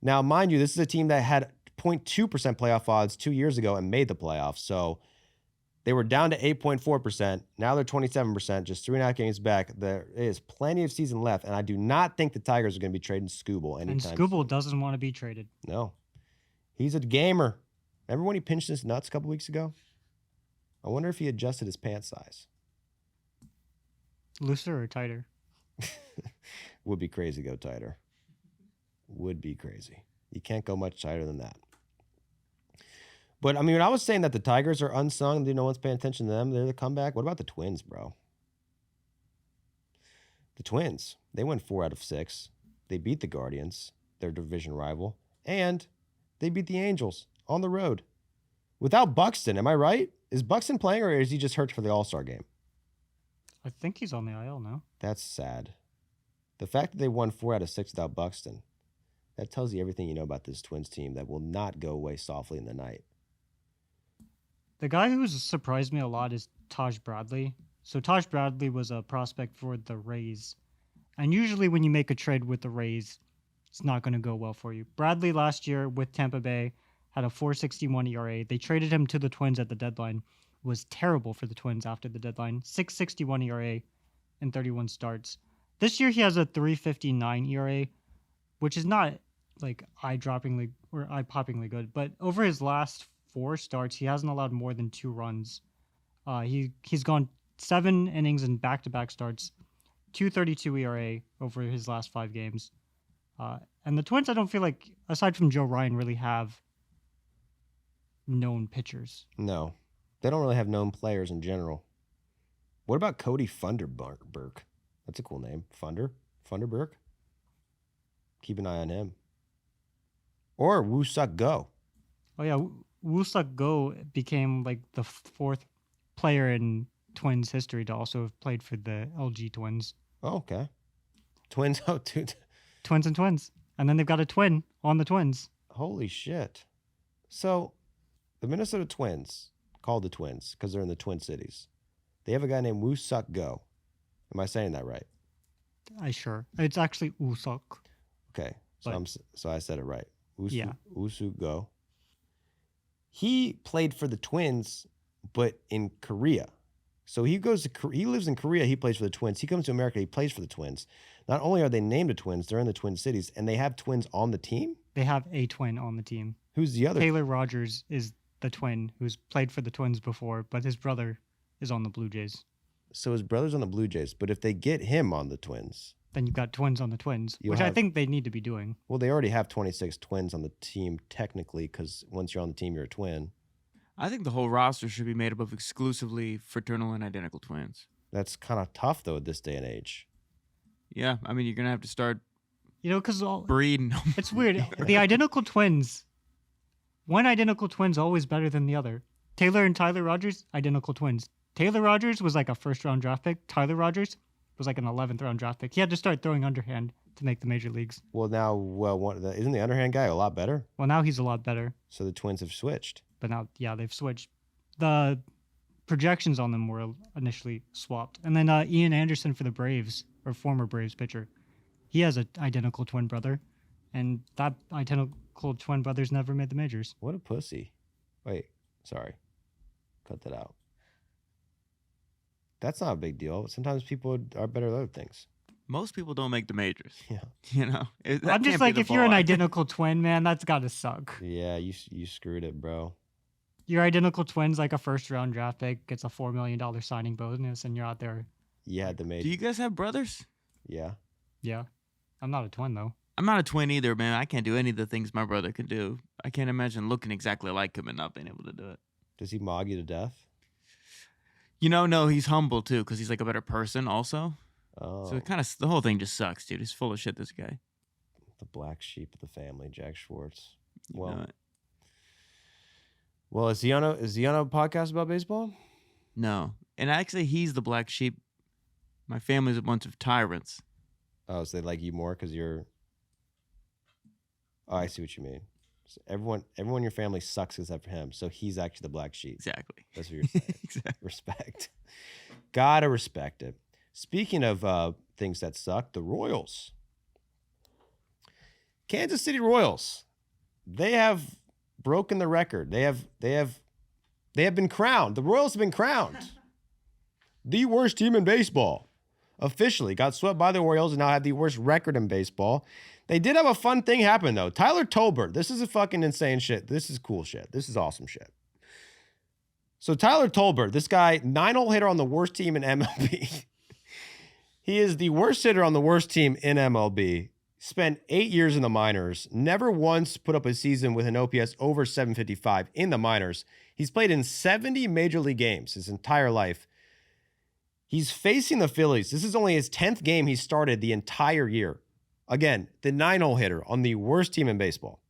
Now, mind you, this is a team that had 0.2% playoff odds 2 years ago and made the playoffs. So they were down to 8.4%. Now they're 27%, just 3.5 games back. There is plenty of season left, and I do not think the Tigers are going to be trading Skubal anytime. And Skubal doesn't want to be traded. No. He's a gamer. Remember when he pinched his nuts a couple weeks ago? I wonder if he adjusted his pant size. Looser or tighter? Would be crazy to go tighter. Would be crazy. You can't go much tighter than that. But, I mean, when I was saying that the Tigers are unsung, no one's paying attention to them, they're the comeback. What about the Twins, bro? The Twins, they won 4 out of 6. They beat the Guardians, their division rival, and they beat the Angels on the road. Without Buxton, am I right? Is Buxton playing, or is he just hurt for the All-Star game? I think he's on the IL now. That's sad. The fact that they won 4 out of 6 without Buxton, that tells you everything you know about this Twins team that will not go away softly in the night. The guy who's surprised me a lot is Taj Bradley. So Taj Bradley was a prospect for the Rays. And usually when you make a trade with the Rays, it's not going to go well for you. Bradley last year with Tampa Bay had a 4.61 ERA. They traded him to the Twins at the deadline. Was terrible for the Twins after the deadline. 6.61 ERA in 31 starts. This year he has a 3.59 ERA, which is not like eye-droppingly or eye-poppingly good. But over his last 4 starts, he hasn't allowed more than 2 runs. He's gone 7 innings in back-to-back starts, 2.32 ERA over his last 5 games. And the Twins, I don't feel like, aside from Joe Ryan, really have known pitchers. No, they don't really have known players in general. What about Cody Funderburk? That's a cool name. Funderburk? Keep an eye on him. Or Woo-Suk Go. Oh, yeah. Woo-Suk Go became like the 4th player in Twins history to also have played for the LG Twins. Oh, okay. Twins. Oh, dude. Twins and Twins. And then they've got a twin on the Twins. Holy shit. So, the Minnesota Twins, called the Twins because they're in the Twin Cities, they have a guy named Woo-Suk Go. Am I saying that right? Sure. It's actually Woo-Suk. Okay. So I said it right. Yeah. Woo-Suk Go. He played for the Twins, but in Korea. So he lives in Korea, he plays for the Twins. He comes to America, he plays for the Twins. Not only are they named the Twins, they're in the Twin Cities, and they have twins on the team? They have a twin on the team. Who's the other? Taylor Rogers is the twin who's played for the Twins before, but his brother is on the Blue Jays. So his brother's on the Blue Jays, but if they get him on the Twins, then you've got twins on the Twins, I think they need to be doing. Well, they already have 26 twins on the team technically, because once you're on the team, you're a twin. I think the whole roster should be made up of exclusively fraternal and identical twins. That's kind of tough, though, at this day and age. Yeah, I mean, you're going to have to start because breeding. It's weird. The identical twins, one identical twin's always better than the other. Taylor and Tyler Rogers, identical twins. Taylor Rogers was like a 1st-round draft pick. Tyler Rogers was like an 11th-round draft pick. He had to start throwing underhand to make the major leagues. Well, now, isn't the underhand guy a lot better? Well, now he's a lot better. So the Twins have switched. But now, yeah, they've switched. The projections on them were initially swapped. And then Ian Anderson for the Braves, or former Braves pitcher, he has an identical twin brother. And that identical twin brother's never made the majors. What a pussy. Wait, sorry. Cut that out. That's not a big deal. Sometimes people are better at other things. Most people don't make the majors. Yeah. You know? I'm just like, if you're an identical twin, man, that's got to suck. Yeah, you screwed it, bro. Your identical twin's like a 1st-round draft pick, gets a $4 million signing bonus, and you're out there. You had the major. Do you guys have brothers? Yeah. Yeah. I'm not a twin, though. I'm not a twin either, man. I can't do any of the things my brother can do. I can't imagine looking exactly like him and not being able to do it. Does he mog you to death? You know, no, he's humble, too, because he's like a better person also. Oh. So the whole thing just sucks, dude. He's full of shit, this guy. The black sheep of the family, Jack Schwartz. You know it. Well, is he on a podcast about baseball? No. And actually, he's the black sheep. My family's a bunch of tyrants. Oh, so they like you more because you're... Oh, I see what you mean. So everyone in your family sucks except for him, so he's actually the black sheep. Exactly. That's what you're saying. Exactly. Respect. Gotta respect it. Speaking of things that suck, the Royals. Kansas City Royals. They have broken the record. They have been crowned. The Royals have been crowned the worst team in baseball. Officially got swept by the Orioles and now have the worst record in baseball. They did have a fun thing happen though. Tyler Tolbert. This is a fucking insane shit. This is cool shit. This is awesome shit. So Tyler Tolbert, this guy, 9-hole hitter on the worst team in MLB. He is the worst hitter on the worst team in MLB. Spent 8 years in the minors. Never once put up a season with an OPS over 755 in the minors. He's played in 70 major league games his entire life. He's facing the Phillies. This is only his 10th game he started the entire year. Again, the 9-hole hitter on the worst team in baseball.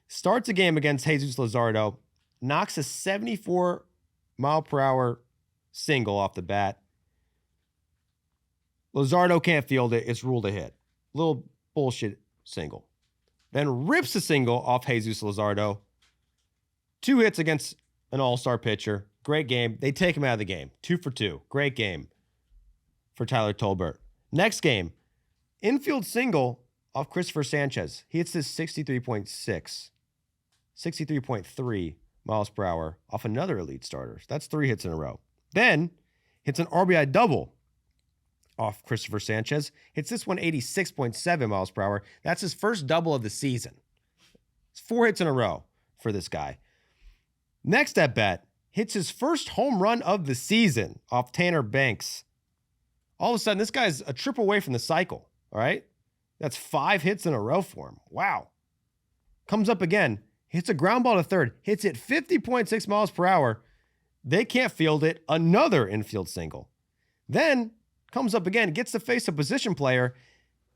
Starts a game against Jesus Luzardo. Knocks a 74-mile-per-hour single off the bat. Luzardo can't field it. It's ruled a hit. Little bullshit single. Then rips a single off Jesus Luzardo. 2 hits against an all-star pitcher. Great game. They take him out of the game. 2 for 2. Great game for Tyler Tolbert. Next game, infield single off Christopher Sanchez. He hits this 63.3 miles per hour off another elite starter. That's 3 hits in a row. Then hits an RBI double off Christopher Sanchez. Hits this one 86.7 miles per hour. That's his first double of the season. It's 4 hits in a row for this guy. Next at bat, hits his first home run of the season off Tanner Banks. All of a sudden, this guy's a trip away from the cycle, all right? That's 5 hits in a row for him. Wow. Comes up again, hits a ground ball to third, hits it 50.6 miles per hour. They can't field it. Another infield single. Then comes up again, gets to face a position player,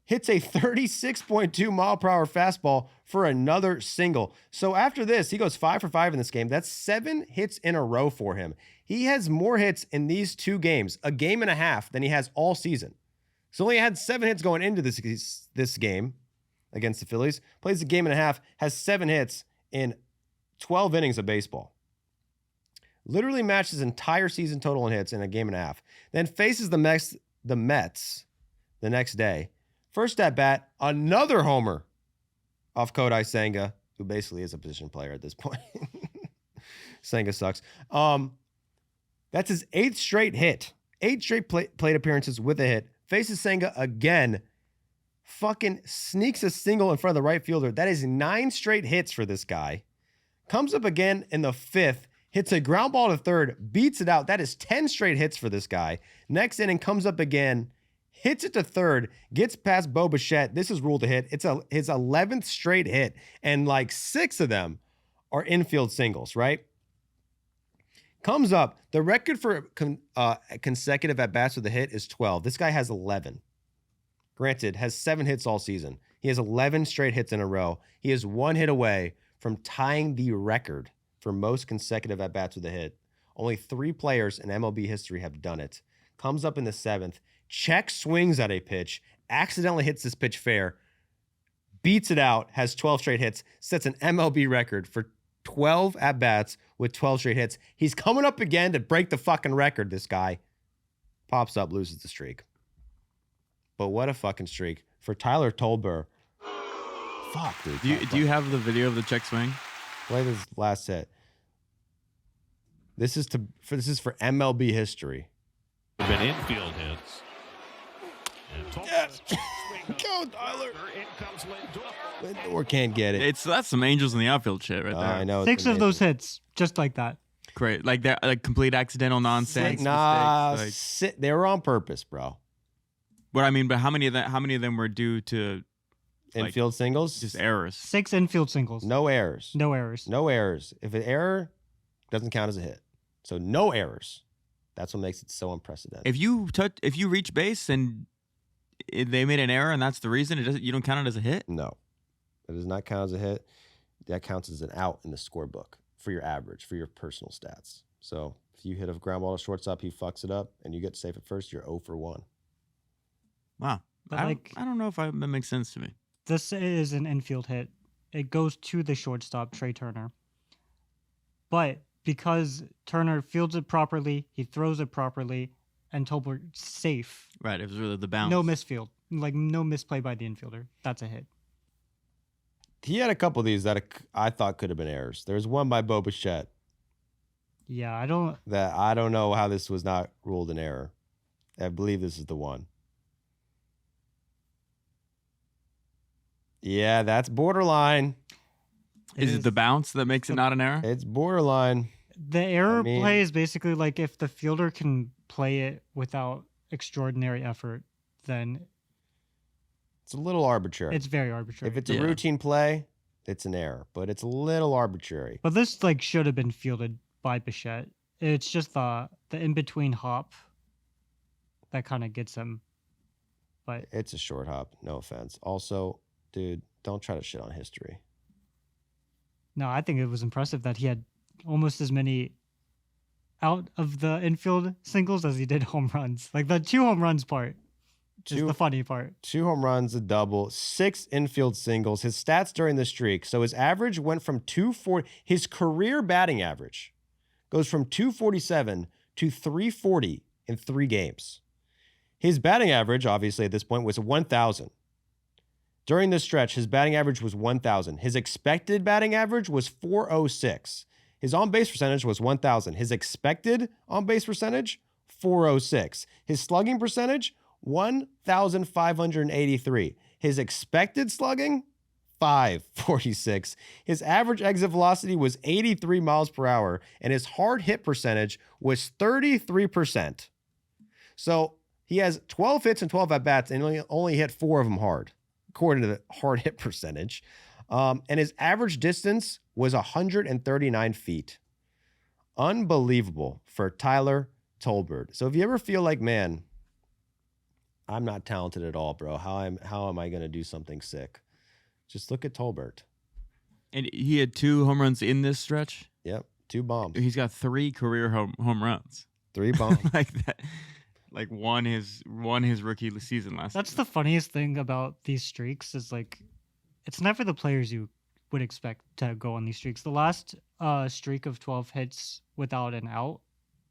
hits a 36.2 mile per hour fastball for another single. So after this, he goes 5 for 5 in this game. That's 7 hits in a row for him. He has more hits in these 2 games, a game and a half, than he has all season. So only had 7 hits going into this game against the Phillies. Plays a game and a half, has 7 hits in 12 innings of baseball. Literally matched his entire season total in hits in a game and a half. Then faces the Mets the next day. First at bat, another homer off Kodai Senga, who basically is a position player at this point. Senga sucks. That's his 8th straight hit. 8 straight plate appearances with a hit. Faces Senga again. Fucking sneaks a single in front of the right fielder. That is 9 straight hits for this guy. Comes up again in the 5th. Hits a ground ball to third. Beats it out. That is 10 straight hits for this guy. Next inning comes up again. Hits it to third, gets past Bo Bichette. This is ruled a hit. It's his 11th straight hit, and like 6 of them are infield singles, right? Comes up. The record for consecutive at-bats with a hit is 12. This guy has 11. Granted, has 7 hits all season. He has 11 straight hits in a row. He is 1 hit away from tying the record for most consecutive at-bats with a hit. Only 3 players in MLB history have done it. Comes up in the 7th. Check swings at a pitch, accidentally hits this pitch fair, beats it out, has 12 straight hits, sets an MLB record for 12 at-bats with 12 straight hits. He's coming up again to break the fucking record, this guy. Pops up, loses the streak. But what a fucking streak for Tyler Tolbert. Fuck, dude. Do you have the video of the check swing? Play this last hit. This is for MLB history. Been infield hits. Yes. Go, Tyler. Lindor can't get it. That's some angels in the outfield shit right there. I know. 6 of those hits, just like that. Great, like that, like complete accidental nonsense. Nah, mistakes, they were on purpose, bro. But I mean, but how many of them were due to Infield singles? just errors? 6 infield singles. No errors. No errors. No errors. If an error doesn't count as a hit. So no errors. That's what makes it so unprecedented. If you reach base and they made an error and that's the reason, you don't count it as a hit? No. It does not count as a hit. That counts as an out in the scorebook for your average, for your personal stats. So if you hit a ground ball to shortstop, he fucks it up, and you get safe at first, you're 0 for 1. Wow. But I don't know if that makes sense to me. This is an infield hit. It goes to the shortstop, Trey Turner. But because Turner fields it properly, he throws it properly, and Tolbert's safe. Right, it was really the bounce. No misfield. Like, no misplay by the infielder. That's a hit. He had a couple of these that I thought could have been errors. There's one by Bo Bichette Yeah, I don't. that I don't know how this was not ruled an error. I believe this is the one. Yeah, that's borderline. Is it the bounce that makes it not an error? It's borderline. The error I mean- play is basically like if the fielder can play it without extraordinary effort, then It's a little arbitrary. it's very arbitrary. If it's a Yeah. routine play, it's an error, but it's a little arbitrary. But this like should have been fielded by Bichette. It's just the in between hop that kind of gets him. But It's a short hop. No offense. Also, dude, don't try to shit on history. no, I think it was impressive that he had almost as many out of the infield singles as he did home runs. Like the 2 home runs part is Two- the funny part. 2 home runs, a double, 6 infield singles. His stats during the streak. So his average went from 240. His career batting average goes from 247 to 340 in 3 games. His batting average, obviously at this point, was 1,000. During this stretch, his batting average was 1,000. His expected batting average was 406. His on-base percentage was 1,000. His expected on-base percentage, 406. His slugging percentage, 1,583. His expected slugging, 546. His average exit velocity was 83 miles per hour, and his hard hit percentage was 33%. So he has 12 hits and 12 at-bats, and only hit 4 of them hard, according to the hard hit percentage. And his average distance was 139 feet. Unbelievable for Tyler Tolbert. So if you ever feel like, man, I'm not talented at all, bro. How am I going to do something sick? Just look at Tolbert. And he had 2 home runs in this stretch. Yep, 2 bombs, He's got 3 career home runs. 3 bombs. Like that. Like won his rookie season last That's season. the funniest thing about these streaks is like it's never the players you would expect to go on these streaks. The last streak of 12 hits without an out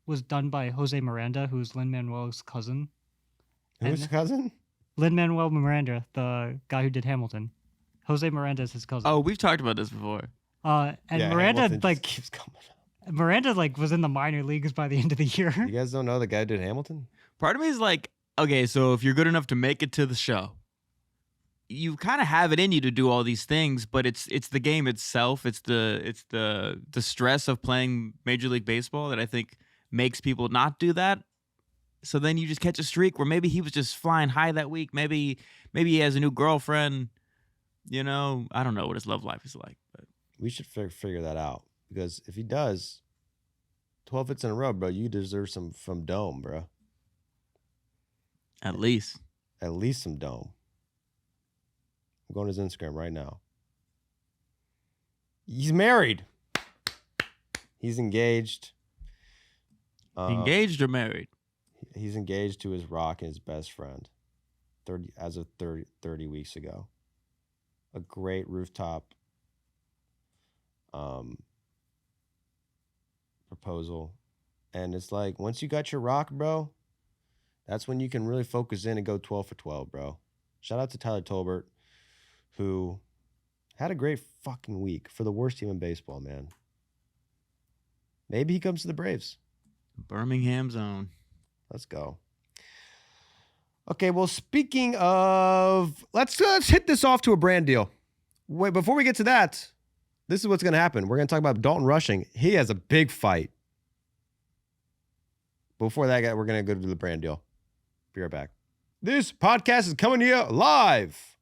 was done by Jose Miranda, who's Lin-Manuel's cousin. Who's And- cousin? Lin-Manuel Miranda, the guy who did Hamilton. Jose Miranda is his cousin. Oh, we've talked about this before. And Yeah, Miranda Hamilton just like keeps coming up. Miranda like was in the minor leagues by the end of the year. You guys don't know the guy who did Hamilton? Part of me is like, okay, so if you're good enough to make it to the show, you kind of have it in you to do all these things, but it's the game itself. It's the stress of playing Major League Baseball that I think makes people not do that. So then you just catch a streak where maybe he was just flying high that week. Maybe he has a new girlfriend. You know, I don't know what his love life is like, but We should figure that out, because if he does 12 hits in a row, bro, you deserve some from Dome, bro. at least. At least some Dome. I'm going to his Instagram right now. He's married. He's engaged. Engaged or married? He's engaged to his Rock and his best friend 30 weeks ago. A great rooftop proposal. And it's like, once you got your Rock, bro, that's when you can really focus in and go 12 for 12, bro. Shout out to Tyler Tolbert, who had a great fucking week for the worst team in baseball, man. Maybe he comes to the Braves. Birmingham's own. Let's go. Okay, well, speaking of, let's hit this off to a brand deal. Wait, before we get to that, this is what's going to happen. We're going to talk about Dalton rushing. He has a big fight. Before that, we're going to go to the brand deal. Be right back. This podcast is coming to you live.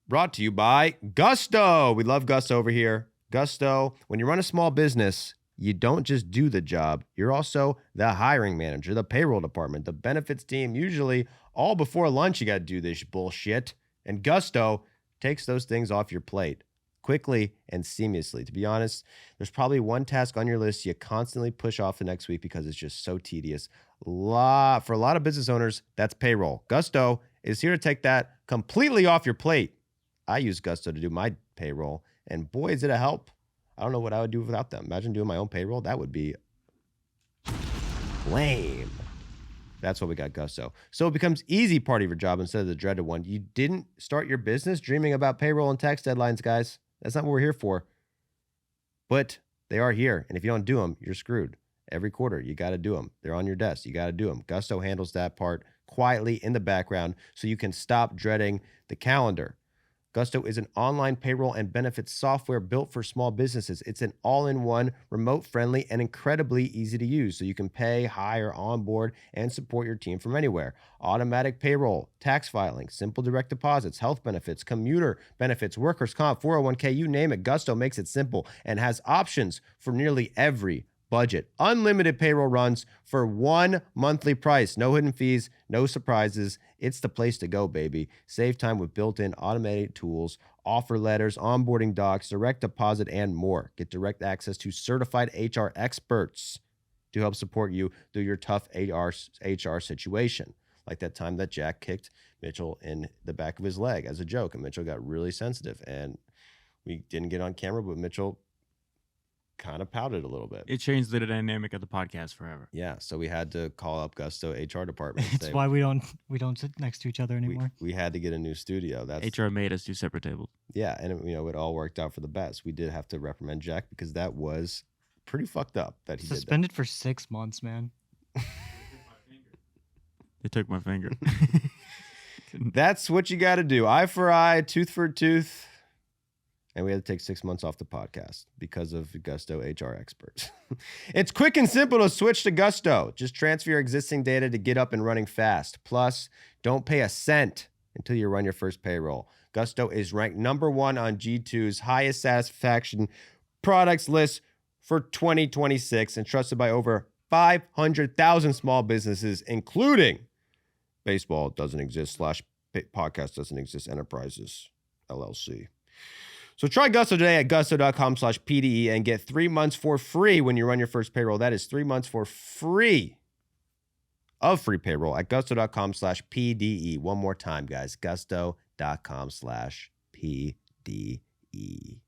Brought to you by Gusto. We love Gusto over here. Gusto, when you run a small business, you don't just do the job. You're also the hiring manager, the payroll department, the benefits team. Usually all before lunch, you got to do this bullshit. And Gusto takes those things off your plate quickly and seamlessly. To be honest, there's probably one task on your list you constantly push off the next week because it's just so tedious. For a lot of business owners, that's payroll. Gusto is here to take that completely off your plate. I use Gusto to do my payroll, and boy, is it a help. I don't know what I would do without them. Imagine doing my own payroll. That would be lame. That's what we got Gusto. So it becomes easy part of your job instead of the dreaded one. You didn't start your business dreaming about payroll and tax deadlines, guys. That's not what we're here for. But they are here. And if you don't do them, you're screwed. Every quarter, you got to do them. They're on your desk. You got to do them. Gusto handles that part quietly in the background so you can stop dreading the calendar. Gusto is an online payroll and benefits software built for small businesses. It's an all-in-one, remote-friendly, and incredibly easy to use, so you can pay, hire, onboard, and support your team from anywhere. Automatic payroll, tax filing, simple direct deposits, health benefits, commuter benefits, workers' comp, 401k, you name it. Gusto makes it simple and has options for nearly every budget. Unlimited payroll runs for one monthly price. No hidden fees, no surprises. It's the place to go, baby. Save time with built-in automated tools, offer letters, onboarding docs, direct deposit, and more. Get direct access to certified HR experts to help support you through your tough HR situation. Like that time that Jack kicked Mitchell in the back of his leg as a joke, and Mitchell got really sensitive. And we didn't get on camera, but Mitchell kind of pouted a little bit. It changed the dynamic of the podcast forever. Yeah, so we had to call up Gusto HR department. It's why we don't sit next to each other anymore. We had to get a new studio. That's HR made us do separate tables. Yeah, and it all worked out for the best. We did have to reprimand Jack because that was pretty fucked up that he suspended for 6 months, man. They took my finger. That's what you got to do. Eye for eye, tooth for tooth. And we had to take 6 months off the podcast because of Gusto HR experts. It's quick and simple to switch to Gusto. Just transfer your existing data to get up and running fast. Plus, don't pay a cent until you run your first payroll. Gusto is ranked #1 on G2's highest satisfaction products list for 2026 and trusted by over 500,000 small businesses, including Baseball Doesn't Exist / Podcast Doesn't Exist Enterprises, LLC. So try Gusto today at gusto.com/PDE and get 3 months for free when you run your first payroll. That is 3 months for free of free payroll at gusto.com/PDE. One more time, guys. Gusto.com/PDE.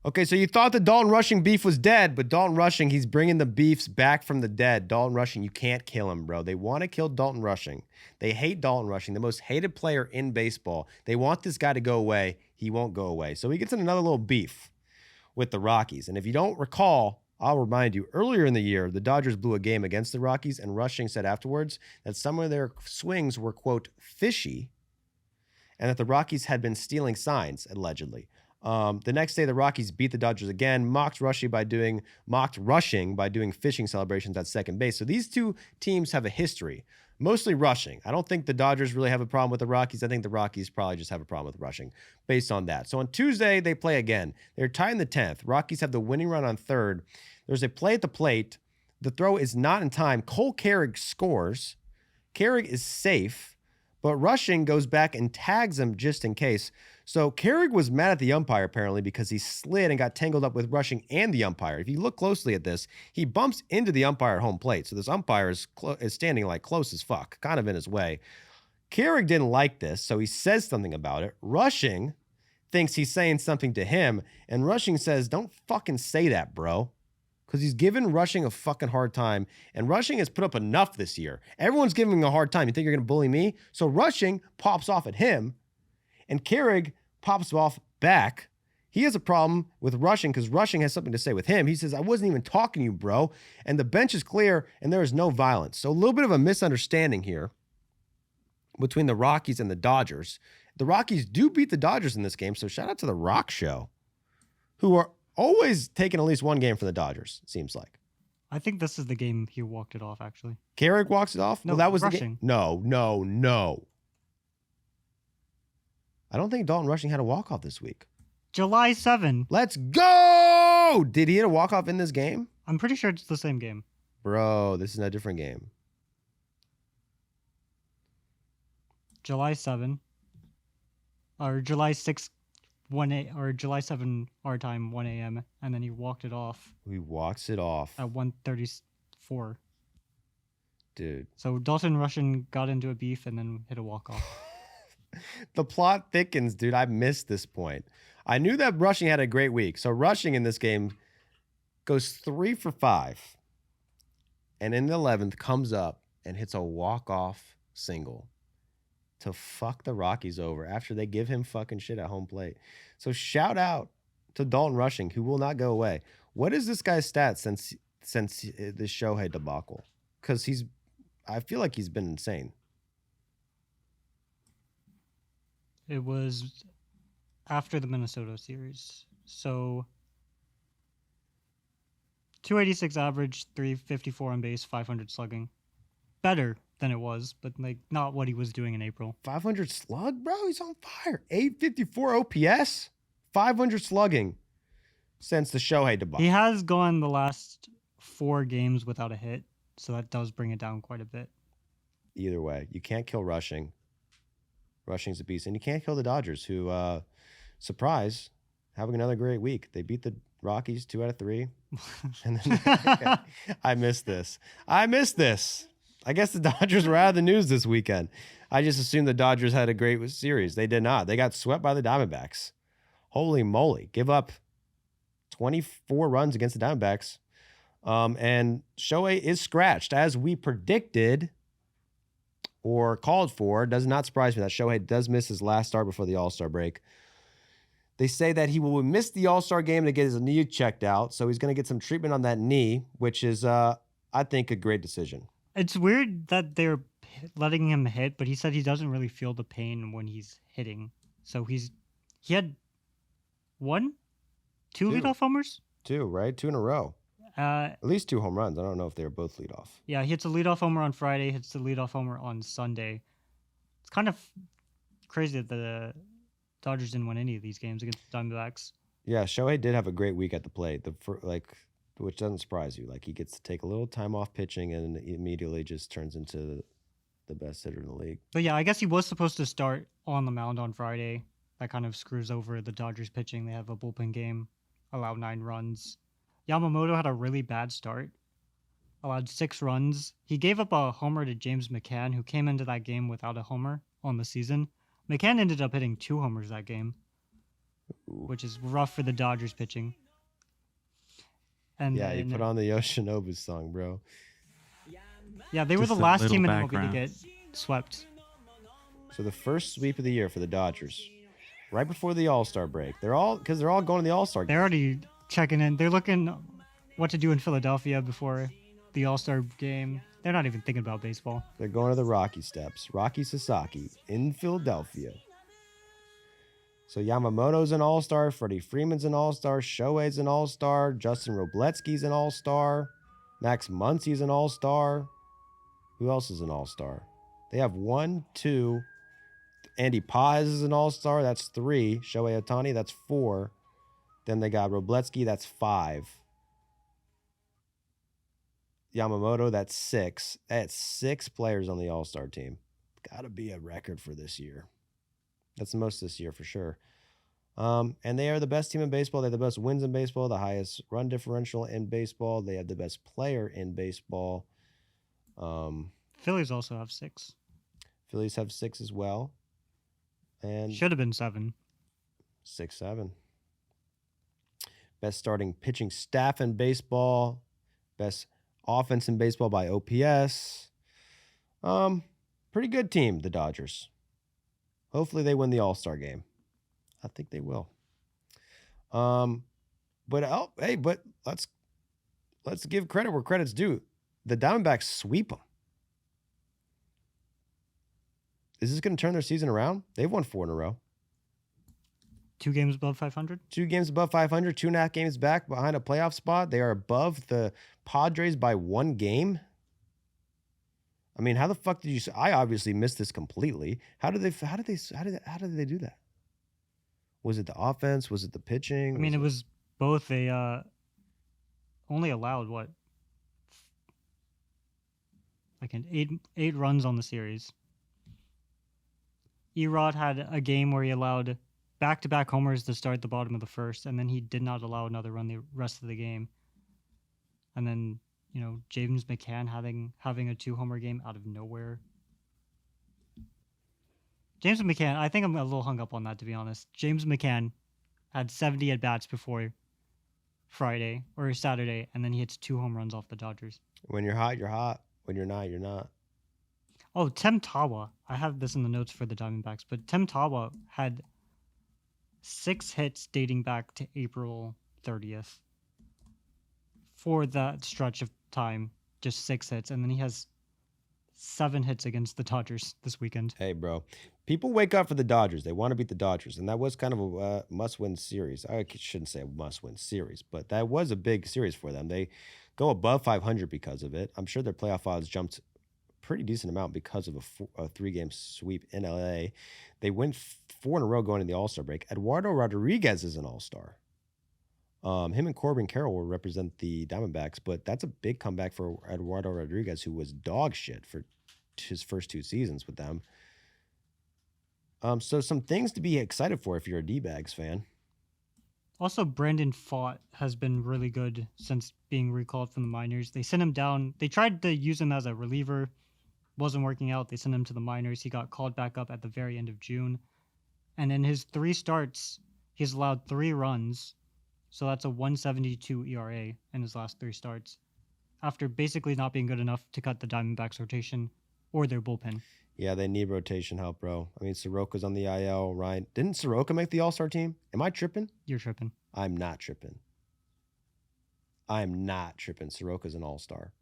Okay, so you thought the Dalton Rushing beef was dead, but Dalton Rushing, he's bringing the beefs back from the dead. Dalton Rushing, you can't kill him, bro. They want to kill Dalton Rushing. They hate Dalton Rushing, the most hated player in baseball. They want this guy to go away. He won't go away. So he gets in another little beef with the Rockies. And if you don't recall, I'll remind you, earlier in the year, the Dodgers blew a game against the Rockies, and Rushing said afterwards that some of their swings were, quote, fishy, and that the Rockies had been stealing signs, allegedly. The next day, the Rockies beat the Dodgers again, mocked Rushing by doing fishing celebrations at second base. So these two teams have a history, mostly Rushing. I don't think the Dodgers really have a problem with the Rockies. I think the Rockies probably just have a problem with Rushing based on that. So on Tuesday, they play again. They're tying the 10th. Rockies have the winning run on third. There's a play at the plate. The throw is not in time. Cole Carrig scores. Carrig is safe, but Rushing goes back and tags him just in case. So Carrig was mad at the umpire, apparently, because he slid and got tangled up with Rushing and the umpire. If you look closely at this, he bumps into the umpire at home plate. So this umpire is standing like close as fuck, kind of in his way. Carrig didn't like this, so he says something about it. Rushing thinks he's saying something to him, and Rushing says, don't fucking say that, bro. Because he's giving Rushing a fucking hard time, and Rushing has put up enough this year. Everyone's giving him a hard time. You think you're going to bully me? So Rushing pops off at him, and Carrig pops off back. He has a problem with Rushing because Rushing has something to say with him. He says, I wasn't even talking to you, bro. And the bench is clear, and there is no violence. So a little bit of a misunderstanding here between the Rockies and the Dodgers. The Rockies do beat the Dodgers in this game, so shout out to the Rock Show, who are always taking at least one game for the Dodgers, it seems like. I think this is the game he walked it off, actually. Carrig walks it off? No, that was Rushing. The game. No. I don't think Dalton Rushing had a walk-off this week. July 7. Let's go! Did he hit a walk-off in this game? I'm pretty sure it's the same game. Bro, this is a different game. July 7. Or July 6, July 7 our time, 1 a.m. And then he walked it off. He walks it off. At 1:34. Dude. So Dalton Rushing got into a beef and then hit a walk-off. The plot thickens, dude. I missed this point. I knew that Rushing had a great week. So Rushing in this game goes 3 for 5. And in the 11th comes up and hits a walk-off single. to fuck the Rockies over after they give him fucking shit at home plate. So shout out to Dalton Rushing, who will not go away. What is this guy's stats since the Shohei debacle? Because I feel like he's been insane. It was after the Minnesota series. So 286 average, 354 on base, 500 slugging. Better than it was, but like not what he was doing in April. 500 slug, bro. He's on fire. 854 OPS, 500 slugging since the Shohei debacle. He has gone the last 4 games without a hit, so that does bring it down quite a bit. Either way, you can't kill Rushing. Rushing's a beast. And you can't kill the Dodgers, who, surprise, having another great week. They beat the Rockies 2 out of 3. And then, I missed this. I guess the Dodgers were out of the news this weekend. I just assumed the Dodgers had a great series. They did not. They got swept by the Diamondbacks. Holy moly. Give up 24 runs against the Diamondbacks. And Shohei is scratched, as we predicted or called for. Does not surprise me that Shohei does miss his last start before the All-Star break. They say that he will miss the All-Star game to get his knee checked out, so he's going to get some treatment on that knee, which is, I think, a great decision. It's weird that they're letting him hit, but he said he doesn't really feel the pain when he's hitting. So he had 2 leadoff homers? 2, right? 2 in a row. At least 2 home runs. I don't know if they were both leadoff. Yeah, he hits a leadoff homer on Friday, hits the leadoff homer on Sunday. It's kind of crazy that the Dodgers didn't win any of these games against the Diamondbacks. Yeah, Shohei did have a great week at the plate. Which doesn't surprise you. Like, he gets to take a little time off pitching and immediately just turns into the best hitter in the league. But yeah, I guess he was supposed to start on the mound on Friday. That kind of screws over the Dodgers pitching. They have a bullpen game, allowed 9 runs. Yamamoto had a really bad start, allowed 6 runs. He gave up a homer to James McCann, who came into that game without a homer on the season. McCann ended up hitting 2 homers that game, which is rough for the Dodgers pitching. And yeah, you put on the Yoshinobu song, bro. Yeah, they were Just the a last little team in MLB background. to get swept. So the first sweep of the year for the Dodgers, right before the All-Star break. They're all going to the All-Star game. They're already checking in. They're looking what to do in Philadelphia before the All-Star game. They're not even thinking about baseball. They're going to the Rocky Steps. Rocky Sasaki in Philadelphia. So Yamamoto's an all-star, Freddie Freeman's an all-star, Shohei's an all-star, Justin Robletsky's an all-star, Max Muncy's an all-star. Who else is an all-star? They have 1, 2. Andy Paz is an all-star. That's 3. Shohei Ohtani, that's 4. Then they got Robletsky, that's 5. Yamamoto, that's 6. That's 6 players on the all-star team. Got to be a record for this year. That's the most this year for sure. And they are the best team in baseball. They have the best wins in baseball, the highest run differential in baseball. They have the best player in baseball. Phillies also have 6. Phillies have 6 as well. And Should have been 7. 6, 7. Best starting pitching staff in baseball. Best offense in baseball by OPS. Pretty good team, the Dodgers. Hopefully they win the All-Star game. I think they will. But let's give credit where credit's due. The Diamondbacks sweep them. Is this going to turn their season around? They've won 4 in a row. 2 games above 500. 2 games above 500, 2.5 games back behind a playoff spot. They are above the Padres by 1 game. I mean, how the fuck did you? I obviously missed this completely. How did they do that? Was it the offense? Was it the pitching? I mean, it was both. They only allowed what, like an 8 runs on the series. Erod had a game where he allowed back-to-back homers to start the bottom of the first, and then he did not allow another run the rest of the game. And then, James McCann having a 2-homer game out of nowhere. James McCann, I think I'm a little hung up on that, to be honest. James McCann had 70 at-bats before Friday or Saturday, and then he hits 2 home runs off the Dodgers. When you're hot, you're hot. When you're not, you're not. Oh, Tim Tawa. I have this in the notes for the Diamondbacks, but Tim Tawa had 6 hits dating back to April 30th. For that stretch of time, just 6 hits, and then he has 7 hits against the Dodgers this weekend. Hey, bro. People wake up for the Dodgers. They want to beat the Dodgers, and that was kind of a must-win series. I shouldn't say a must-win series, but that was a big series for them. They go above 500 because of it. I'm sure their playoff odds jumped a pretty decent amount because of a 3-game sweep in LA. They win 4 in a row going into the All-Star break. Eduardo Rodriguez is an All-Star. Him and Corbin Carroll will represent the Diamondbacks, but that's a big comeback for Eduardo Rodriguez, who was dog shit for his first 2 seasons with them. So some things to be excited for if you're a D-Bags fan. Also, Brandon Pfaadt has been really good since being recalled from the minors. They sent him down. They tried to use him as a reliever. Wasn't working out. They sent him to the minors. He got called back up at the very end of June. And in his 3 starts, he's allowed 3 runs. So that's a 1.72 ERA in his last 3 starts, after basically not being good enough to cut the Diamondbacks rotation or their bullpen. Yeah, they need rotation help, bro. I mean, Soroka's on the IL, right? Didn't Soroka make the All-Star team? Am I tripping? You're tripping. I'm not tripping. I'm not tripping. Soroka's an All-Star.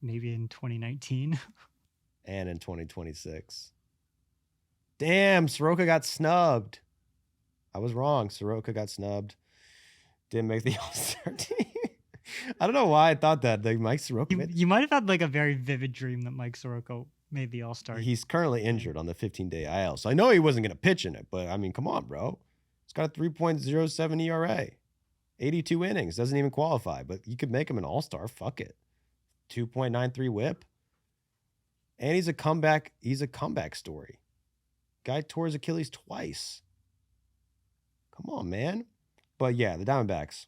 Maybe in 2019. And in 2026. Damn, Soroka got snubbed. I was wrong. Soroka got snubbed. Didn't make the All-Star team. I don't know why I thought that. Like Mike Soroka. You might have had like a very vivid dream that Mike Soroka made the All-Star. He's currently injured on the 15-day IL. So I know he wasn't going to pitch in it, but I mean, come on, bro. He's got a 3.07 ERA. 82 innings. Doesn't even qualify, but you could make him an All-Star. Fuck it. 2.93 whip. And he's a comeback story. Guy tore his Achilles twice. Come on, man. But yeah, the Diamondbacks.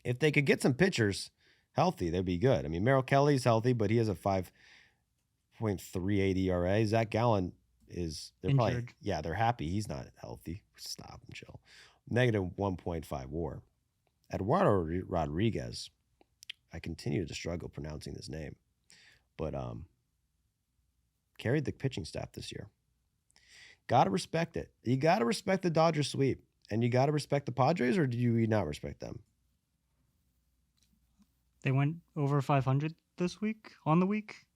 If they could get some pitchers healthy, they'd be good. I mean, Merrill Kelly's healthy, but he has a 5.38 ERA. Zach Gallen they're probably, injured. yeah, they're happy he's not healthy. Stop and chill. Negative 1.5 WAR. Eduardo Rodriguez. I continue to struggle pronouncing this name, but carried the pitching staff this year. Got to respect it. You got to respect the Dodgers sweep, and you got to respect the Padres, or do you not respect them? They went over 500 this week, on the week.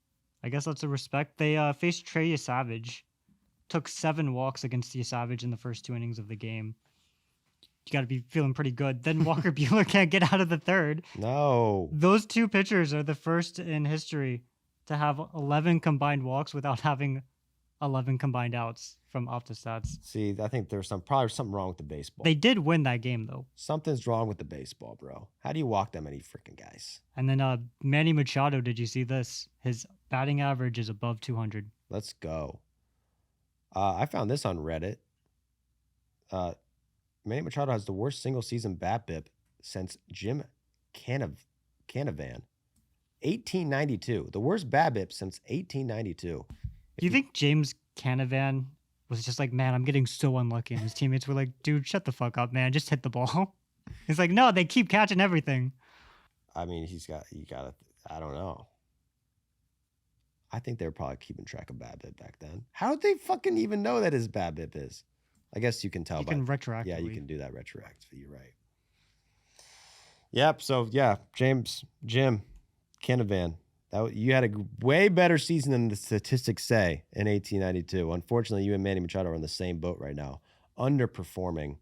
I guess that's a respect. They faced Trey Savage. Took 7 walks against Savage in the first 2 innings of the game. You got to be feeling pretty good. Then Walker Buehler can't get out of the 3rd. No. Those 2 pitchers are the first in history to have 11 combined walks without having 11 combined outs from Optastats. See, I think there's probably something wrong with the baseball. They did win that game, though. Something's wrong with the baseball, bro. How do you walk that many freaking guys? And then Manny Machado, did you see this? His batting average is above 200. Let's go. I found this on Reddit. Manny Machado has the worst single-season BABIP since Jim Canavan. 1892. The worst BABIP since 1892. Do you think James Canavan was just like, man, I'm getting so unlucky? And his teammates were like, dude, shut the fuck up, man. Just hit the ball. He's like, no, they keep catching everything. I mean, I don't know. I think they were probably keeping track of BABIP back then. How did they fucking even know that his BABIP is? I guess you can tell. You can retroactively. Yeah, you can do that retroactively. You're right. Yep. So yeah, Jim Canavan. You had a way better season than the statistics say in 1892. Unfortunately, you and Manny Machado are in the same boat right now, underperforming.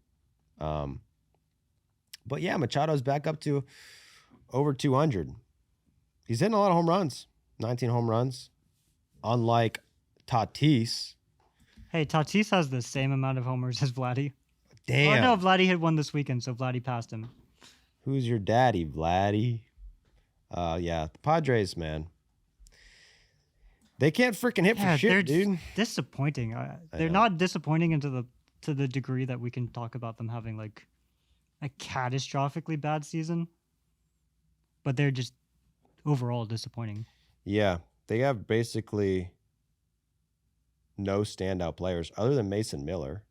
But yeah, Machado's back up to over 200. He's hitting a lot of home runs, 19 home runs. Unlike Tatis. Hey, Tatis has the same amount of homers as Vladdy. Damn. Oh, no, Vladdy hit 1 this weekend, so Vladdy passed him. Who's your daddy, Vladdy? Yeah, the Padres, man. They can't freaking hit for shit, dude. Disappointing. They're not disappointing to the degree that we can talk about them having like a catastrophically bad season, but they're just overall disappointing. Yeah, they have basically no standout players other than Mason Miller.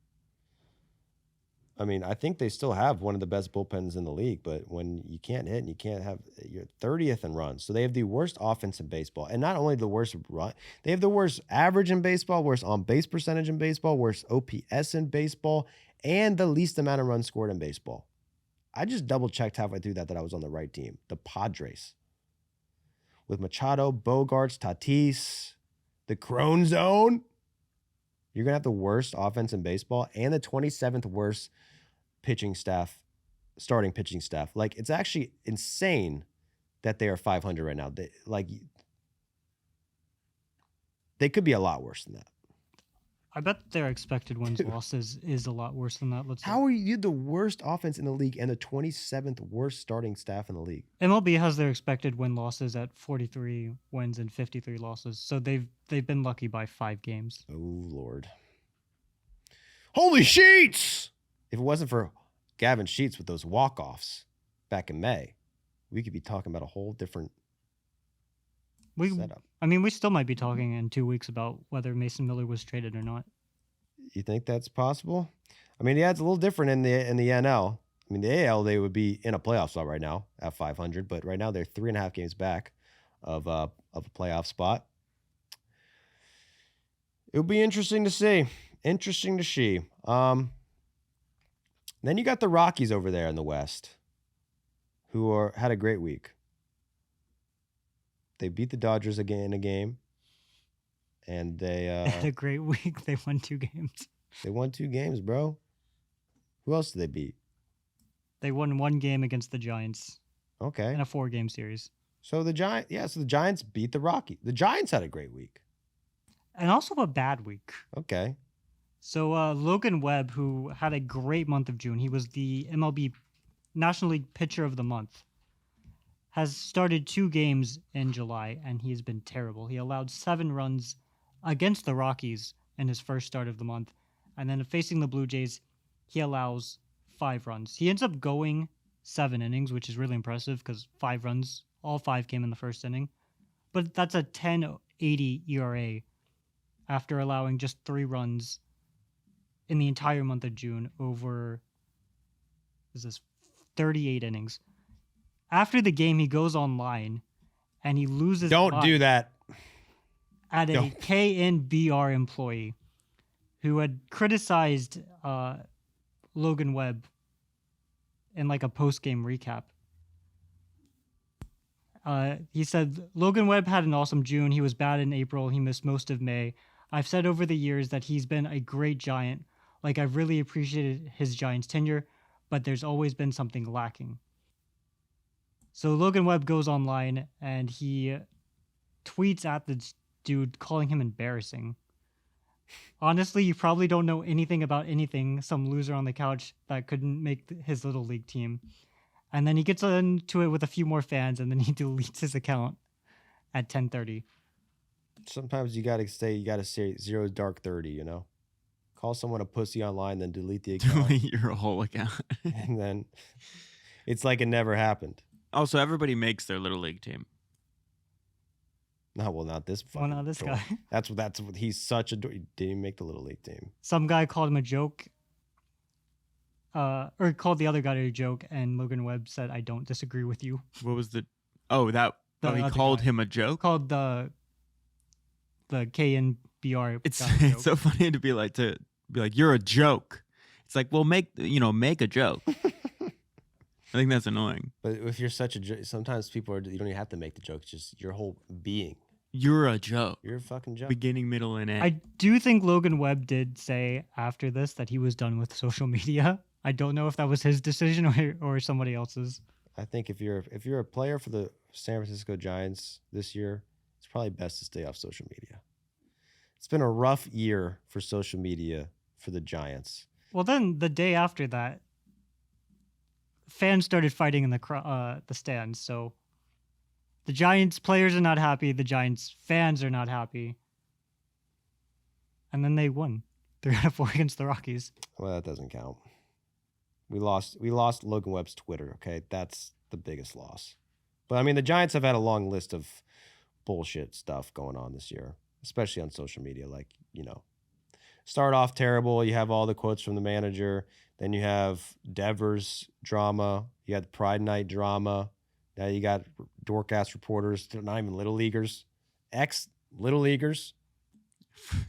I mean, I think they still have one of the best bullpens in the league, but when you can't hit and you can't have, you're 30th in runs. So they have the worst offense in baseball. And not only the worst run, they have the worst average in baseball, worst on base percentage in baseball, worst OPS in baseball, and the least amount of runs scored in baseball. I just double checked halfway through that I was on the right team. The Padres. With Machado, Bogarts, Tatis, the Crone Zone. You're going to have the worst offense in baseball and the 27th worst pitching staff, starting pitching staff. Like, it's actually insane that they are 500 right now. They could be a lot worse than that. I bet their expected wins losses is a lot worse than that. How are you the worst offense in the league and the 27th worst starting staff in the league? MLB has their expected win losses at 43 wins and 53 losses. So they've been lucky by 5 games. Oh, Lord. Holy sheets! If it wasn't for Gavin Sheets with those walk-offs back in May, we could be talking about a whole different setup. I mean, we still might be talking in 2 weeks about whether Mason Miller was traded or not. You think that's possible? I mean, yeah, it's a little different in the NL. I mean, the AL, they would be in a playoff spot right now at 500, but right now they're 3.5 games back of a playoff spot. It would be interesting to see. Then you got the Rockies over there in the West, who had a great week. They beat the Dodgers again in a game, and they had a great week. They won 2 games. They won 2 games, bro. Who else did they beat? They won 1 game against the Giants. Okay. In a 4-game series. So the Giants beat the Rockies. The Giants had a great week. And also a bad week. Okay. So Logan Webb, who had a great month of June, he was the MLB National League Pitcher of the Month, has started 2 games in July, and he has been terrible. He allowed 7 runs against the Rockies in his first start of the month, and then facing the Blue Jays, he allows 5 runs. He ends up going 7 innings, which is really impressive because 5 runs, all 5 came in the first inning. But that's a 10.80 ERA after allowing just 3 runs in the entire month of June over 38 innings. After the game, he goes online and he loses. Don't do that. At a KNBR employee who had criticized Logan Webb in like a post-game recap. He said, Logan Webb had an awesome June. He was bad in April. He missed most of May. I've said over the years that he's been a great Giant. Like, I've really appreciated his Giants tenure, but there's always been something lacking. So Logan Webb goes online and he tweets at the dude calling him embarrassing. Honestly, you probably don't know anything about anything, some loser on the couch that couldn't make his little league team. And then he gets into it with a few more fans and then he deletes his account at 10:30. Sometimes you gotta say 0 dark 30, you know? Call someone a pussy online, then delete the account. Delete your whole account. And then it's like it never happened. Also, everybody makes their little league team. No, well, not this. Well, not this guy. That's what he's such a. He didn't even make the little league team. Some guy called him a joke, or called the other guy a joke, and Logan Webb said, "I don't disagree with you." What was the? Oh, he called guy. him a joke. Called the KNBR. It's so funny to be like you're a joke. It's like, well, make a joke. I think that's annoying. But if you're such a joke, sometimes people you don't even have to make the joke. It's just your whole being. You're a joke. You're a fucking joke. Beginning, middle, and end. I do think Logan Webb did say after this that he was done with social media. I don't know if that was his decision or somebody else's. I think if you're a player for the San Francisco Giants this year, it's probably best to stay off social media. It's been a rough year for social media for the Giants. Well, then the day after that, fans started fighting in the stands. So the Giants players are not happy. The Giants fans are not happy. And then they won 3-4 against the Rockies. Well, that doesn't count. We lost Logan Webb's Twitter. Okay, that's the biggest loss. But I mean, the Giants have had a long list of bullshit stuff going on this year, especially on social media. Like, start off terrible. You have all the quotes from the manager. Then you have Devers drama. You got the Pride Night drama. Now you got dork-ass reporters. They're not even little leaguers. Ex-little leaguers.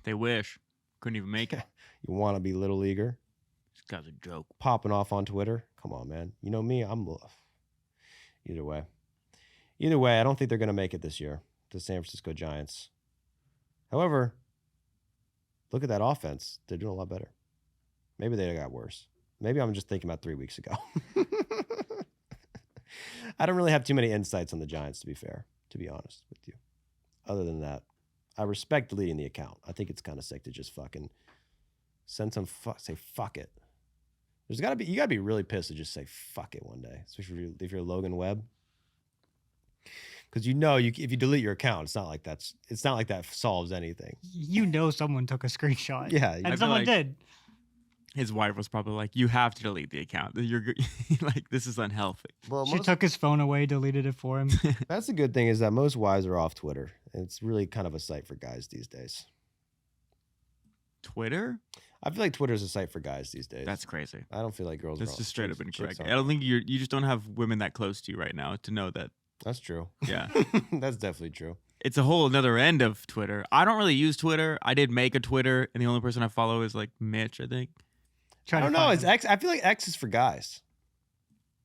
They wish. Couldn't even make it. You want to be little leaguer. This guy's a joke. Popping off on Twitter. Come on, man. You know me. Either way. Either way, I don't think they're going to make it this year. The San Francisco Giants. However, look at that offense. They're doing a lot better. Maybe they got worse. Maybe I'm just thinking about 3 weeks ago. I don't really have too many insights on the Giants, to be fair, to be honest with you. Other than that, I respect deleting the account. I think it's kind of sick to just fucking send some say fuck it. You gotta be really pissed to just say fuck it one day, especially if you're Logan Webb. Because if you delete your account, it's not like that solves anything. You know someone took a screenshot. Yeah, and someone did. His wife was probably like, "You have to delete the account. You're like, this is unhealthy." Well, She took his phone away, deleted it for him. that's the good thing is that most wives are off Twitter. And it's really kind of a site for guys these days. Twitter? I feel like Twitter's a site for guys these days. That's crazy. I don't feel like girls. That's are just straight up chicks incorrect. aren't. I don't think you just don't have women that close to you right now to know that. That's true. Yeah. That's definitely true. It's a whole another end of Twitter. I don't really use Twitter. I did make a Twitter, and the only person I follow is like Mitch, I think. I don't know. It's X. I feel like X is for guys.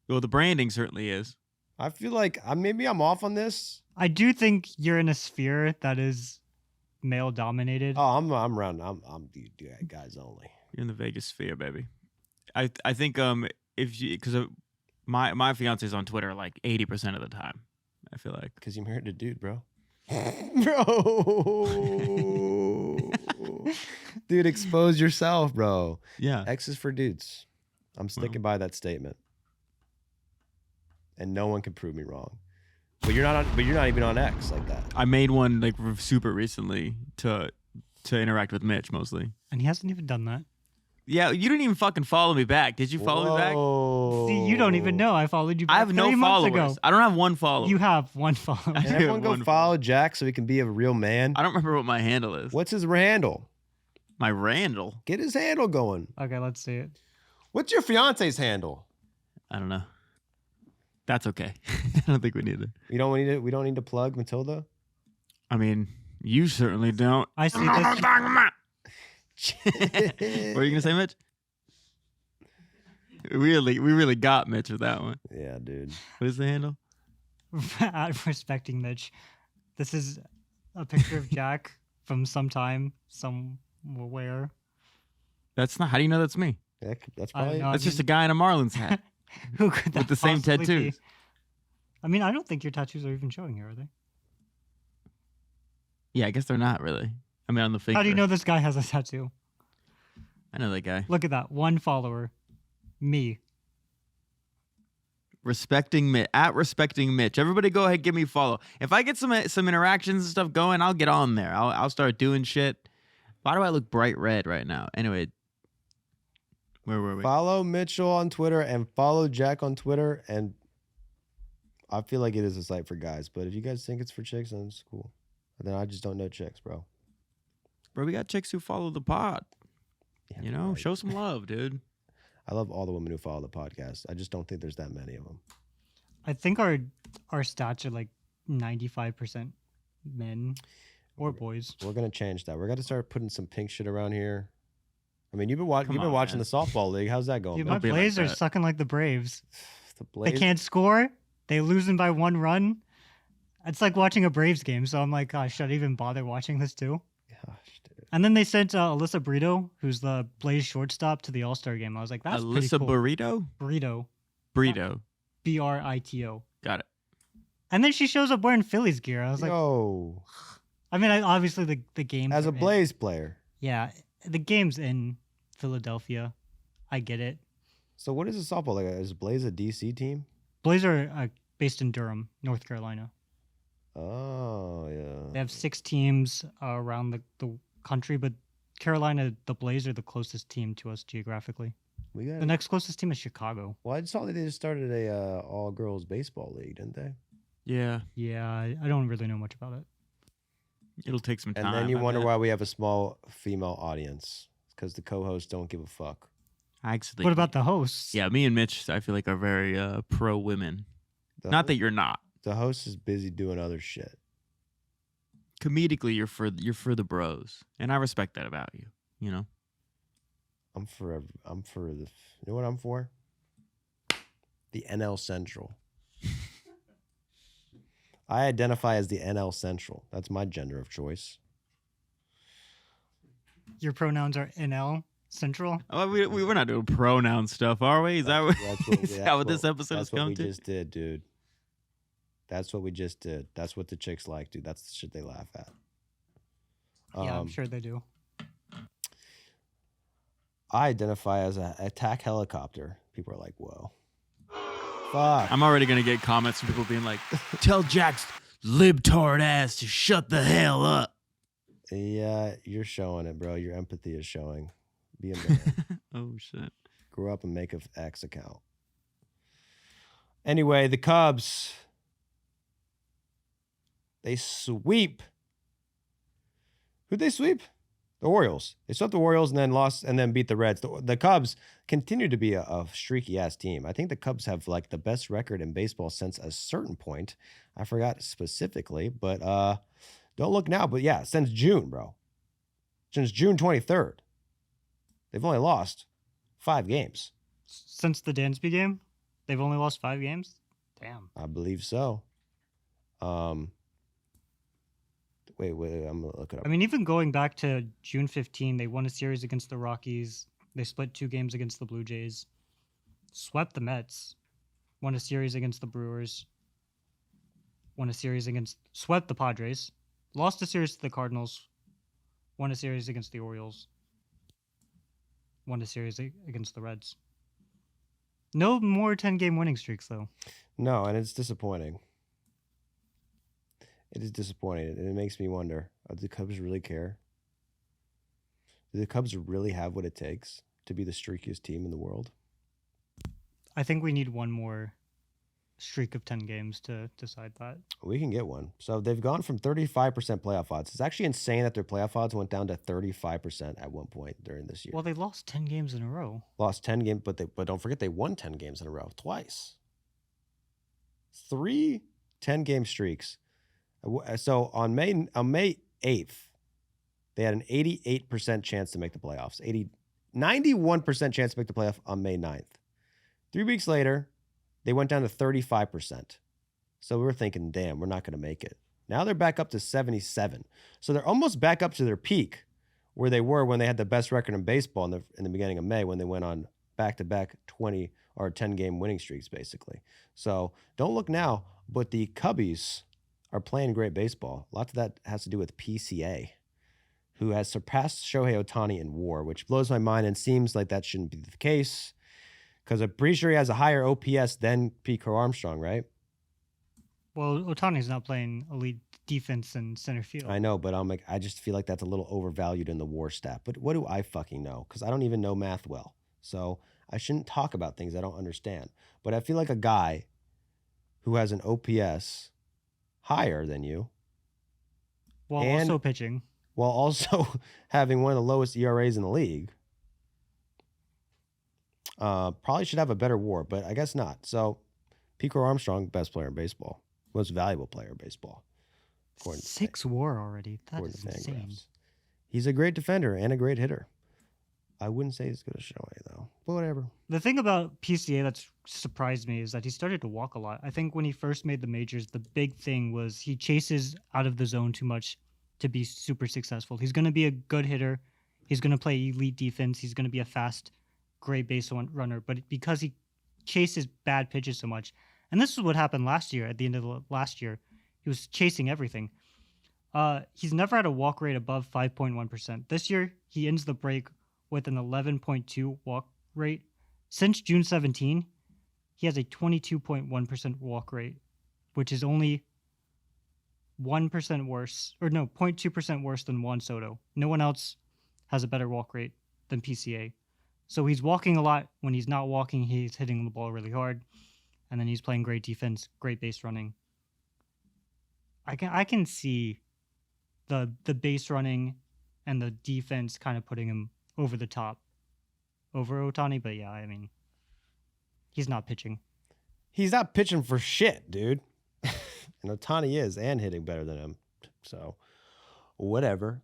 Well, the branding certainly is. I feel like maybe I'm off on this. I do think you're in a sphere that is male dominated. Oh, I'm around. I'm guys only. You're in the Vegas sphere, baby. I think if you because my fiance's on Twitter like 80% of the time. I feel like because you married a dude, bro. Bro, dude, expose yourself, bro. Yeah. X is for dudes. I'm sticking by that statement, and no one can prove me wrong. But you're not even on X like that. I made one like super recently to interact with Mitch mostly. And he hasn't even done that. Yeah, you didn't even fucking follow me back. Did you follow me back? See, you don't even know I followed you back I have no 3 months followers. ago. I don't have one follower. You have one follower. I Can do everyone have go one follow Jack so he can be a real man? I don't remember what my handle is. What's his handle? My Randall? Get his handle going. Okay, let's see it. What's your fiance's handle? I don't know. That's okay. I don't think we need it. We don't need to plug Matilda. I mean, you certainly don't. I see What this. were you gonna say, Mitch? We really got Mitch with that one. Yeah, dude. What is the handle? At respecting Mitch. This is a picture of Jack from sometime, somewhere. That's not. How do you know that's me? That's I don't probably. know. That's just a guy in a Marlins hat Who could that with the same possibly be? tattoos. I mean, I don't think your tattoos are even showing here, are they? Yeah, I guess they're not really. I mean, on the finger. How do you know this guy has a tattoo? I know that guy. Look at that. One follower. Me. Respecting Mitch. At respecting Mitch. Everybody, go ahead, give me a follow. If I get some interactions and stuff going, I'll get on there. I'll start doing shit. Why do I look bright red right now? Anyway, where were we? Follow Mitchell on Twitter and follow Jack on Twitter. And I feel like it is a site for guys. But if you guys think it's for chicks, then it's cool. But then I just don't know chicks, bro. Bro, we got chicks who follow the pod. Yeah, You know, right. show some love, dude. I love all the women who follow the podcast. I just don't think there's that many of them. I think our stats are like 95% men or boys. We're gonna change that. We're gonna start putting some pink shit around here. I mean, you've been watching on, watching man. the softball league. How's that going? Dude, man? my be like Blaze are that. sucking like the Braves. The They Blaze. can't score. They losing by 1 run. It's like watching a Braves game. So I'm like, gosh, should I even bother watching this too? Gosh, dude. And then they sent Alyssa Brito, who's the Blaze shortstop, to the All-Star game. I was like, that's pretty Alyssa cool. Burrito? Burrito. Burrito. Brito. Got it. And then she shows up wearing Phillies gear. I was like, Yo, I mean, obviously the game. as a Blaze player. Yeah, the game's in Philadelphia. I get it. So what is the softball like? Is Blaze a DC team? Blaze are based in Durham, North Carolina. Oh yeah. They have 6 teams around the country, but Carolina, the Blaze are the closest team to us geographically. We got. The next closest team is Chicago. Well, I saw that they just started a all girls baseball league, didn't they? Yeah. Yeah, I don't really know much about it. It'll take some time. And then you I wonder bet. why we have a small female audience. because the co-hosts don't give a fuck. I actually. What about the hosts? Yeah, me and Mitch, I feel like are very pro women. The Not host- that you're not. The host is busy doing other shit. Comedically, you're for the bros, and I respect that about you. You know. I'm for the. You know what I'm for? The NL Central. I identify as the NL Central. That's my gender of choice. Your pronouns are NL Central. Oh, we're not doing pronoun stuff, are we? Is that what this episode has That's what come we to? just did, dude. That's what we just did. That's what the chicks like, dude. That's the shit they laugh at. Yeah, I'm sure they do. I identify as an attack helicopter. People are like, whoa. Fuck. I'm already gonna get comments from people being like, "Tell Jack's libtard ass to shut the hell up." Yeah, you're showing it, bro. Your empathy is showing. Be a man. Oh shit. Grow up and make an X account. Anyway, the Cubs. They sweep. Who'd they sweep? The Orioles. They swept the Orioles and then lost and then beat the Reds. The Cubs continue to be a streaky ass team. I think the Cubs have like the best record in baseball since a certain point. I forgot specifically, but don't look now. But yeah, since June, bro. Since June 23rd. They've only lost 5 games. Since the Dansby game, they've only lost 5 games? Damn. I believe so. Wait, I'm going to look it up. I mean, even going back to June 15, they won a series against the Rockies. They split 2 games against the Blue Jays. Swept the Mets. Won a series against the Brewers. Swept the Padres. Lost a series to the Cardinals. Won a series against the Orioles. Won a series against the Reds. No more 10-game winning streaks, though. No, and it's disappointing. It is disappointing, and it makes me wonder, do the Cubs really care? Do the Cubs really have what it takes to be the streakiest team in the world? I think we need one more streak of 10 games to decide that. We can get one. So they've gone from 35% playoff odds. It's actually insane that their playoff odds went down to 35% at one point during this year. Well, they lost 10 games in a row. Lost 10 games, but don't forget they won 10 games in a row twice. 3 10-game streaks. So on May 8th, they had an 88% chance to make the playoffs. 91% chance to make the playoff on May 9th. 3 weeks later, they went down to 35%. So we were thinking, damn, we're not going to make it. Now they're back up to 77. So they're almost back up to their peak where they were when they had the best record in baseball in the beginning of May, when they went on back-to-back 20 or 10-game winning streaks, basically. So don't look now, but the Cubbies are playing great baseball. Lots of that has to do with PCA, who has surpassed Shohei Ohtani in WAR, which blows my mind and seems like that shouldn't be the case, because I'm pretty sure he has a higher OPS than Pico Armstrong, right? Well, Otani's not playing elite defense in center field. I know, but I just feel like that's a little overvalued in the WAR stat. But what do I fucking know? Because I don't even know math well. So I shouldn't talk about things I don't understand. But I feel like a guy who has an OPS higher than you, While and also pitching. while also having one of the lowest ERAs in the league, probably should have a better WAR, but I guess not. So Pico Armstrong, best player in baseball, most valuable player in baseball. 6 WAR already. That according is to insane. Fangraphs. He's a great defender and a great hitter. I wouldn't say he's good at Shohei, though. But whatever. The thing about PCA that's surprised me is that he started to walk a lot. I think when he first made the majors, the big thing was he chases out of the zone too much to be super successful. He's going to be a good hitter. He's going to play elite defense. He's going to be a fast, great base runner. But because he chases bad pitches so much, and this is what happened last year, at the end of last year, he was chasing everything. He's never had a walk rate above 5.1%. This year, he ends the break with an 11.2 walk rate. Since June 17, he has a 22.1% walk rate, which is only 1% worse, or no, 0.2% worse than Juan Soto. No one else has a better walk rate than PCA. So he's walking a lot. When he's not walking, he's hitting the ball really hard. And then he's playing great defense, great base running. I can see the base running and the defense kind of putting him over the top over Ohtani. But yeah, I mean, he's not pitching. He's not pitching for shit, dude. And Ohtani is, and hitting better than him. So, whatever.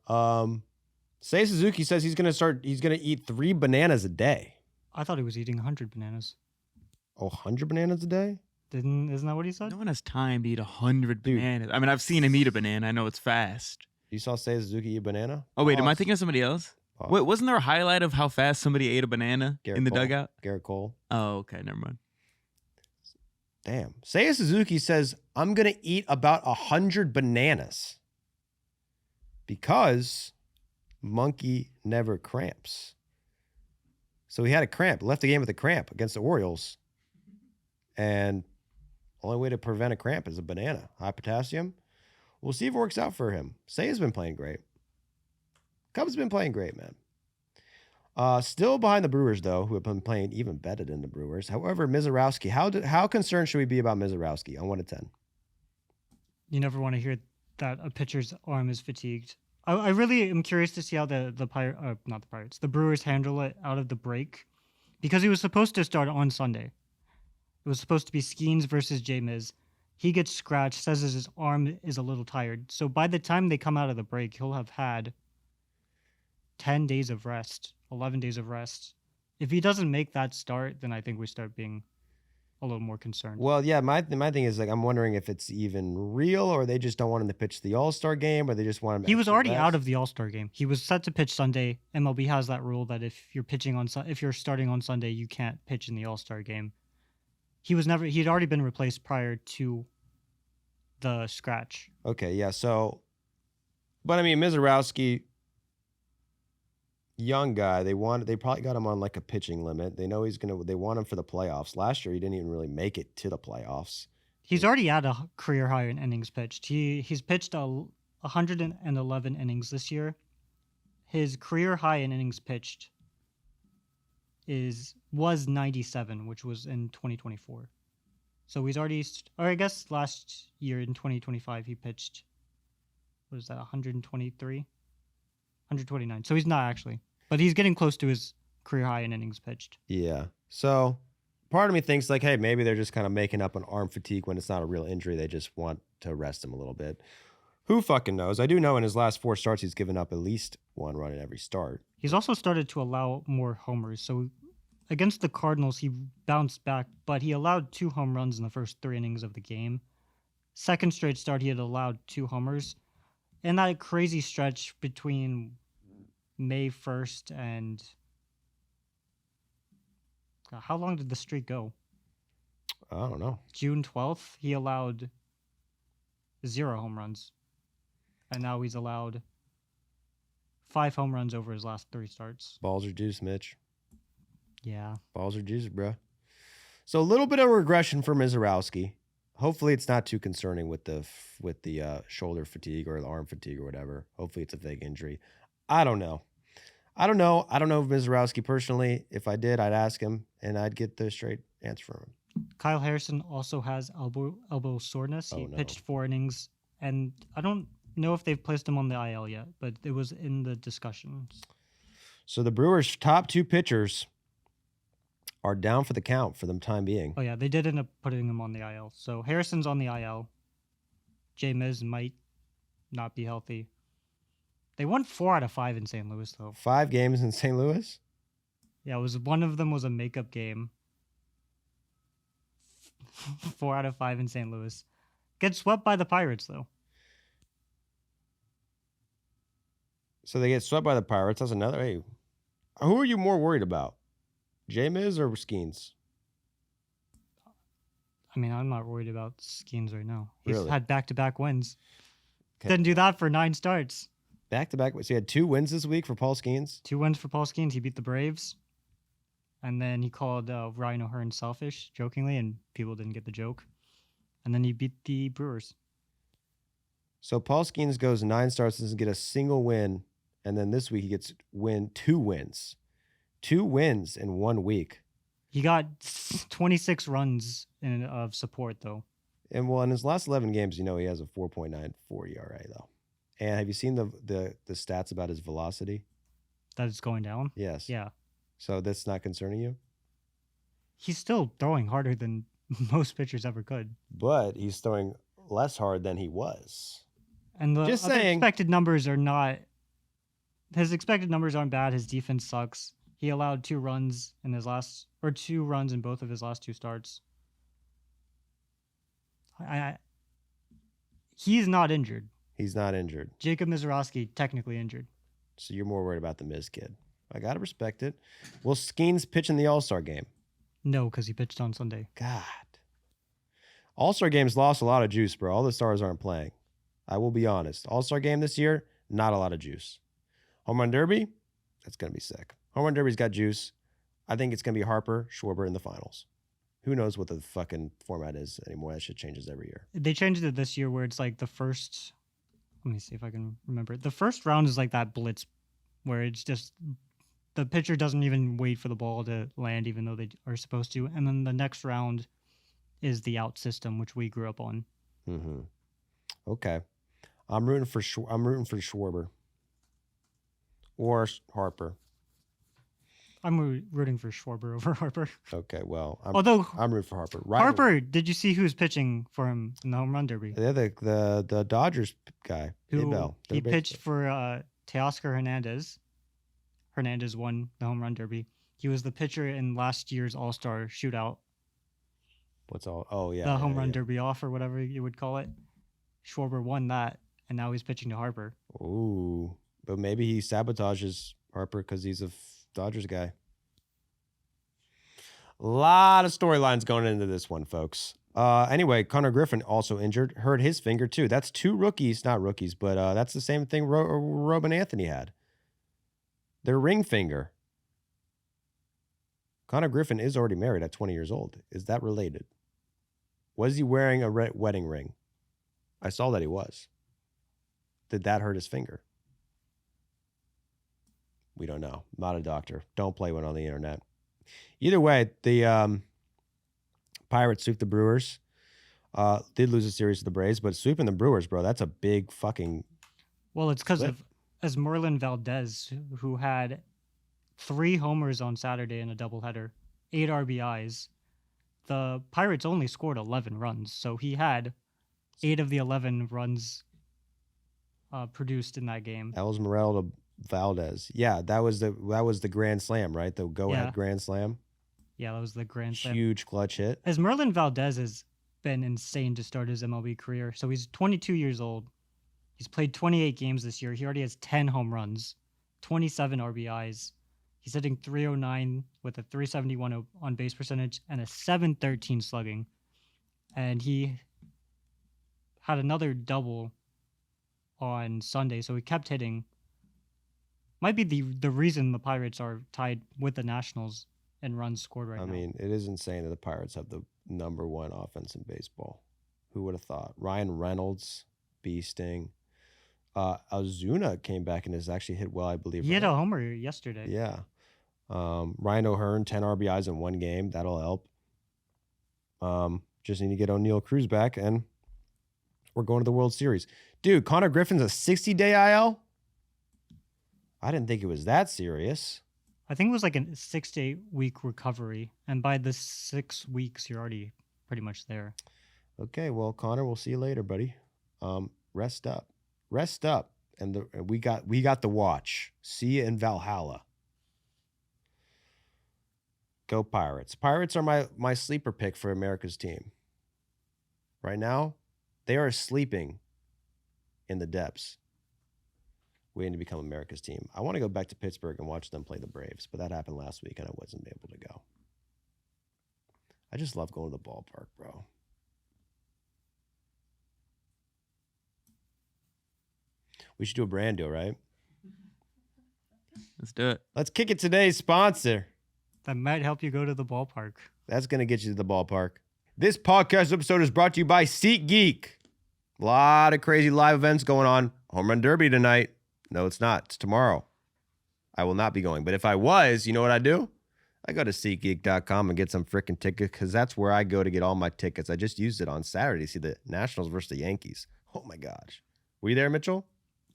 Say Suzuki says he's gonna eat 3 bananas a day. I thought he was eating 100 bananas. Oh, 100 bananas a day? Isn't that what he said? No one has time to eat 100 Dude. bananas. I mean, I've seen him eat a banana. I know it's fast. You saw Say Suzuki eat a banana? Oh, wait, am I Pause. thinking of somebody else? Pause. Wait, wasn't there a highlight of how fast somebody ate a banana Garrett in the Cole. dugout? Garrett Cole. Oh, okay, never mind. Damn. Seiya Suzuki says, I'm going to eat about 100 bananas because monkey never cramps. So he had a cramp, left the game with a cramp against the Orioles. And only way to prevent a cramp is a banana. High potassium. We'll see if it works out for him. Seiya's been playing great. Cubs been playing great, man. Still behind the Brewers, though, who have been playing even better than the Brewers. However, Mizorowski, how concerned should we be about Mizorowski on 1 to 10? You never want to hear that a pitcher's arm is fatigued. I really am curious to see how the Brewers handle it out of the break, because he was supposed to start on Sunday. It was supposed to be Skeens versus J-Miz. He gets scratched, says his arm is a little tired. So by the time they come out of the break, he'll have had 10 days of rest, 11 days of rest. If he doesn't make that start, then I think we start being a little more concerned. Well, yeah, my thing is, like, I'm wondering if it's even real, or they just don't want him to pitch the All-Star game, or they just want him. He was extra already rest. out of the All-Star game. He was set to pitch Sunday. MLB has that rule that if you're starting on Sunday, you can't pitch in the All-Star game. He'd already been replaced prior to the scratch. Okay, yeah. So, but I mean, Mizorowski, young guy. They probably got him on like a pitching limit. They know they want him for the playoffs. Last year, he didn't even really make it to the playoffs. He's already at a career high in innings pitched. He's pitched 111 innings this year. His career high in innings pitched was 97, which was in 2024. So he's already, or I guess last year in 2025 he pitched, what is that, 123, 129. So he's not actually, but he's getting close to his career high in innings pitched. Yeah. So part of me thinks like, hey, maybe they're just kind of making up an arm fatigue when it's not a real injury. They just want to rest him a little bit. Who fucking knows? I do know in his last 4 starts, he's given up at least 1 run in every start. He's also started to allow more homers. So against the Cardinals, he bounced back, but he allowed 2 home runs in the first 3 innings of the game. Second straight start, he had allowed 2 homers. And that crazy stretch between May 1st and... God, how long did the streak go? I don't know. June 12th, he allowed 0 home runs. And now he's allowed 5 home runs over his last 3 starts. Balls are juice, Mitch. Yeah. Balls are juice, bro. So a little bit of regression for Mizorowski. Hopefully it's not too concerning with the shoulder fatigue or the arm fatigue or whatever. Hopefully it's a vague injury. I don't know. I don't know Mizorowski personally. If I did, I'd ask him and I'd get the straight answer from him. Kyle Harrison also has elbow soreness. He pitched 4 innings, and I don't know if they've placed him on the IL yet, but it was in the discussions. So the Brewers' top 2 pitchers are down for the count for the time being. Oh yeah, they did end up putting him on the IL. So Harrison's on the IL. J-Miz might not be healthy. They won 4 out of 5 in St. Louis, though. 5 games in St. Louis? Yeah, one of them was a makeup game. 4 out of 5 in St. Louis. Get swept by the Pirates, though. So they get swept by the Pirates. That's another. Hey, who are you more worried about? J-Miz or Skeens? I mean, I'm not worried about Skeens right now. He's Really? had back-to-back wins. Okay. Didn't do that for 9 starts. Back-to-back. So he had 2 wins this week for Paul Skeens? 2 wins for Paul Skeens. He beat the Braves. And then he called Ryan O'Hearn selfish, jokingly, and people didn't get the joke. And then he beat the Brewers. So Paul Skeens goes 9 starts, doesn't get a single win, and then this week he gets 2 wins. 2 wins in 1 week. He got 26 runs of support, though. And well, in his last 11 games, he has a 4.94 ERA, though. And have you seen the stats about his velocity? that it's going down. Yes. Yeah. So that's not concerning you? He's still throwing harder than most pitchers ever could. But he's throwing less hard than he was. And the Just other saying. expected numbers are not. His expected numbers aren't bad. His defense sucks. He allowed 2 runs in both of his last 2 starts. He's not injured. He's not injured. Jacob Mizorowski technically injured. So you're more worried about the Miz kid. I got to respect it. Will Skeens pitch in the All-Star game? No, because he pitched on Sunday. God. All-Star games lost a lot of juice, bro. All the stars aren't playing. I will be honest. All-Star game this year, not a lot of juice. Home Run Derby, that's going to be sick. Home Run Derby's got juice. I think it's going to be Harper, Schwarber in the finals. Who knows what the fucking format is anymore? That shit changes every year. They changed it this year where it's like the first. Let me see if I can remember. The first round is like that blitz where it's just the pitcher doesn't even wait for the ball to land, even though they are supposed to. And then the next round is the out system, which we grew up on. Mm-hmm. Okay. I'm rooting for Schwarber or Harper. I'm rooting for Schwarber over Harper. Okay, well, I'm rooting for Harper. Harper, did you see who's pitching for him in the home run derby? They're the Dodgers guy. He pitched for Teoscar Hernandez. Hernandez won the home run derby. He was the pitcher in last year's All-Star shootout. The home run derby off or whatever you would call it. Schwarber won that, and now he's pitching to Harper. Ooh, but maybe he sabotages Harper because he's a Dodgers guy. A lot of storylines going into this one, folks. Anyway, Connor Griffin also injured, hurt his finger too. That's 2 rookies, not rookies, but that's the same thing Robin Anthony had. Their ring finger. Connor Griffin is already married at 20 years old. Is that related? Was he wearing a wedding ring? I saw that he was. Did that hurt his finger? We don't know. Not a doctor. Don't play one on the internet. Either way, the Pirates sweep the Brewers. Did lose a series to the Braves, but sweeping the Brewers, bro, that's a big fucking... Well, it's because of Esmerlin Valdez, who had 3 homers on Saturday in a doubleheader, 8 RBIs. The Pirates only scored 11 runs, so he had 8 of the 11 runs produced in that game. Esmeralda Valdez. Yeah, that was the grand slam, right? The go-ahead grand slam. Yeah, that was the grand slam. Huge clutch hit. Esmerlin Valdez has been insane to start his MLB career. So he's 22 years old. He's played 28 games this year. He already has 10 home runs, 27 RBIs. He's hitting .309 with a .371 on base percentage and a .713 slugging. And he had another double on Sunday, so he kept hitting. Might be the reason the Pirates are tied with the Nationals in runs scored right now. I mean, it is insane that the Pirates have the #1 offense in baseball. Who would have thought? Ryan Reynolds, beasting. Ozuna came back and has actually hit well, I believe. He hit a homer yesterday. Yeah. Ryan O'Hearn, 10 RBIs in 1 game. That'll help. Just need to get O'Neal Cruz back, and we're going to the World Series. Dude, Connor Griffin's a 60-day IL? I didn't think it was that serious. I think it was like a 6 to 8 week recovery, and by the 6 weeks, you're already pretty much there. Okay, well, Connor, we'll see you later, buddy. Rest up, and we got the watch. See you in Valhalla. Go Pirates! Pirates are my sleeper pick for America's team. Right now, they are sleeping in the depths, waiting to become America's team. I want to go back to Pittsburgh and watch them play the Braves, but that happened last week and I wasn't able to go. I just love going to the ballpark, bro. We should do a brand deal, right? Let's do it. Let's kick it today's sponsor. That might help you go to the ballpark. That's going to get you to the ballpark. This podcast episode is brought to you by SeatGeek. A lot of crazy live events going on. Home Run Derby tonight. No, it's not. It's tomorrow. I will not be going. But if I was, you know what I do? I go to SeatGeek.com and get some freaking tickets because that's where I go to get all my tickets. I just used it on Saturday to see the Nationals versus the Yankees. Oh, my gosh. Were you there, Mitchell?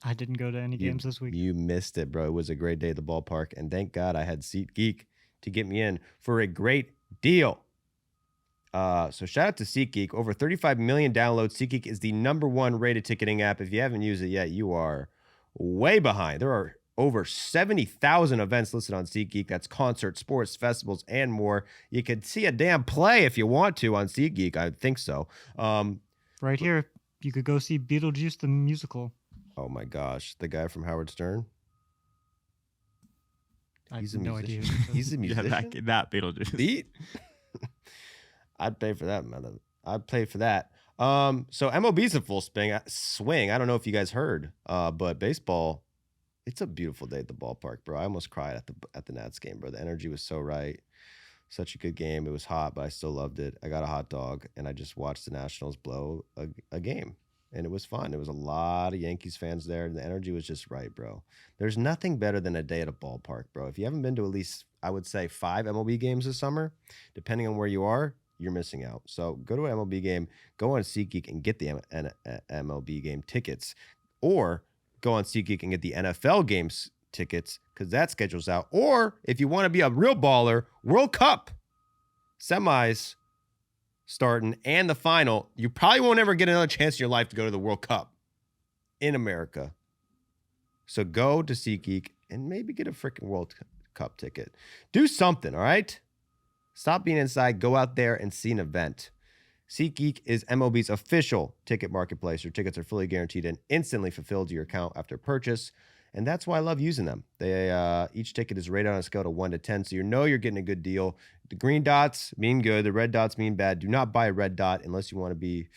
I didn't go to any games this week. You missed it, bro. It was a great day at the ballpark, and thank God I had SeatGeek to get me in for a great deal. So shout out to SeatGeek. Over 35 million downloads. SeatGeek is the #1 rated ticketing app. If you haven't used it yet, you are way behind. There are over 70,000 events listed on SeatGeek. That's concerts, sports, festivals, and more. You could see a damn play if you want to on SeatGeek. I think so. Right here, you could go see Beetlejuice the musical. Oh my gosh, the guy from Howard Stern. He's a musician. He's a musician. Yeah, that Beetlejuice. Beat. I'd pay for that, man. I'd pay for that. So MLB's in full swing. I don't know if you guys heard, but baseball, it's a beautiful day at the ballpark, bro. I almost cried at the Nats game, bro. The energy was so right. Such a good game. It was hot, but I still loved it. I got a hot dog, and I just watched the Nationals blow a game, and it was fun. There was a lot of Yankees fans there, and the energy was just right, bro. There's nothing better than a day at a ballpark, bro. If you haven't been to at least, I would say, 5 MLB games this summer, depending on where you are, you're missing out. So go to an MLB game, go on SeatGeek and get the MLB game tickets, or go on SeatGeek and get the NFL games tickets because that schedule's out. Or if you want to be a real baller, World Cup semis starting and the final. You probably won't ever get another chance in your life to go to the World Cup in America. So go to SeatGeek and maybe get a freaking World Cup ticket. Do something, all right? Stop being inside. Go out there and see an event. SeatGeek is MLB's official ticket marketplace. Your tickets are fully guaranteed and instantly fulfilled to your account after purchase. And that's why I love using them. They each ticket is rated on a scale of 1 to 10, so you know you're getting a good deal. The green dots mean good. The red dots mean bad. Do not buy a red dot unless you want to be,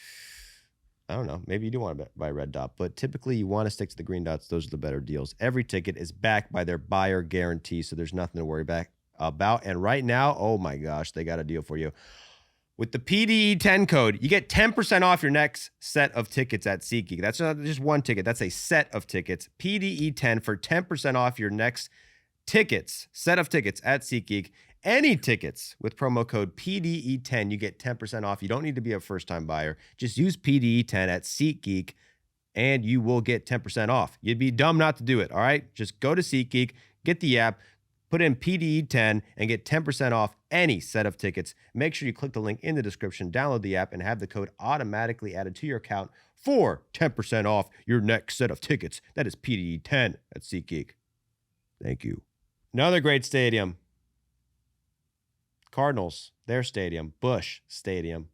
I don't know, maybe you do want to buy a red dot, but typically you want to stick to the green dots. Those are the better deals. Every ticket is backed by their buyer guarantee, so there's nothing to worry about. And right now, oh my gosh, they got a deal for you. With the PDE10 code, you get 10% off your next set of tickets at SeatGeek. That's not just one ticket. That's a set of tickets. PDE10 for 10% off your next set of tickets at SeatGeek. Any tickets with promo code PDE10, you get 10% off. You don't need to be a first-time buyer. Just use PDE10 at SeatGeek, and you will get 10% off. You'd be dumb not to do it, all right? Just go to SeatGeek, get the app, put in PDE10 and get 10% off any set of tickets. Make sure you click the link in the description, download the app, and have the code automatically added to your account for 10% off your next set of tickets. That is PDE10 at SeatGeek. Thank you. Another great stadium. Cardinals, their stadium, Busch Stadium.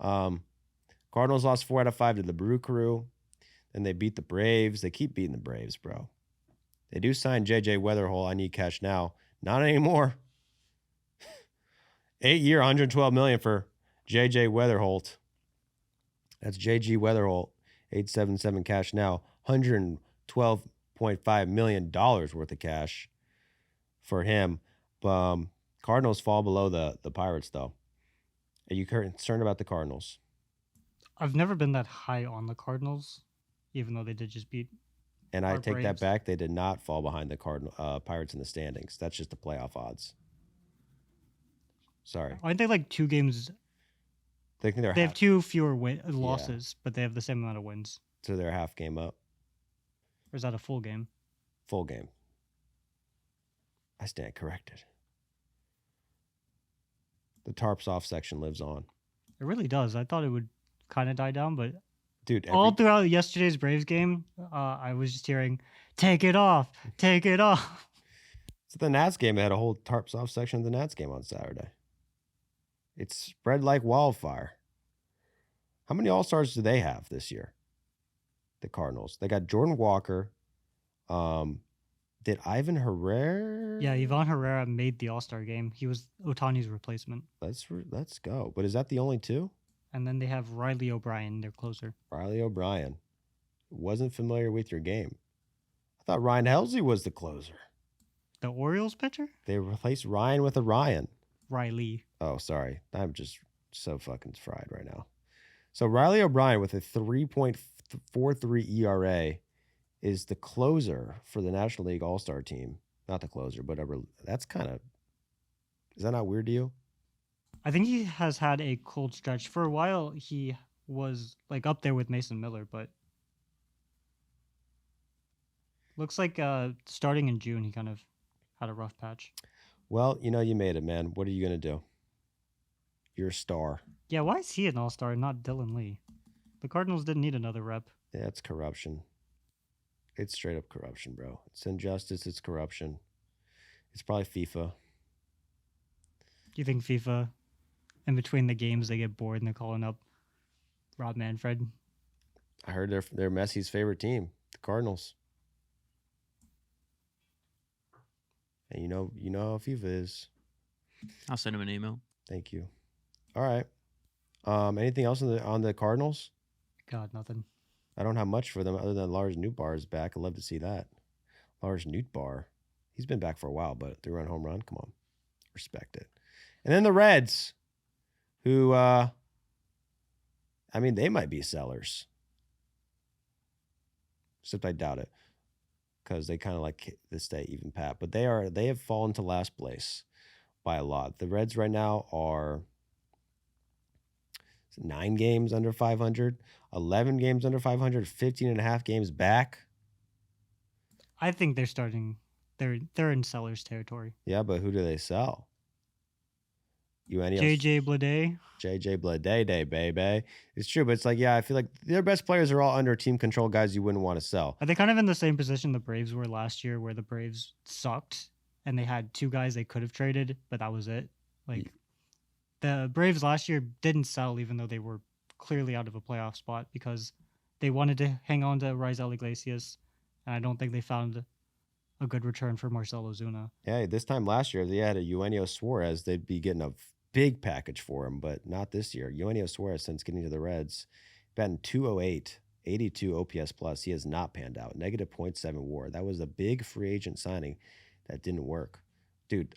Cardinals lost 4 out of 5 to the Brew Crew. Then they beat the Braves. They keep beating the Braves, bro. They do sign J.J. Weatherhole. I need cash now. Not anymore. 8-year, $112 million for J.J. Weatherholt. That's J.G. Weatherholt. 877 cash now. $112.5 million worth of cash for him. Cardinals fall below the Pirates, though. Are you concerned about the Cardinals? I've never been that high on the Cardinals, even though they did just beat. And I take that back. They did not fall behind the Pirates in the standings. That's just the playoff odds. Sorry. Aren't they like 2 games? They have 2 fewer losses, but they have the same amount of wins. So they're a half game up. Or is that a full game? Full game. I stand corrected. The tarps off section lives on. It really does. I thought it would kind of die down, but dude, all throughout yesterday's Braves game, I was just hearing, take it off, take it off. So the Nats game, they had a whole tarps off section of the Nats game on Saturday. It's spread like wildfire. How many All-Stars do they have this year? The Cardinals. They got Jordan Walker. Did Ivan Herrera? Yeah, Ivan Herrera made the All-Star game. He was Ohtani's replacement. Let's go. But is that the only 2? And then they have Riley O'Brien, their closer. Riley O'Brien. Wasn't familiar with your game. I thought Ryan Helsley was the closer. The Orioles pitcher? They replaced Ryan with a Ryan. Riley. Oh, sorry. I'm just so fucking fried right now. So Riley O'Brien with a 3.43 ERA is the closer for the National League All-Star team. Not the closer, but that's kind of... Is that not weird to you? I think he has had a cold stretch. For a while, he was like up there with Mason Miller, but Looks like starting in June, he kind of had a rough patch. Well, you made it, man. What are you going to do? You're a star. Yeah, why is he an all-star and not Dylan Lee? The Cardinals didn't need another rep. Yeah, it's corruption. It's straight up corruption, bro. It's injustice. It's corruption. It's probably FIFA. Do you think FIFA, in between the games, they get bored and they're calling up Rob Manfred? I heard they're Messi's favorite team, the Cardinals. And you know how FIFA is. I'll send him an email. Thank you. All right. Anything else on the Cardinals? God, nothing. I don't have much for them other than Lars Nootbaar is back. I'd love to see that. Lars Nootbaar. He's been back for a while, but 3-run home run. Come on. Respect it. And then the Reds, who, they might be sellers. Except I doubt it. Because they kind of like to stay even pat. But they have fallen to last place by a lot. The Reds right now are 9 games under 500, 11 games under 500, 15 and a half games back. I think they're starting. They're in sellers territory. Yeah, but who do they sell? JJ Bleday. JJ Bleday, baby. It's true, but it's like, yeah, I feel like their best players are all under team control guys you wouldn't want to sell. Are they kind of in the same position the Braves were last year, where the Braves sucked and they had 2 guys they could have traded, but that was it? Like, the Braves last year didn't sell, even though they were clearly out of a playoff spot, because they wanted to hang on to Raisel Iglesias, and I don't think they found a good return for Marcell Ozuna. Yeah, this time last year, if they had a Eugenio Suarez, they'd be getting a big package for him, but not this year. Eugenio Suarez, since getting to the Reds, batting .208, 82 OPS plus. He has not panned out. Negative .7 WAR. That was a big free agent signing that didn't work. Dude,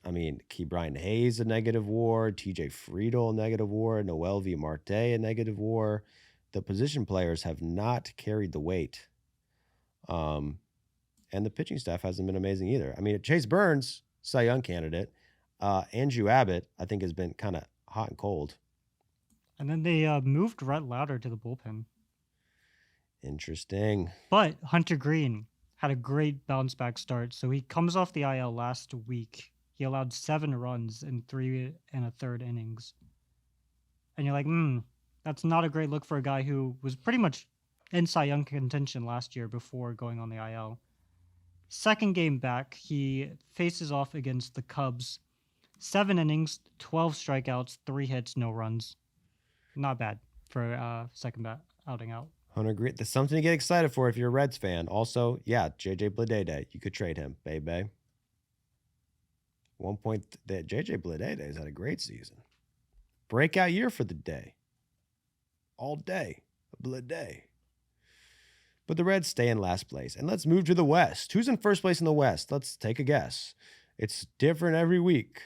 Key Brian Hayes, a negative WAR. TJ Friedel, a negative WAR. Noel V. Marte, a negative WAR. The position players have not carried the weight. And the pitching staff hasn't been amazing either. Chase Burns, Cy Young candidate. Andrew Abbott, I think, has been kind of hot and cold. And then they moved Rhett Lauder to the bullpen. Interesting. But Hunter Green had a great bounce back start. So he comes off the IL last week. He allowed 7 runs in 3 1/3 innings. And you're like, that's not a great look for a guy who was pretty much in Cy Young contention last year before going on the IL. Second game back, he faces off against the Cubs. 7 innings, 12 strikeouts, 3 hits, no runs. Not bad for second outing out. Hunter Green, that's something to get excited for if you're a Reds fan. Also, yeah, JJ Bleday, you could trade him, baby. JJ Bleday has had a great season. Breakout year for the day. All day, Bleday. But the Reds stay in last place. And let's move to the West. Who's in first place in the West? Let's take a guess. It's different every week.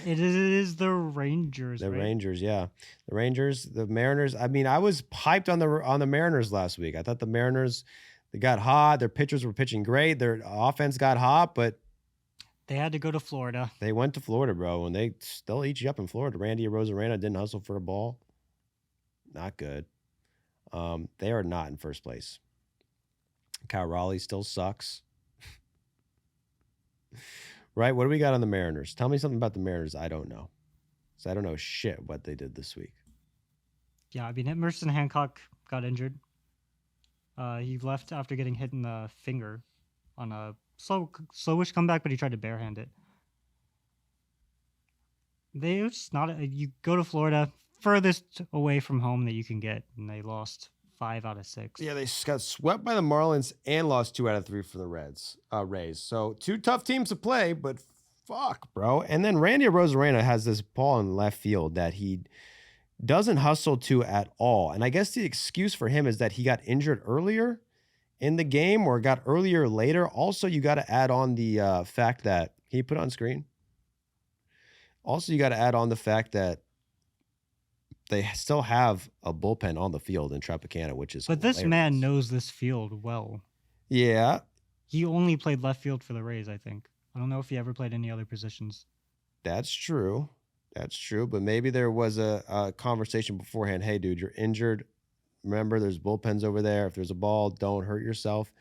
It is the Rangers. The right? Rangers, yeah. The Rangers, the Mariners. I was hyped on the Mariners last week. I thought the Mariners, they got hot. Their pitchers were pitching great. Their offense got hot, but they had to go to Florida. They went to Florida, bro, and they'll eat you up in Florida. Randy Arozarena didn't hustle for a ball. Not good. They are not in first place. Kyle Raleigh still sucks. Right? What do we got on the Mariners? Tell me something about the Mariners I don't know. So I don't know shit what they did this week. Yeah, Emerson Hancock got injured. He left after getting hit in the finger on a slowish comeback, but he tried to barehand it. They just not. You go to Florida, furthest away from home that you can get, and they lost 5 out of 6. Yeah, they got swept by the Marlins and lost 2 out of 3 for the Rays. So 2 tough teams to play, but fuck, bro. And then Randy Arozarena has this ball in left field that he doesn't hustle to at all. And I guess the excuse for him is that he got injured earlier in the game or got earlier later. Also, you got to add on the fact that he put on screen. Also, you got to add on the fact that they still have a bullpen on the field in Tropicana, which is But hilarious. This man knows this field well. Yeah. He only played left field for the Rays, I think. I don't know if he ever played any other positions. That's true. But maybe there was a conversation beforehand. Hey, dude, you're injured. Remember, there's bullpens over there. If there's a ball, don't hurt yourself.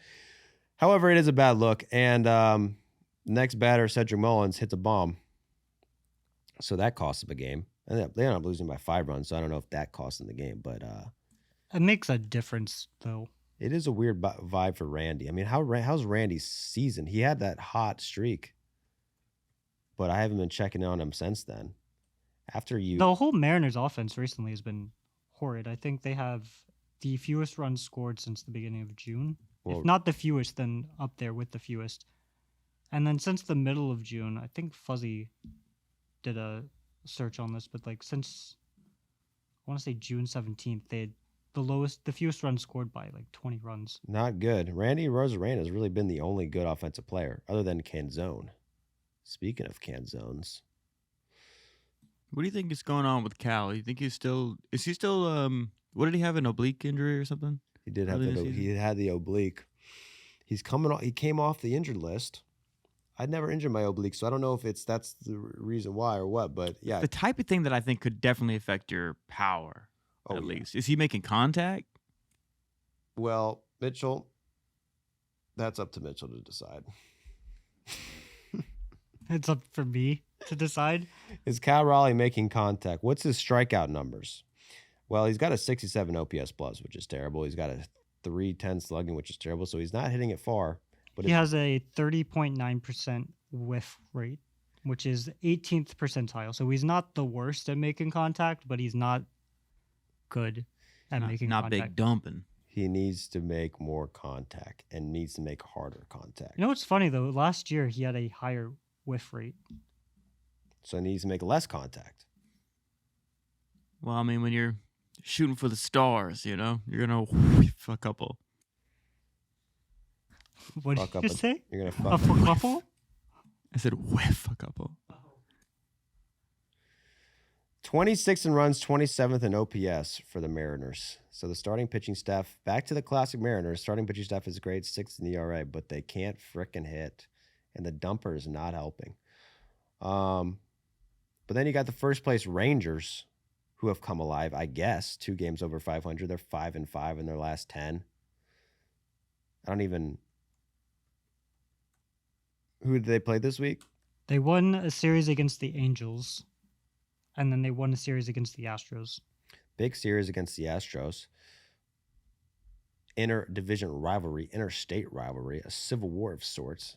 However, it is a bad look. And next batter, Cedric Mullins, hits a bomb. So that cost them a game. And they ended up losing by 5 runs. So I don't know if that cost them the game. But It makes a difference, though. it is a weird vibe for Randy. I mean, how's Randy's season? He had that hot streak. But I haven't been checking on him since then. The whole Mariners offense recently has been horrid. I think they have the fewest runs scored since the beginning of June. Well, if not the fewest, then up there with the fewest. And then since the middle of June, I think Fuzzy did a search on this, but like since I want to say June 17th, they had the fewest runs scored by like 20 runs. not good. Randy Rosarena has really been the only good offensive player other than Canzone. Speaking of Canzones. What do you think is going on with Cal? You think is he still what did he have, an oblique injury or something? He did have Early this he had the oblique. He came off the injured list. I'd never injured my oblique, so I don't know if that's the reason why or what, but yeah. The type of thing that I think could definitely affect your power, at least. Is he making contact? Well, Mitchell, that's up to Mitchell to decide. It's up for me to decide. Is Cal Raleigh making contact? What's his strikeout numbers? Well, he's got a 67 OPS plus, which is terrible. He's got a 310 slugging, which is terrible. So he's not hitting it far. But He has a 30.9% whiff rate, which is 18th percentile. So he's not the worst at making contact, but he's not good at making not contact. big dumping. he needs to make more contact and needs to make harder contact. You know what's funny though? Last year he had a higher whiff rate. So he needs to make less contact. Well, I mean, when you're shooting for the stars, you're gonna whiff a couple. What Fuck did up you a- say? You're A gonna fuck. couple? I said whiff a couple. 26 in runs, 27th in OPS for the Mariners. So the starting pitching staff, back to the classic Mariners, starting pitching staff is great, 6th in the ERA, but they can't frickin' hit. And the dumper is not helping. But then you got the first place Rangers, who have come alive, I guess. 2 games over 500. They're 5-5 in their last 10. Who did they play this week? They won a series against the Angels, and then they won a series against the Astros. Big series against the Astros. Inter-division rivalry, interstate rivalry, a civil war of sorts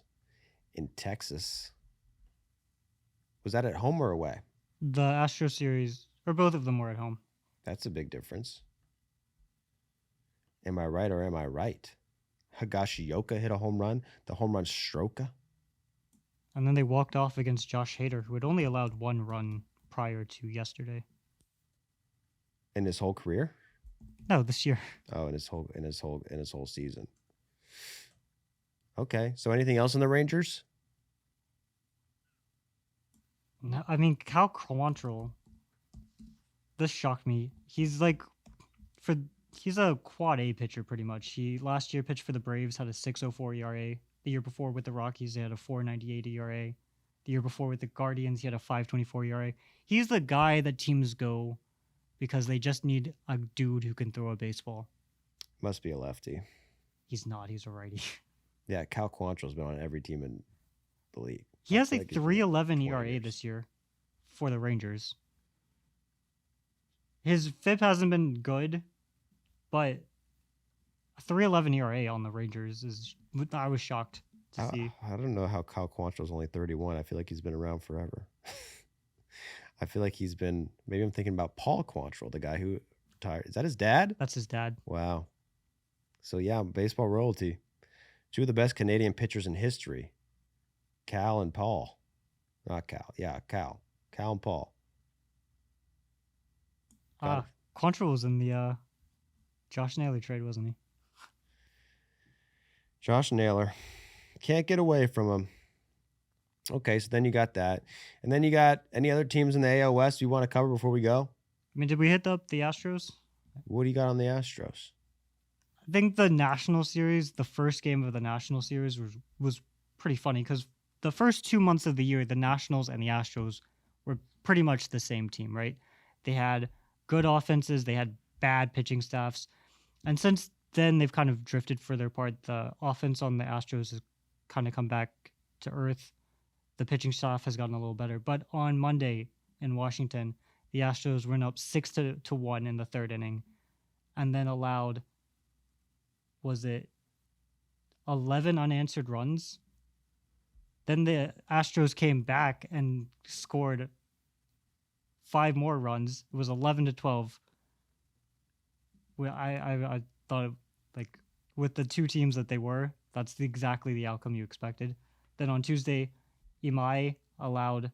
in Texas. Was that at home or away? The Astro series, or both of them were at home. That's a big difference. Am I right or am I right? Higashioka hit a home run. The home run stroker. And then they walked off against Josh Hader, who had only allowed 1 run prior to yesterday. In his whole career? No, this year. Oh, in his whole season. Okay. So anything else in the Rangers? No, I mean, Cal Quantrill, this shocked me. He's he's a quad A pitcher pretty much. He last year pitched for the Braves, had a 6.04 ERA. The year before with the Rockies, they had a 4.98 ERA. The year before with the Guardians, he had a 5.24 ERA. He's the guy that teams go because they just need a dude who can throw a baseball. Must be a lefty. He's not. He's a righty. Yeah, Cal Quantrill's been on every team in the league. He has I a feel like he's been 3.11 20 ERA years. this year for the Rangers. His FIP hasn't been good, but a 3.11 ERA on the Rangers is. I was shocked to see. I don't know how Cal Quantrill's only 31. I feel like he's been around forever. I feel like he's been. Maybe I'm thinking about Paul Quantrill, the guy who retired. Is that his dad? That's his dad. Wow. So yeah, baseball royalty. 2 of the best Canadian pitchers in history. Cal and Paul. Not Cal. Yeah, Cal. Cal and Paul. Got it. Quantrill was in the Josh Naylor trade, wasn't he? Josh Naylor. Can't get away from him. Okay, so then you got that. And then you got any other teams in the AL West you want to cover before we go? I mean, did we hit up the Astros? What do you got on the Astros? I think the National Series, the first game of the National Series was pretty funny because the first 2 months of the year, the Nationals and the Astros were pretty much the same team, right? They had good offenses, they had bad pitching staffs. And since then they've kind of drifted further apart. The offense on the Astros has kind of come back to earth. The pitching staff has gotten a little better. But on Monday in Washington, the Astros went up 6-1 in the third inning and then allowed, was it 11 unanswered runs? Then the Astros came back and scored 5 more runs. It was 11-12. I thought, like, with the two teams that they were, that's exactly the outcome you expected. Then on Tuesday, Imai allowed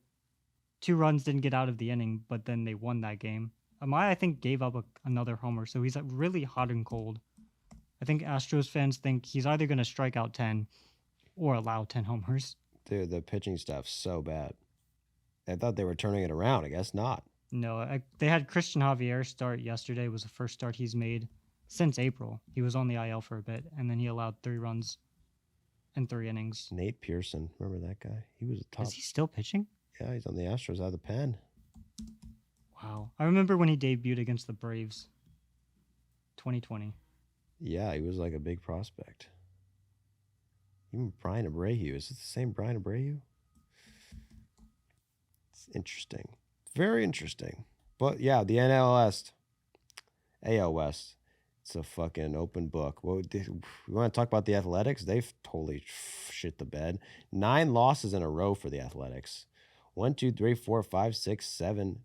2 runs, didn't get out of the inning, but then they won that game. Imai, I think, gave up another homer, so he's really hot and cold. I think Astros fans think he's either going to strike out 10 or allow 10 homers. Dude, the pitching stuff's so bad. I thought they were turning it around. I guess not. No, they had Christian Javier start yesterday. It was the first start he's made since April. He was on the IL for a bit, and then he allowed 3 runs in 3 innings. Nate Pearson. Remember that guy? He was a top. Is he still pitching? Yeah, he's on the Astros out of the pen. Wow. I remember when he debuted against the Braves. 2020. Yeah, he was like a big prospect. Even Brian Abreu. Is it the same Brian Abreu? It's interesting. Very interesting. But yeah, the NL West. AL West. It's a fucking open book. We want to talk about the Athletics? They've totally shit the bed. 9 losses in a row for the Athletics. 1, 2, 3, 4, 5, 6, 7,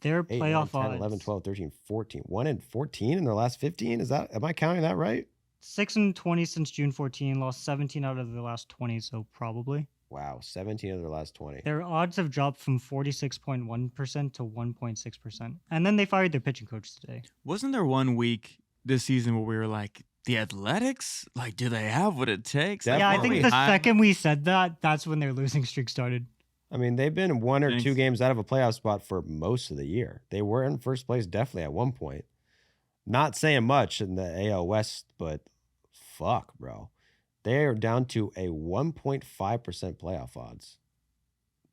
Their 8, playoff 9, 10, odds. 11, 12, 13, 14. 1-14 in their last 15? Am I counting that right? 6-20 since June 14. Lost 17 out of the last 20, so probably. Wow, 17 of their last 20. Their odds have dropped from 46.1% to 1.6%. And then they fired their pitching coach today. Wasn't there one week this season where we were like, the Athletics? Like, do they have what it takes? Definitely. Yeah, I Are think we the high? second we said that, that's when their losing streak started. I mean, they've been 1 or 2 Thanks. games out of a playoff spot for most of the year. They were in first place definitely at one point. Not saying much in the AL West, but fuck, bro. They are down to a 1.5% playoff odds.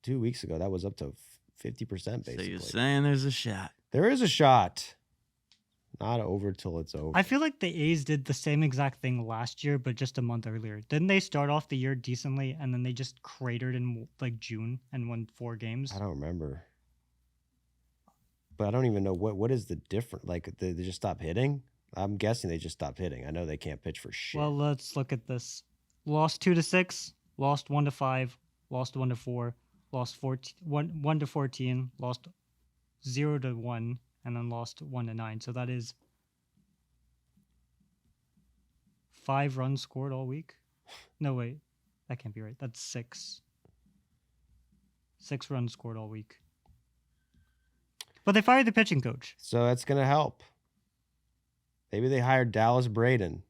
2 weeks ago, that was up to 50%, So basically. you're saying there's a shot. There is a shot. Not over till it's over. I feel like the A's did the same exact thing last year, but just a month earlier. Didn't they start off the year decently, and then they just cratered in like June and won 4 games? I don't remember. But I don't even know what is the difference. Like, they just stop hitting? I'm guessing they just stopped hitting. I know they can't pitch for shit. Well, let's look at this. Lost 2-6, lost 1-5, lost 1-4, lost 1-14, lost 0-1, and then lost 1-9. So that is 5 runs scored all week. No, wait, that can't be right. That's 6. 6 runs scored all week. But they fired the pitching coach. So that's going to help. Maybe they hired Dallas Braden.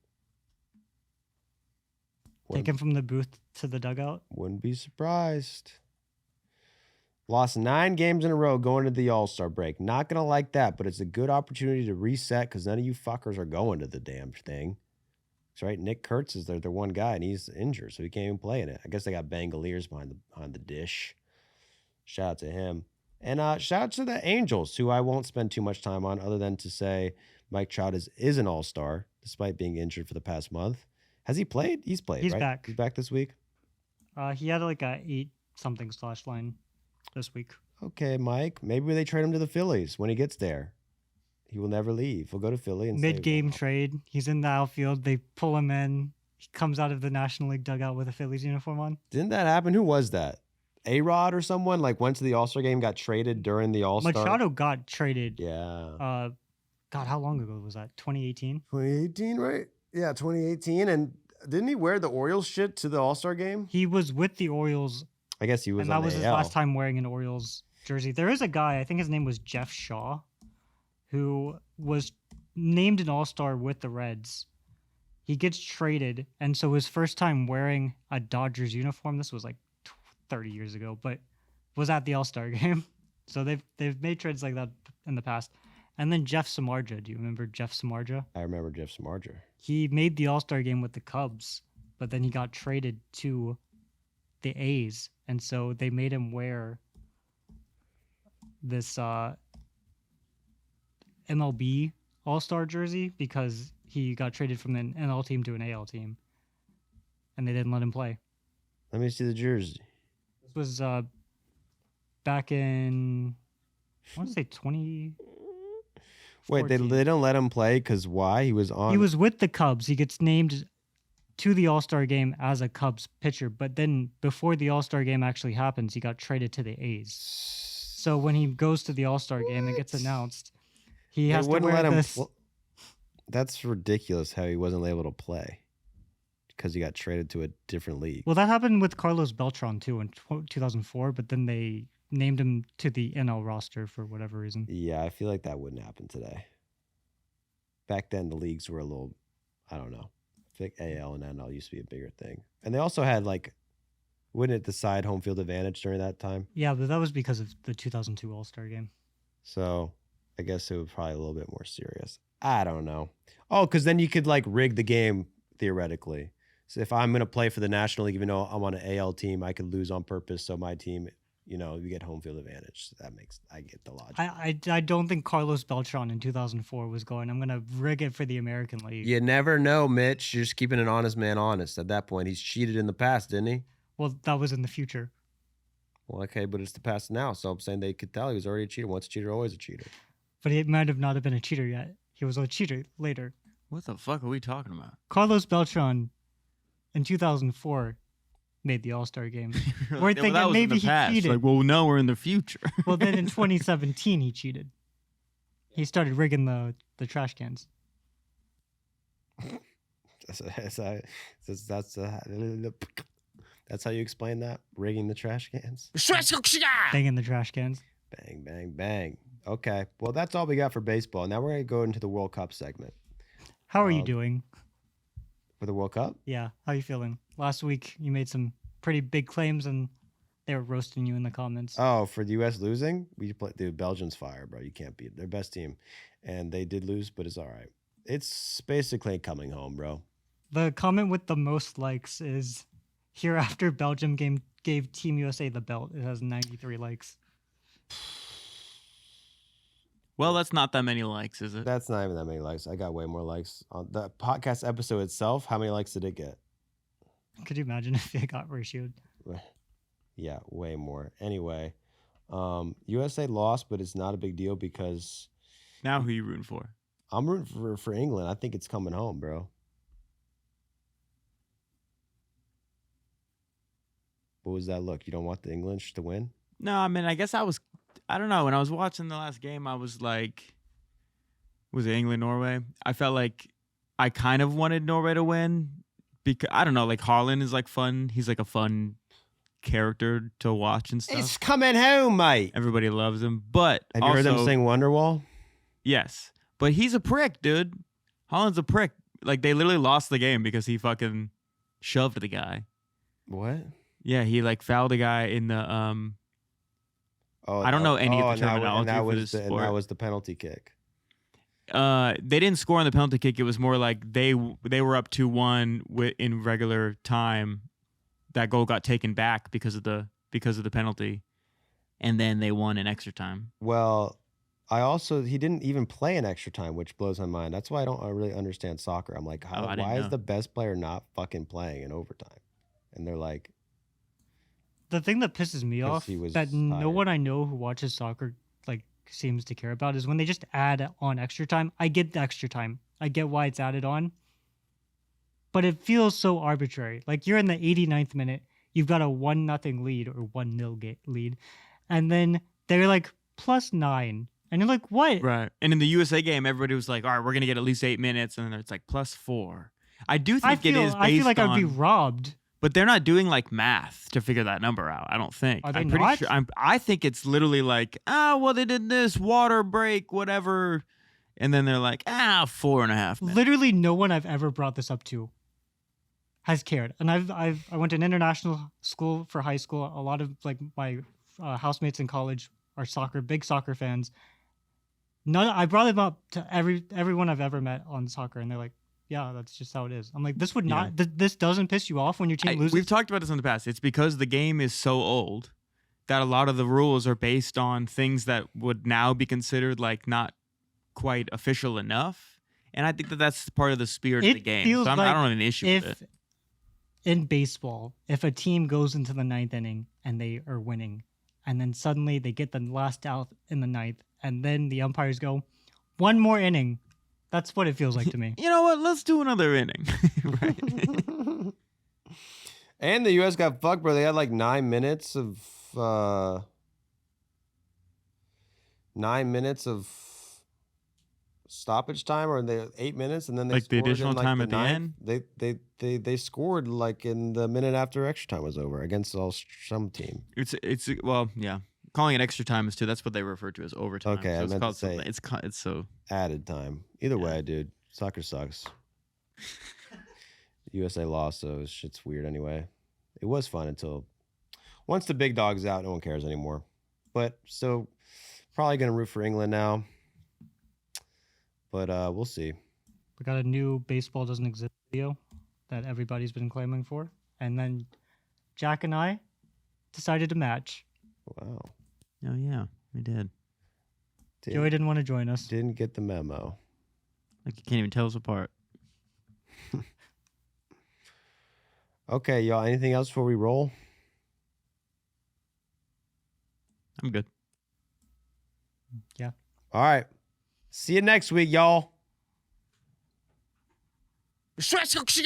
Take him from the booth to the dugout. Wouldn't be surprised. Lost 9 games in a row going to the All-Star break. Not going to like that, but it's a good opportunity to reset because none of you fuckers are going to the damn thing. That's right. Nick Kurtz is their one guy, and he's injured, so he can't even play in it. I guess they got Bangaliers behind the dish. Shout out to him. And shout out to the Angels, who I won't spend too much time on other than to say Mike Trout is an all-star, despite being injured for the past month. Has he played? He's played, He's right? back. He's back this week? He had like a 8-something slash line this week. Okay, Mike. Maybe they trade him to the Phillies when he gets there. He will never leave. He'll go to Philly and Mid-game trade. He's in the outfield. They pull him in. He comes out of the National League dugout with a Phillies uniform on. Didn't that happen? Who was that? A-Rod or someone like went to the All-Star game, got traded during the All-Star. Machado got traded. Yeah. God, how long ago was that? 2018? 2018, right? Yeah, 2018. And didn't he wear the Orioles shit to the All-Star game? He was with the Orioles, I guess he was and on that was the his AL. last time wearing an Orioles jersey. There is a guy, I think his name was Jeff Shaw, who was named an All-Star with the Reds. He gets traded, and so his first time wearing a Dodgers uniform, this was like 30 years ago, but was at the All-Star game. So they've made trades like that in the past. And then Jeff Samardzija. Do you remember Jeff Samardzija? I remember Jeff Samardzija. He made the All-Star game with the Cubs, but then he got traded to the A's. And so they made him wear this MLB All-Star jersey because he got traded from an NL team to an AL team, and they didn't let him play. Let me see the jersey. This was back in, I want to say 20. Wait, they didn't let him play because why? He was on. He was with the Cubs. He gets named to the All-Star game as a Cubs pitcher, but then before the All-Star game actually happens, he got traded to the A's. So when he goes to the All-Star game and gets announced, he has to wear this. Well, that's ridiculous how he wasn't able to play because he got traded to a different league. Well, that happened with Carlos Beltran too in 2004, but then they named him to the NL roster for whatever reason. Yeah, I feel like that wouldn't happen today. Back then, the leagues were a little, I don't know. I think AL and NL used to be a bigger thing. And they also had wouldn't it decide home field advantage during that time? Yeah, but that was because of the 2002 All-Star game. So I guess it was probably a little bit more serious. I don't know. Oh, because then you could rig the game theoretically. So if I'm going to play for the National League, even though I'm on an AL team, I could lose on purpose. So my team, you get home field advantage. So I get the logic. I don't think Carlos Beltran in 2004 was going, I'm going to rig it for the American League. You never know, Mitch. You're just keeping an honest man honest at that point. He's cheated in the past, didn't he? Well, that was in the future. Well, okay, but it's the past now. So I'm saying they could tell he was already a cheater. Once a cheater, always a cheater. But he might have not have been a cheater yet. He was a cheater later. What the fuck are we talking about? Carlos Beltran in 2004 made the All-Star game. We're thinking that was maybe in the he past. cheated. Well, now we're in the future. Well, then in 2017 he cheated. He started rigging the trash cans. That's how you explain that? Rigging the trash cans? Banging the trash cans. Bang, bang, bang. Okay. Well, that's all we got for baseball. Now we're going to go into the World Cup segment. How are you doing? For the World Cup? Yeah. How are you feeling? Last week you made some pretty big claims and they were roasting you in the comments. Oh, for the U.S. losing? Dude, Belgium's fire, bro. You can't beat their best team. And they did lose, but it's all right. It's basically coming home, bro. The comment with the most likes is hereafter Belgium gave Team USA the belt. It has 93 likes. Well, that's not that many likes, is it? That's not even that many likes. I got way more likes. On the podcast episode itself, how many likes did it get? Could you imagine if it got ratioed? Yeah, way more. Anyway, USA lost, but it's not a big deal because... Now who are you rooting for? I'm rooting for England. I think it's coming home, bro. What was that look? You don't want the English to win? No, I mean, I guess I don't know. When I was watching the last game, I was like, was it England, Norway? I felt like I kind of wanted Norway to win because, I don't know, Haaland is fun. He's a fun character to watch and stuff. It's coming home, mate. Everybody loves him. But have you heard them sing Wonderwall? Yes. But he's a prick, dude. Haaland's a prick. They literally lost the game because he fucking shoved the guy. What? Yeah, he fouled a guy in the I don't know any of the terminology for this sport. And that was the penalty kick. They didn't score on the penalty kick. It was more like they were up 2-1 in regular time. That goal got taken back because of the penalty, and then they won in extra time. Well, he didn't even play in extra time, which blows my mind. That's why I don't really understand soccer. I'm like, why is the best player not fucking playing in overtime? And they're like, the thing that pisses me off that no one I know who watches soccer seems to care about is when they just add on extra time. I get the extra time. I get why it's added on. But it feels so arbitrary. You're in the 89th minute, you've got a 1-0 lead or 1-0 lead, and then they're +9. And you're like, what? Right. And in the USA game, everybody was like, all right, we're going to get at least 8 minutes. And then it's +4. I do think it is based I feel like I'd be robbed. But they're not doing math to figure that number out, I don't think. Are they I'm pretty not? sure. I think it's literally well, they did this, water break, whatever. And then they're 4.5 minutes. Literally no one I've ever brought this up to has cared. And I went to an international school for high school. A lot of my housemates in college are big soccer fans. I brought them up to everyone I've ever met on soccer, and they're like, yeah, that's just how it is. I'm like, this would not. This doesn't piss you off when your team loses. We've talked about this in the past. It's because the game is so old that a lot of the rules are based on things that would now be considered not quite official enough. And I think that that's part of the spirit of It the game. feels So I like don't have an issue with if it. in baseball, if a team goes into the ninth inning and they are winning, and then suddenly they get the last out in the ninth, and then the umpires go, one more inning. That's what it feels like to me. You know what? Let's do another inning. Right? And the U.S. got fucked, bro. They had like 9 minutes of stoppage time, or they 8 minutes, and then they Like the scored additional in, like, time at the ninth. end? They scored like in the minute after extra time was over against some team. It's well, yeah. Calling it extra time is too. That's what they refer to as overtime. Okay, I so it's meant called to say something. It's so added time. Either way, dude, soccer sucks. USA lost, so shit's weird anyway. It was fun until once the big dog's out, no one cares anymore. But so probably gonna root for England now. But we'll see. We got a new Baseball Doesn't Exist video that everybody's been claiming for. And then Jack and I decided to match. Wow. oh yeah, we did. Joey didn't want to join us. Didn't get the memo. Like you can't even tell us apart. Okay, y'all. Anything else before we roll? I'm good. Yeah. All right. See you next week, y'all. Red Sox